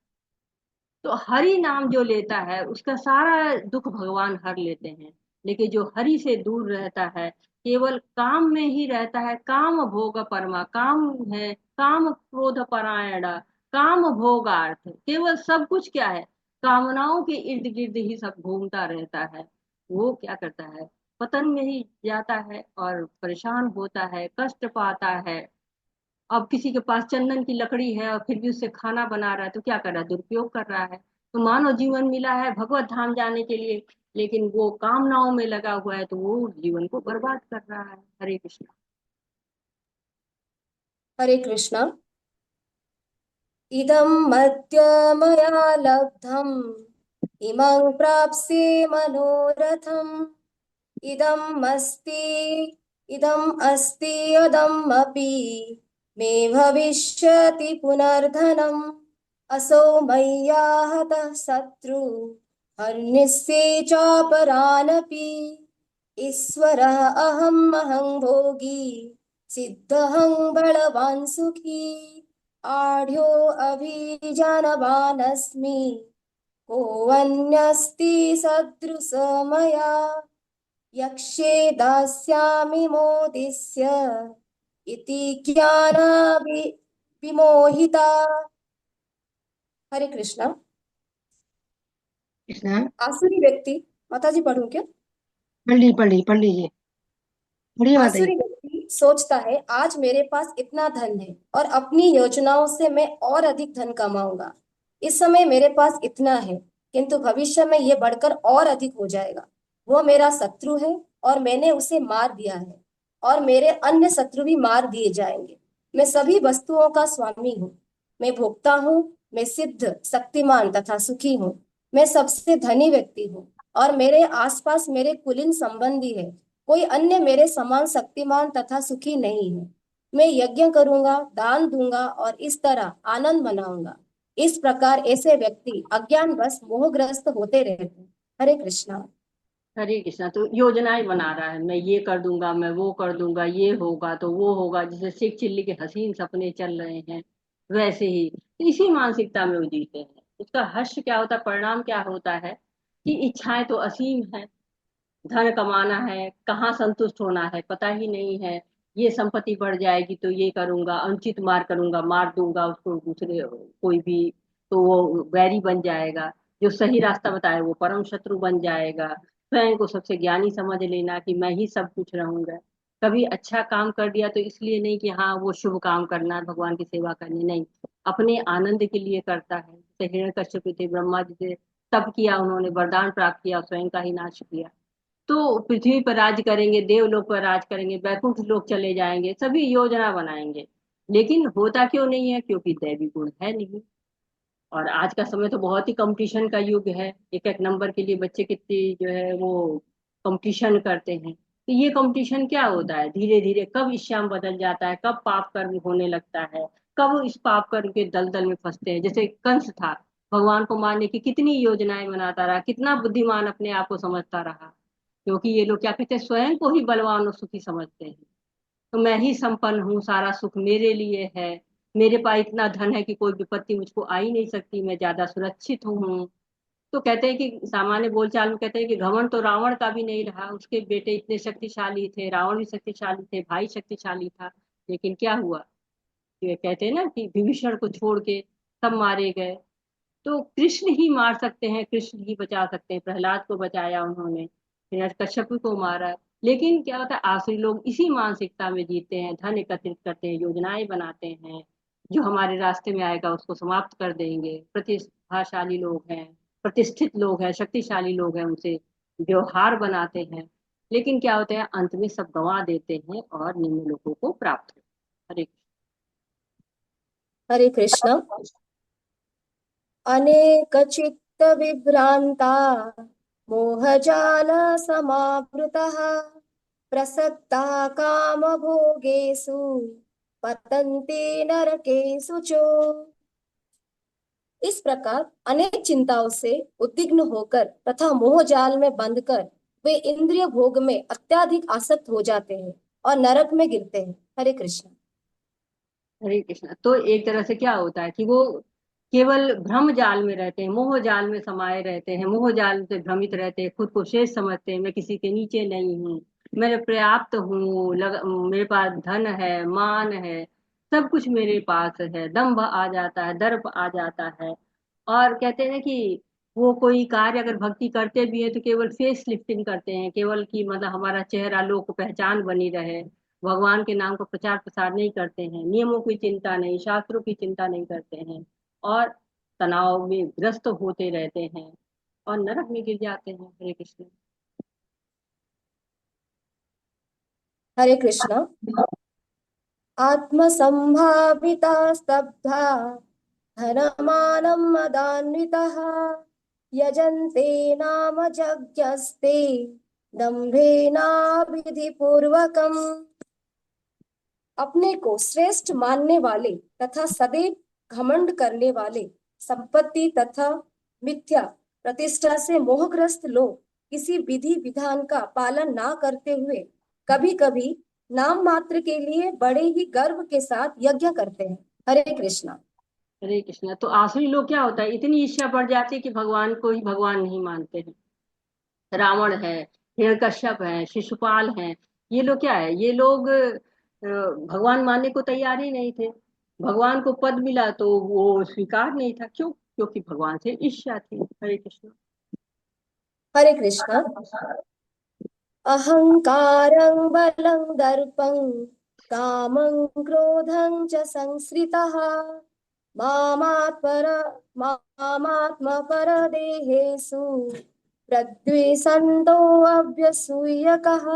तो हरि नाम जो लेता है उसका सारा दुख भगवान हर लेते हैं। लेकिन जो हरि से दूर रहता है, केवल काम में ही रहता है, काम भोग परमा, काम है, काम क्रोध परायण, काम भोगार्थ, केवल सब कुछ क्या है, कामनाओं के इर्द गिर्द ही सब घूमता रहता है। वो क्या करता है, पतन में ही जाता है और परेशान होता है, कष्ट पाता है। अब किसी के पास चंदन की लकड़ी है और फिर भी उससे खाना बना रहा है, तो क्या कर रहा है, दुरुपयोग कर रहा है। तो मानव जीवन मिला है भगवत धाम जाने के लिए, लेकिन वो कामनाओं में लगा हुआ है, तो वो जीवन को बर्बाद कर रहा है। हरे कृष्ण। हरे कृष्णा। इदं मद्य मया लब्धम् इमं प्राप्स्ये मनोरथम् इदम् अस्ति यदमपि मे भविष्यति पुनर्धनम् असौ मय्या हतः शत्रु हन्यस्ये चापरानपि ईश्वरः अहं भोगी सिद्धहं बलवान् सुखी आढ्यो अभिजानवानस्मि कोऽन्यस्ति सदृश मया यक्षे दास्यामि मोदिष्य इति विमोहिता। हरे कृष्णा। कृष्णा। आसुरी व्यक्ति, माता जी पढ़ूं क्या? पढ़ लीजिए। बढ़िया बात है। आसुरी व्यक्ति सोचता है आज मेरे पास इतना धन है और अपनी योजनाओं से मैं और अधिक धन कमाऊंगा। इस समय मेरे पास इतना है, किंतु भविष्य में ये बढ़कर और अधिक हो जाएगा। वो मेरा शत्रु है और मैंने उसे मार दिया है और मेरे अन्य शत्रु भी मार दिए जाएंगे। मैं सभी वस्तुओं का स्वामी हूँ, मैं भोक्ता हूँ, मैं सिद्ध, शक्तिमान तथा सुखी हूँ। मैं सबसे धनी व्यक्ति हूँ और मेरे आसपास मेरे कुलीन संबंधी है। कोई अन्य मेरे समान शक्तिमान तथा सुखी नहीं है। मैं यज्ञ करूंगा, दान दूंगा और इस तरह आनंद मनाऊंगा। इस प्रकार ऐसे व्यक्ति अज्ञानवश मोहग्रस्त होते रहते हैं। हरे कृष्णा। हरे कृष्णा। तो योजनाएं बना रहा है, मैं ये कर दूंगा, मैं वो कर दूंगा, ये होगा तो वो होगा, जैसे शेख चिल्ली के हसीन सपने चल रहे हैं वैसे ही इसी मानसिकता में वो जीते हैं। उसका हर्ष क्या होता है, परिणाम क्या होता है कि इच्छाएं तो असीम है, धन कमाना है, कहाँ संतुष्ट होना है पता ही नहीं है, ये संपत्ति बढ़ जाएगी तो ये करूंगा, अनुचित मार करूंगा, मार दूंगा उसको, दूसरे कोई भी, तो वो वैरी बन जाएगा। जो सही रास्ता बताए वो परम शत्रु बन जाएगा। स्वयं को सबसे ज्ञानी समझ लेना कि मैं ही सब कुछ रहूंगा। कभी अच्छा काम कर दिया तो इसलिए नहीं कि हाँ वो शुभ काम करना है, भगवान की सेवा करनी, नहीं, अपने आनंद के लिए करता है। जैसे हिरण्यकश्यप थे, ब्रह्मा जी से तप किया, उन्होंने वरदान प्राप्त किया, स्वयं का ही नाश किया। तो पृथ्वी पर राज करेंगे, देवलोक पर राज करेंगे, वैकुंठ लोक चले जाएंगे, सभी योजना बनाएंगे, लेकिन होता क्यों नहीं है? क्योंकि दैवी गुण है नहीं। और आज का समय तो बहुत ही कंपटीशन का युग है, एक एक नंबर के लिए बच्चे कितनी जो है वो कंपटीशन करते हैं। तो ये कंपटीशन क्या होता है? धीरे धीरे कब ईश्याम बदल जाता है, कब पाप कर्म होने लगता है, कब इस पाप कर्म के दलदल में फंसते हैं। जैसे कंस था, भगवान को मारने की कितनी योजनाएं बनाता रहा, कितना बुद्धिमान अपने आप को समझता रहा, क्योंकि ये लोग क्या कहते हैं, स्वयं को ही बलवान और सुखी समझते हैं। तो मैं ही संपन्न हूँ, सारा सुख मेरे लिए है, मेरे पास इतना धन है कि कोई विपत्ति मुझको आ ही नहीं सकती, मैं ज्यादा सुरक्षित हूँ। तो कहते हैं कि सामान्य बोलचाल में कहते हैं कि घमंड तो रावण का भी नहीं रहा, उसके बेटे इतने शक्तिशाली थे, रावण भी शक्तिशाली थे, भाई शक्तिशाली था, लेकिन क्या हुआ? ये कहते हैं ना कि विभीषण को छोड़ के सब मारे गए। तो कृष्ण ही मार सकते हैं, कृष्ण ही बचा सकते हैं। प्रहलाद को बचाया उन्होंने, हिरण्यकश्यप को मारा। लेकिन क्या होता है, आसुरी लोग इसी मानसिकता में जीते हैं, धन एकत्रित करते हैं, योजनाएं बनाते हैं, जो हमारे रास्ते में आएगा उसको समाप्त कर देंगे। प्रतिभाशाली लोग हैं, प्रतिष्ठित लोग हैं, शक्तिशाली लोग हैं, उनसे व्यवहार बनाते हैं, लेकिन क्या होता है, अंत में सब गंवा देते हैं और निम्न लोगों को प्राप्त होता है। हरे हरे कृष्ण। अनेकचित्त विभ्रांता मोहजाल समावृतः प्रसक्ता कामभोगेषु पतन्ते नरकेषु च। इस प्रकार अनेक चिंताओं से उद्विग्न होकर तथा मोह जाल में बंधकर वे इंद्रिय भोग में अत्याधिक आसक्त हो जाते हैं और नरक में गिरते हैं। हरे कृष्ण। हरे कृष्णा। तो एक तरह से क्या होता है कि वो केवल भ्रम जाल में रहते हैं, मोह जाल में समाये रहते हैं, मोह जाल से भ्रमित रहते हैं, खुद को शेष समझते हैं, मैं किसी के नीचे नहीं हूँ, मैं पर्याप्त हूँ, मेरे पास धन है, मान है, सब कुछ मेरे पास है, दंभ आ जाता है, दर्प आ जाता है। और कहते हैं कि वो कोई कार्य अगर भक्ति करते भी है तो केवल फेस लिफ्टिंग करते हैं, केवल कि मतलब हमारा चेहरा लोग को पहचान बनी रहे, भगवान के नाम का प्रचार प्रसार नहीं करते हैं, नियमों की चिंता नहीं, शास्त्रों की चिंता नहीं करते हैं, और तनाव में ग्रस्त होते रहते हैं और नरक में गिर जाते हैं। हरे कृष्ण। हरे कृष्ण। आत्मसंभाविता स्तब्धा धनमानं मदान्वितः यजन्ते नाम यज्ञस्ते दम्भेनाभिधिपूर्वकम्। अपने को श्रेष्ठ मानने वाले तथा सदैव घमंड करने वाले, संपत्ति तथा मिथ्या प्रतिष्ठा से मोहग्रस्त लोग किसी विधि विधान का पालन ना करते हुए कभी कभी नाम मात्र के लिए बड़े ही गर्व के साथ यज्ञ करते हैं। हरे कृष्णा। हरे कृष्ण। तो आसुरी लोग क्या होता है, इतनी ईर्ष्या बढ़ जाती है कि भगवान को ही भगवान नहीं मानते हैं। रावण है, हिरण्यकश्यप है, शिशुपाल है, ये लोग क्या है, ये लोग भगवान मानने को तैयार ही नहीं थे। भगवान को पद मिला तो वो स्वीकार नहीं था, क्यों? क्योंकि भगवान से ईर्ष्या थी। हरे कृष्ण। हरे कृष्णा। अहंकारं बलं दर्पं कामं क्रोधं च संश्रितः मामात्मपरदेहेषु प्रद्वेषन्तो अभ्यसूयकः।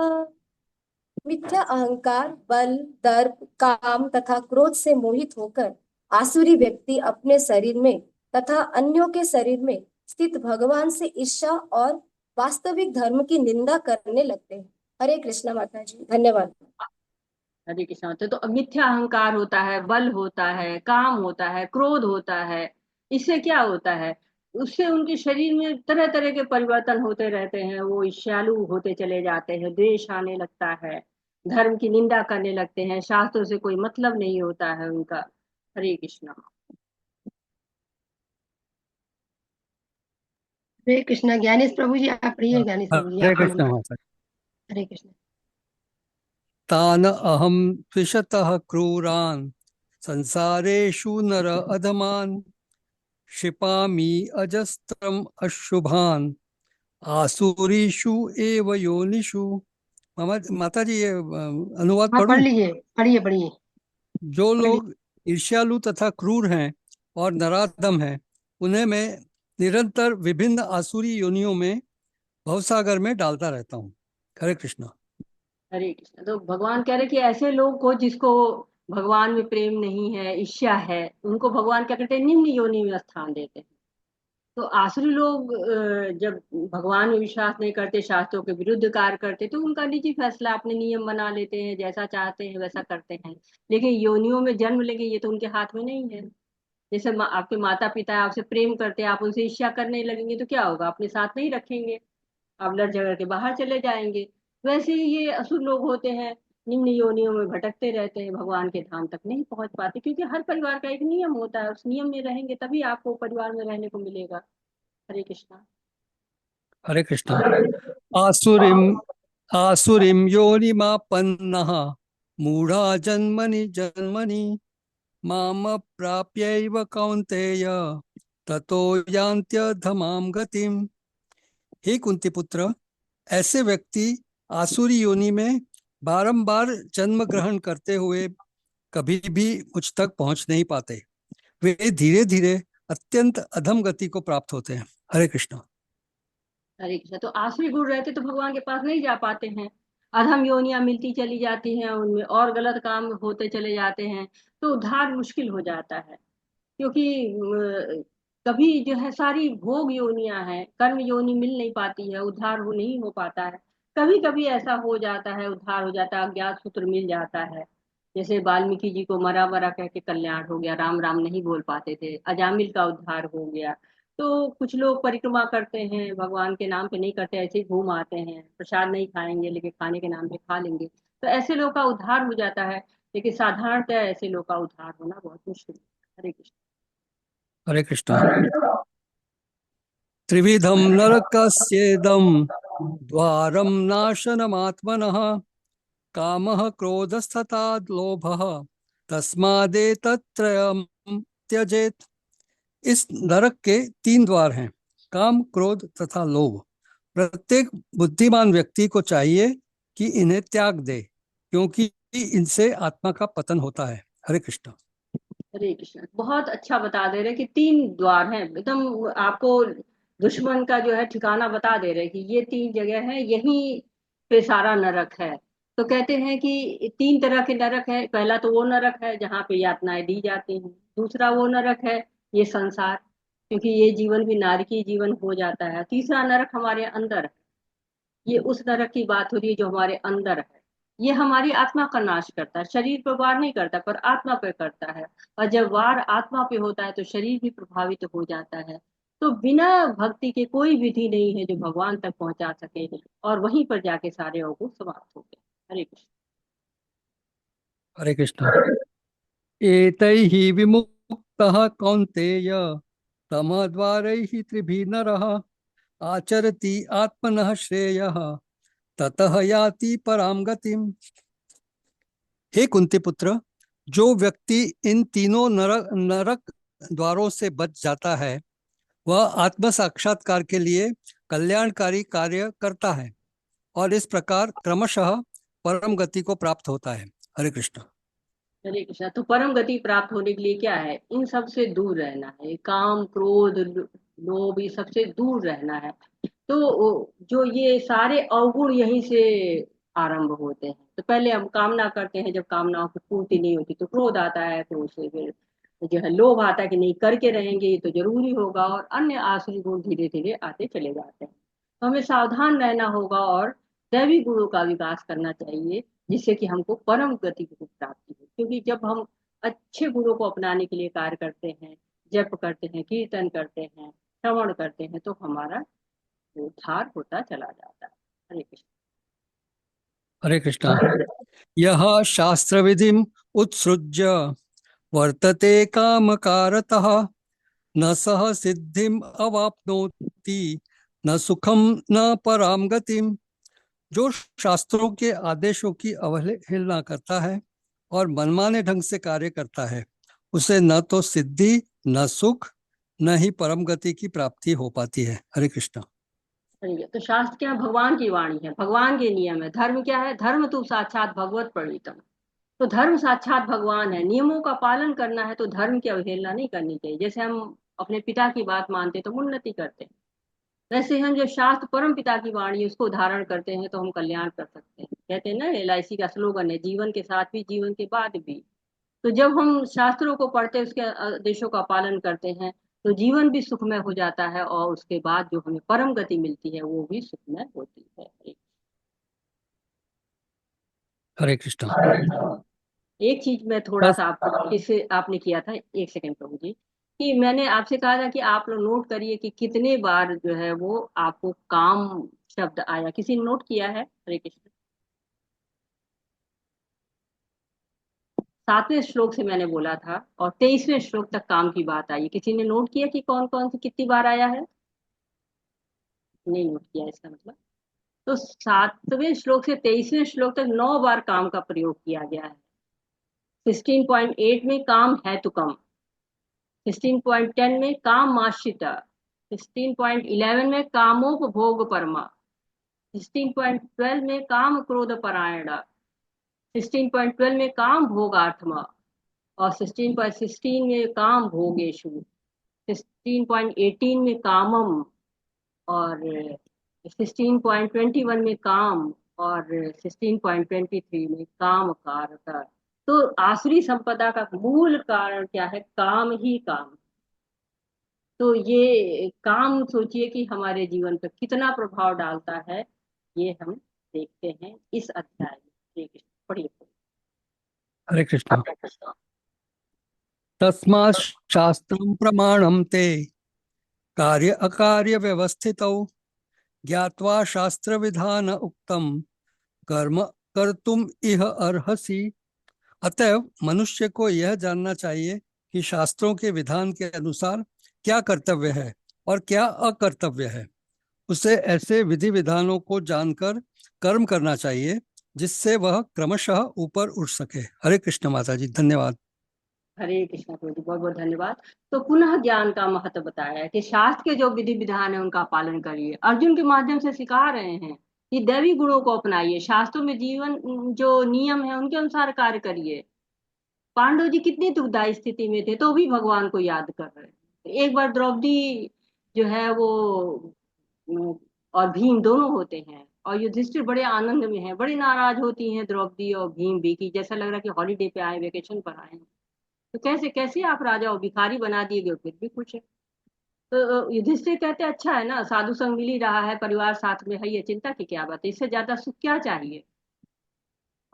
मिथ्या अहंकार, बल, दर्प, काम तथा क्रोध से मोहित होकर आसुरी व्यक्ति अपने शरीर में तथा अन्यों के शरीर में स्थित भगवान से ईर्ष्या और वास्तविक धर्म की निंदा करने लगते हैं। हरे कृष्णा माता जी, धन्यवाद। हरे कृष्ण। तो मिथ्या अहंकार होता है, बल होता है, काम होता है, क्रोध होता है। इससे क्या होता है, उससे उनके शरीर में तरह तरह के परिवर्तन होते रहते हैं, वो ईर्ष्यालु होते चले जाते हैं, द्वेष आने लगता है, धर्म की निंदा करने लगते हैं, शास्त्रों से कोई मतलब नहीं होता है उनका। हरे कृष्ण। हरे कृष्णा। ज्ञानेश प्रभु जी आप पढ़िए, ज्ञानेश प्रभु जी हरे आपका कृष्ण नंबर। माता। हरे कृष्ण। तान अहम द्विषतः क्रूरान संसारेषु नर अधमान क्षिपामि अजस्त्रम अशुभान आसुरीषु एव योनिषु। माता जी ये अनुवाद हाँ, पढ़ पढ़ूं? लीजिए, पढ़िए पढ़िए। जो लोग ईर्ष्यालु तथा क्रूर हैं और नराधम हैं, उन्हें मैं निरंतर विभिन्न आसुरी योनियों में भवसागर में डालता रहता हूँ। हरे कृष्णा। हरे कृष्ण। तो भगवान कह रहे कि ऐसे लोग को जिसको भगवान में प्रेम नहीं है, ईर्ष्या है, उनको भगवान क्या कहते हैं, निम्न योनि में स्थान देते हैं। तो आसुरी लोग जब भगवान में विश्वास नहीं करते, शास्त्रों के विरुद्ध कार्य करते, तो उनका निजी फैसला, अपने नियम बना लेते हैं, जैसा चाहते हैं वैसा करते हैं। लेकिन योनियों में जन्म लेंगे ये तो उनके हाथ में नहीं है। जैसे आपके माता पिता आपसे प्रेम करते हैं, आप उनसे ईर्ष्या करने लगेंगे तो क्या होगा, अपने साथ नहीं रखेंगे, आप लड़ झगड़ के बाहर चले जाएंगे। वैसे ही ये असुर लोग होते हैं, निम्न योनियों में भटकते रहते हैं, भगवान के धाम तक नहीं पहुंच पाते, क्योंकि हर परिवार का एक नियम होता है, उस नियम में रहेंगे तभी आपको परिवार में रहने को मिलेगा। हरे कृष्णा। हरे कृष्णा। आसुरीम आसुरीम योनिमापन्नः मूढ़ा जन्मनि जन्मनि माम प्राप्यैव कौन्तेय ततो यान्त्यधमां गतिम। हे कुंती पुत्र, ऐसे व्यक्ति आसुरी योनि में बारंबार जन्म ग्रहण करते हुए कभी भी मुझ तक पहुंच नहीं पाते। वे धीरे धीरे अत्यंत अधम गति को प्राप्त होते हैं। हरे कृष्णा। हरे कृष्णा। तो आसुरी गुण रहते तो भगवान के पास नहीं जा पाते हैं, अधम योनियां मिलती चली जाती हैं, उनमें और गलत काम होते चले जाते हैं, तो उद्धार मुश्किल हो जाता है। क्योंकि कभी जो है सारी भोग योनियां हैं, कर्म योनि मिल नहीं पाती है, उद्धार हो नहीं हो पाता है। कभी कभी ऐसा हो जाता है, उद्धार हो जाता है, अज्ञात सूत्र मिल जाता है। जैसे वाल्मीकि जी को मरा मरा कह के कल्याण हो गया, राम राम नहीं बोल पाते थे, अजामिल का उद्धार हो गया। तो कुछ लोग परिक्रमा करते हैं, भगवान के नाम पे नहीं करते, ऐसे ही घूम आते हैं, प्रसाद नहीं खाएंगे लेकिन खाने के नाम पे खा लेंगे, तो ऐसे लोग का उद्धार हो जाता है। लेकिन साधारणतः ऐसे लोग का उद्धार होना बहुत मुश्किल है। हरे कृष्ण। हरे कृष्णा। त्रिविधम नरकस्येदं द्वारं नाशनमात्मनः कामः क्रोधस्तथा लोभः तस्मादेतत्त्रयं त्यजेत। इस नरक के 3 द्वार हैं, काम, क्रोध तथा लोभ। प्रत्येक बुद्धिमान व्यक्ति को चाहिए कि इन्हें त्याग दे, क्योंकि इनसे आत्मा का पतन होता है। हरे कृष्ण। हरे कृष्ण। बहुत अच्छा बता दे रहे कि 3 द्वार हैं, एकदम आपको दुश्मन का जो है ठिकाना बता दे रहे कि ये 3 जगह है, यहीं पे सारा नरक है। तो कहते हैं कि 3 तरह के नरक है। पहला तो वो नरक है जहाँ पे यातनाएं दी जाती हैं, दूसरा वो नरक है ये संसार, क्योंकि ये जीवन भी नारकीय जीवन हो जाता है। तीसरा नरक हमारे अंदर है, ये उस नरक की बात हो रही है जो हमारे अंदर है। ये हमारी आत्मा का नाश करता है, शरीर पर वार नहीं करता पर आत्मा पे करता है। और जब वार आत्मा पे होता है तो शरीर भी प्रभावित हो जाता है। तो बिना भक्ति के कोई विधि नहीं है जो भगवान तक पहुंचा सके, और वहीं पर जाके सारे अवगुण समाप्त हो गए। हरे कृष्ण। हरे कृष्ण। एतैः विमुक्तः कौन्तेय तमद्वारैः त्रिभिः नरः आचरति आत्मनः श्रेयः ततः याति पराम गतिम। हे कुंती पुत्र, जो व्यक्ति इन तीनों नरक द्वारों से बच जाता है वह आत्म साक्षात्कार के लिए कल्याणकारी कार्य करता है और इस प्रकार क्रमशः परम गति को प्राप्त होता है। हरे कृष्ण। हरे कृष्णा। तो परम गति प्राप्त होने के लिए क्या है, इन सब से दूर रहना है, काम क्रोध लोभ ये सबसे दूर रहना है। तो जो ये सारे अवगुण यहीं से आरंभ होते हैं। तो पहले हम कामना करते हैं, जब कामनाओं की पूर्ति नहीं होती तो क्रोध आता है, क्रोध से फिर जो है लोभ आता है कि नहीं करके रहेंगे ये तो जरूरी होगा, और अन्य आसुरी गुण धीरे धीरे आते चले जाते हैं। तो हमें सावधान रहना होगा और दैवी गुणों का विकास करना चाहिए, जिससे कि हमको परम गति की प्राप्ति हो। क्योंकि जब हम अच्छे गुणों को अपनाने के लिए कार्य करते हैं, जप करते हैं, कीर्तन करते हैं, श्रवण करते हैं, तो हमारा उद्धार होता चला जाता है। हरे कृष्ण। हरे कृष्णा। यह शास्त्र विधिम उत्सृज्य वर्तते कामकारतः न सह सिद्धिम अवाप्नोति न सुखम न पराम गतिम जो शास्त्रों के आदेशों की अवहेलना करता है और मनमाने ढंग से कार्य करता है, उसे न तो सिद्धि, न सुख, न ही परम गति की प्राप्ति हो पाती है। हरे कृष्णा। सही है। तो शास्त्र क्या है? भगवान की वाणी है, भगवान के नियम है। धर्म क्या है? धर्म तू साक्षात भगवत प्रणीतम। तो धर्म साक्षात भगवान है, नियमों का पालन करना है, तो धर्म की अवहेलना नहीं करनी चाहिए। जैसे हम अपने पिता की बात मानते तो हम उन्नति करते हैं, वैसे हम जो शास्त्र परम पिता की वाणी है उसको धारण करते हैं तो हम कल्याण कर सकते हैं। कहते हैं ना, LIC का स्लोगन है, जीवन के साथ भी जीवन के बाद भी। तो जब हम शास्त्रों को पढ़ते उसके आदेशों का पालन करते हैं तो जीवन भी सुखमय हो जाता है, और उसके बाद जो हमें परम गति मिलती है वो भी सुखमय होती है। हरे कृष्णा। एक चीज मैं थोड़ा सा आपको, इसे आपने किया था, एक सेकंड प्रभु जी, कि मैंने आपसे कहा था कि आप लोग नोट करिए कि कितने बार जो है वो आपको काम शब्द आया। किसी ने नोट किया है? हरे कृष्ण। 7वें श्लोक से मैंने बोला था और 23वें श्लोक तक काम की बात आई। किसी ने नोट किया कि कौन कौन सी कितनी बार आया है? नहीं नोट किया, इसका मतलब तो 7वें श्लोक से 23वें श्लोक तक 9 बार काम का प्रयोग किया गया है। 16.8 में काम है तो कम, 16.10 में काम माश्रिता, 16.11 में कामोपभोग परमा, 16.12 में काम क्रोध परायणा, 16.12 में काम भोगार्थमा, और 16.16 में काम भोगेशु, 16.18 में कामम, और 16.21 में काम, और 16.23 में काम कारता। तो आसुरी संपदा का मूल कारण क्या है? काम ही काम। तो ये काम सोचिए कि हमारे जीवन पर कितना प्रभाव डालता है, ये हम देखते हैं इस अध्याय में। ठीक है, पढ़िए। हरे कृष्णा। तस्मात् शास्त्रं प्रमाणं ते कार्य अकार्य व्यवस्थितौ ज्ञात्वा शास्त्र विधान उक्तम कर्म कर्तुम इह अर्हसि। अतएव मनुष्य को यह जानना चाहिए कि शास्त्रों के विधान के अनुसार क्या कर्तव्य है और क्या अकर्तव्य है। उसे ऐसे विधि विधानों को जानकर कर्म करना चाहिए जिससे वह क्रमशः ऊपर उठ सके। हरे कृष्ण माता जी, धन्यवाद। हरे कृष्णा प्रभु जी, बहुत बहुत धन्यवाद। तो पुनः ज्ञान का महत्व बताया है कि शास्त्र के जो विधि विधान है उनका पालन करिए। अर्जुन के माध्यम से सिखा रहे हैं कि दैवी गुणों को अपनाइए, शास्त्रों में जीवन जो नियम है उनके अनुसार कार्य करिए। पांडव जी कितनी दुखदायी स्थिति में थे तो भी भगवान को याद कर रहे हैं। एक बार द्रौपदी जो है वो और भीम दोनों होते हैं, और युधिष्ठिर बड़े आनंद में है, बड़ी नाराज होती हैं द्रौपदी और भीम भी, कि जैसा लग रहा है कि हॉलीडे पे आए, वेकेशन पर आए हैं। तो कैसे कैसे आप राजा हो, भिखारी बना दिए गए, फिर भी खुश है। तो युधिष्ठिर कहते हैं अच्छा है ना, साधु संग मिल ही रहा है, परिवार साथ में है, ये चिंता की क्या बात है, इससे ज्यादा सुख क्या चाहिए।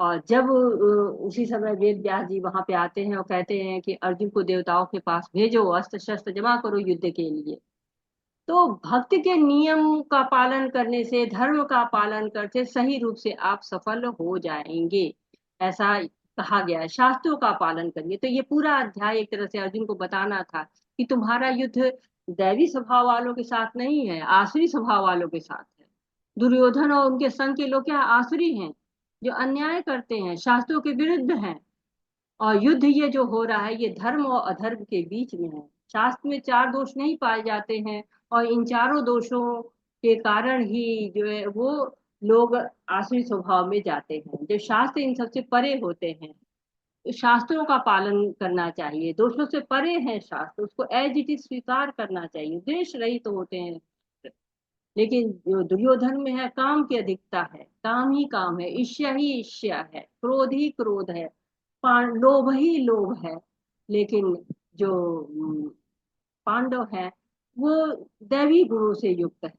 और जब उसी समय वेद व्यास जी वहां पे आते हैं और कहते हैं कि अर्जुन को देवताओं के पास भेजो, अस्त्र शस्त्र जमा करो युद्ध के लिए। तो भक्ति के नियम का पालन करने से, धर्म का पालन करके सही रूप से आप सफल हो जाएंगे, ऐसा कहा गया है। शास्त्रों का पालन करिए। तो ये पूरा अध्याय एक तरह से अर्जुन को बताना था कि तुम्हारा युद्ध दैवी स्वभाव वालों के साथ नहीं है, आसुरी स्वभाव वालों के साथ है। दुर्योधन और उनके संग के लोग क्या आसुरी हैं, जो अन्याय करते हैं, शास्त्रों के विरुद्ध हैं। और युद्ध ये जो हो रहा है ये धर्म और अधर्म के बीच में है। शास्त्र में 4 दोष नहीं पाए जाते हैं, और इन चारों दोषों के कारण ही जो है वो लोग आसुरी स्वभाव में जाते हैं। जो शास्त्र इन सबसे परे होते हैं, तो शास्त्रों का पालन करना चाहिए। दोषों से परे है शास्त्र, उसको एज इट इज स्वीकार करना चाहिए। द्वेष रहित तो होते हैं। लेकिन जो दुर्योधन में है, काम की अधिकता है, काम ही काम है, ईर्ष्या ही ईर्ष्या है, क्रोध ही क्रोध है, लोभ ही लोभ है। लेकिन जो पांडव है वो दैवी गुणों से युक्त है।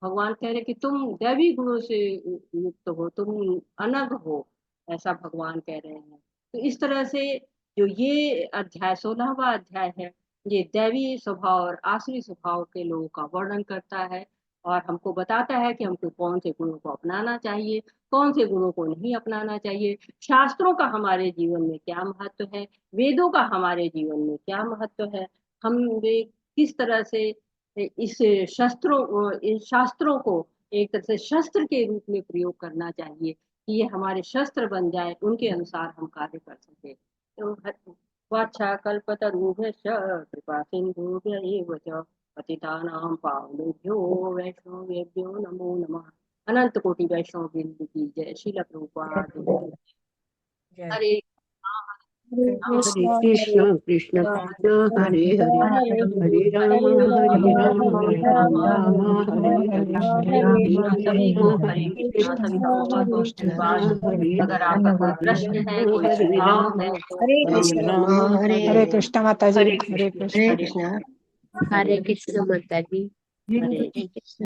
भगवान कह रहे कि तुम दैवी गुणों से युक्त हो, तुम अनग हो, ऐसा भगवान कह रहे हैं। तो इस तरह से जो ये अध्याय 16वां अध्याय है, ये दैवी स्वभाव और आसुरी स्वभाव के लोगों का वर्णन करता है, और हमको बताता है कि हमको कौन से गुणों को अपनाना चाहिए, कौन से गुणों को नहीं अपनाना चाहिए। शास्त्रों का हमारे जीवन में क्या महत्व है, वेदों का हमारे जीवन में क्या महत्व है, हम वे किस तरह से इस शास्त्रों को एक तरह से शस्त्र के रूप में प्रयोग करना चाहिए कि ये हमारे शस्त्र बन जाए, उनके अनुसार हम कार्य कर सके। तो वाछाकल्पतरुभ्यश्च कृपा सिन्धुभ्य एव च पतितानां पावनेभ्यो वैष्णवेभ्यो नमो नमः। अनंत कोटि वैष्णव वृंद की जय। श्रील प्रभुपाद की जय। हरे हरे कृष्ण कृष्ण कृष्ण हरे हरे हरे राम राम हरे हरे सभी को हरे कृष्णा, सभी का बहुत बहुत धन्यवाद। अगर आपका कोई प्रश्न है, कोई सुझाव है तो हरे कृष्ण। हरे कृष्ण माता जी। हरे कृष्ण। हरे कृष्ण माता जी। हरे कृष्ण।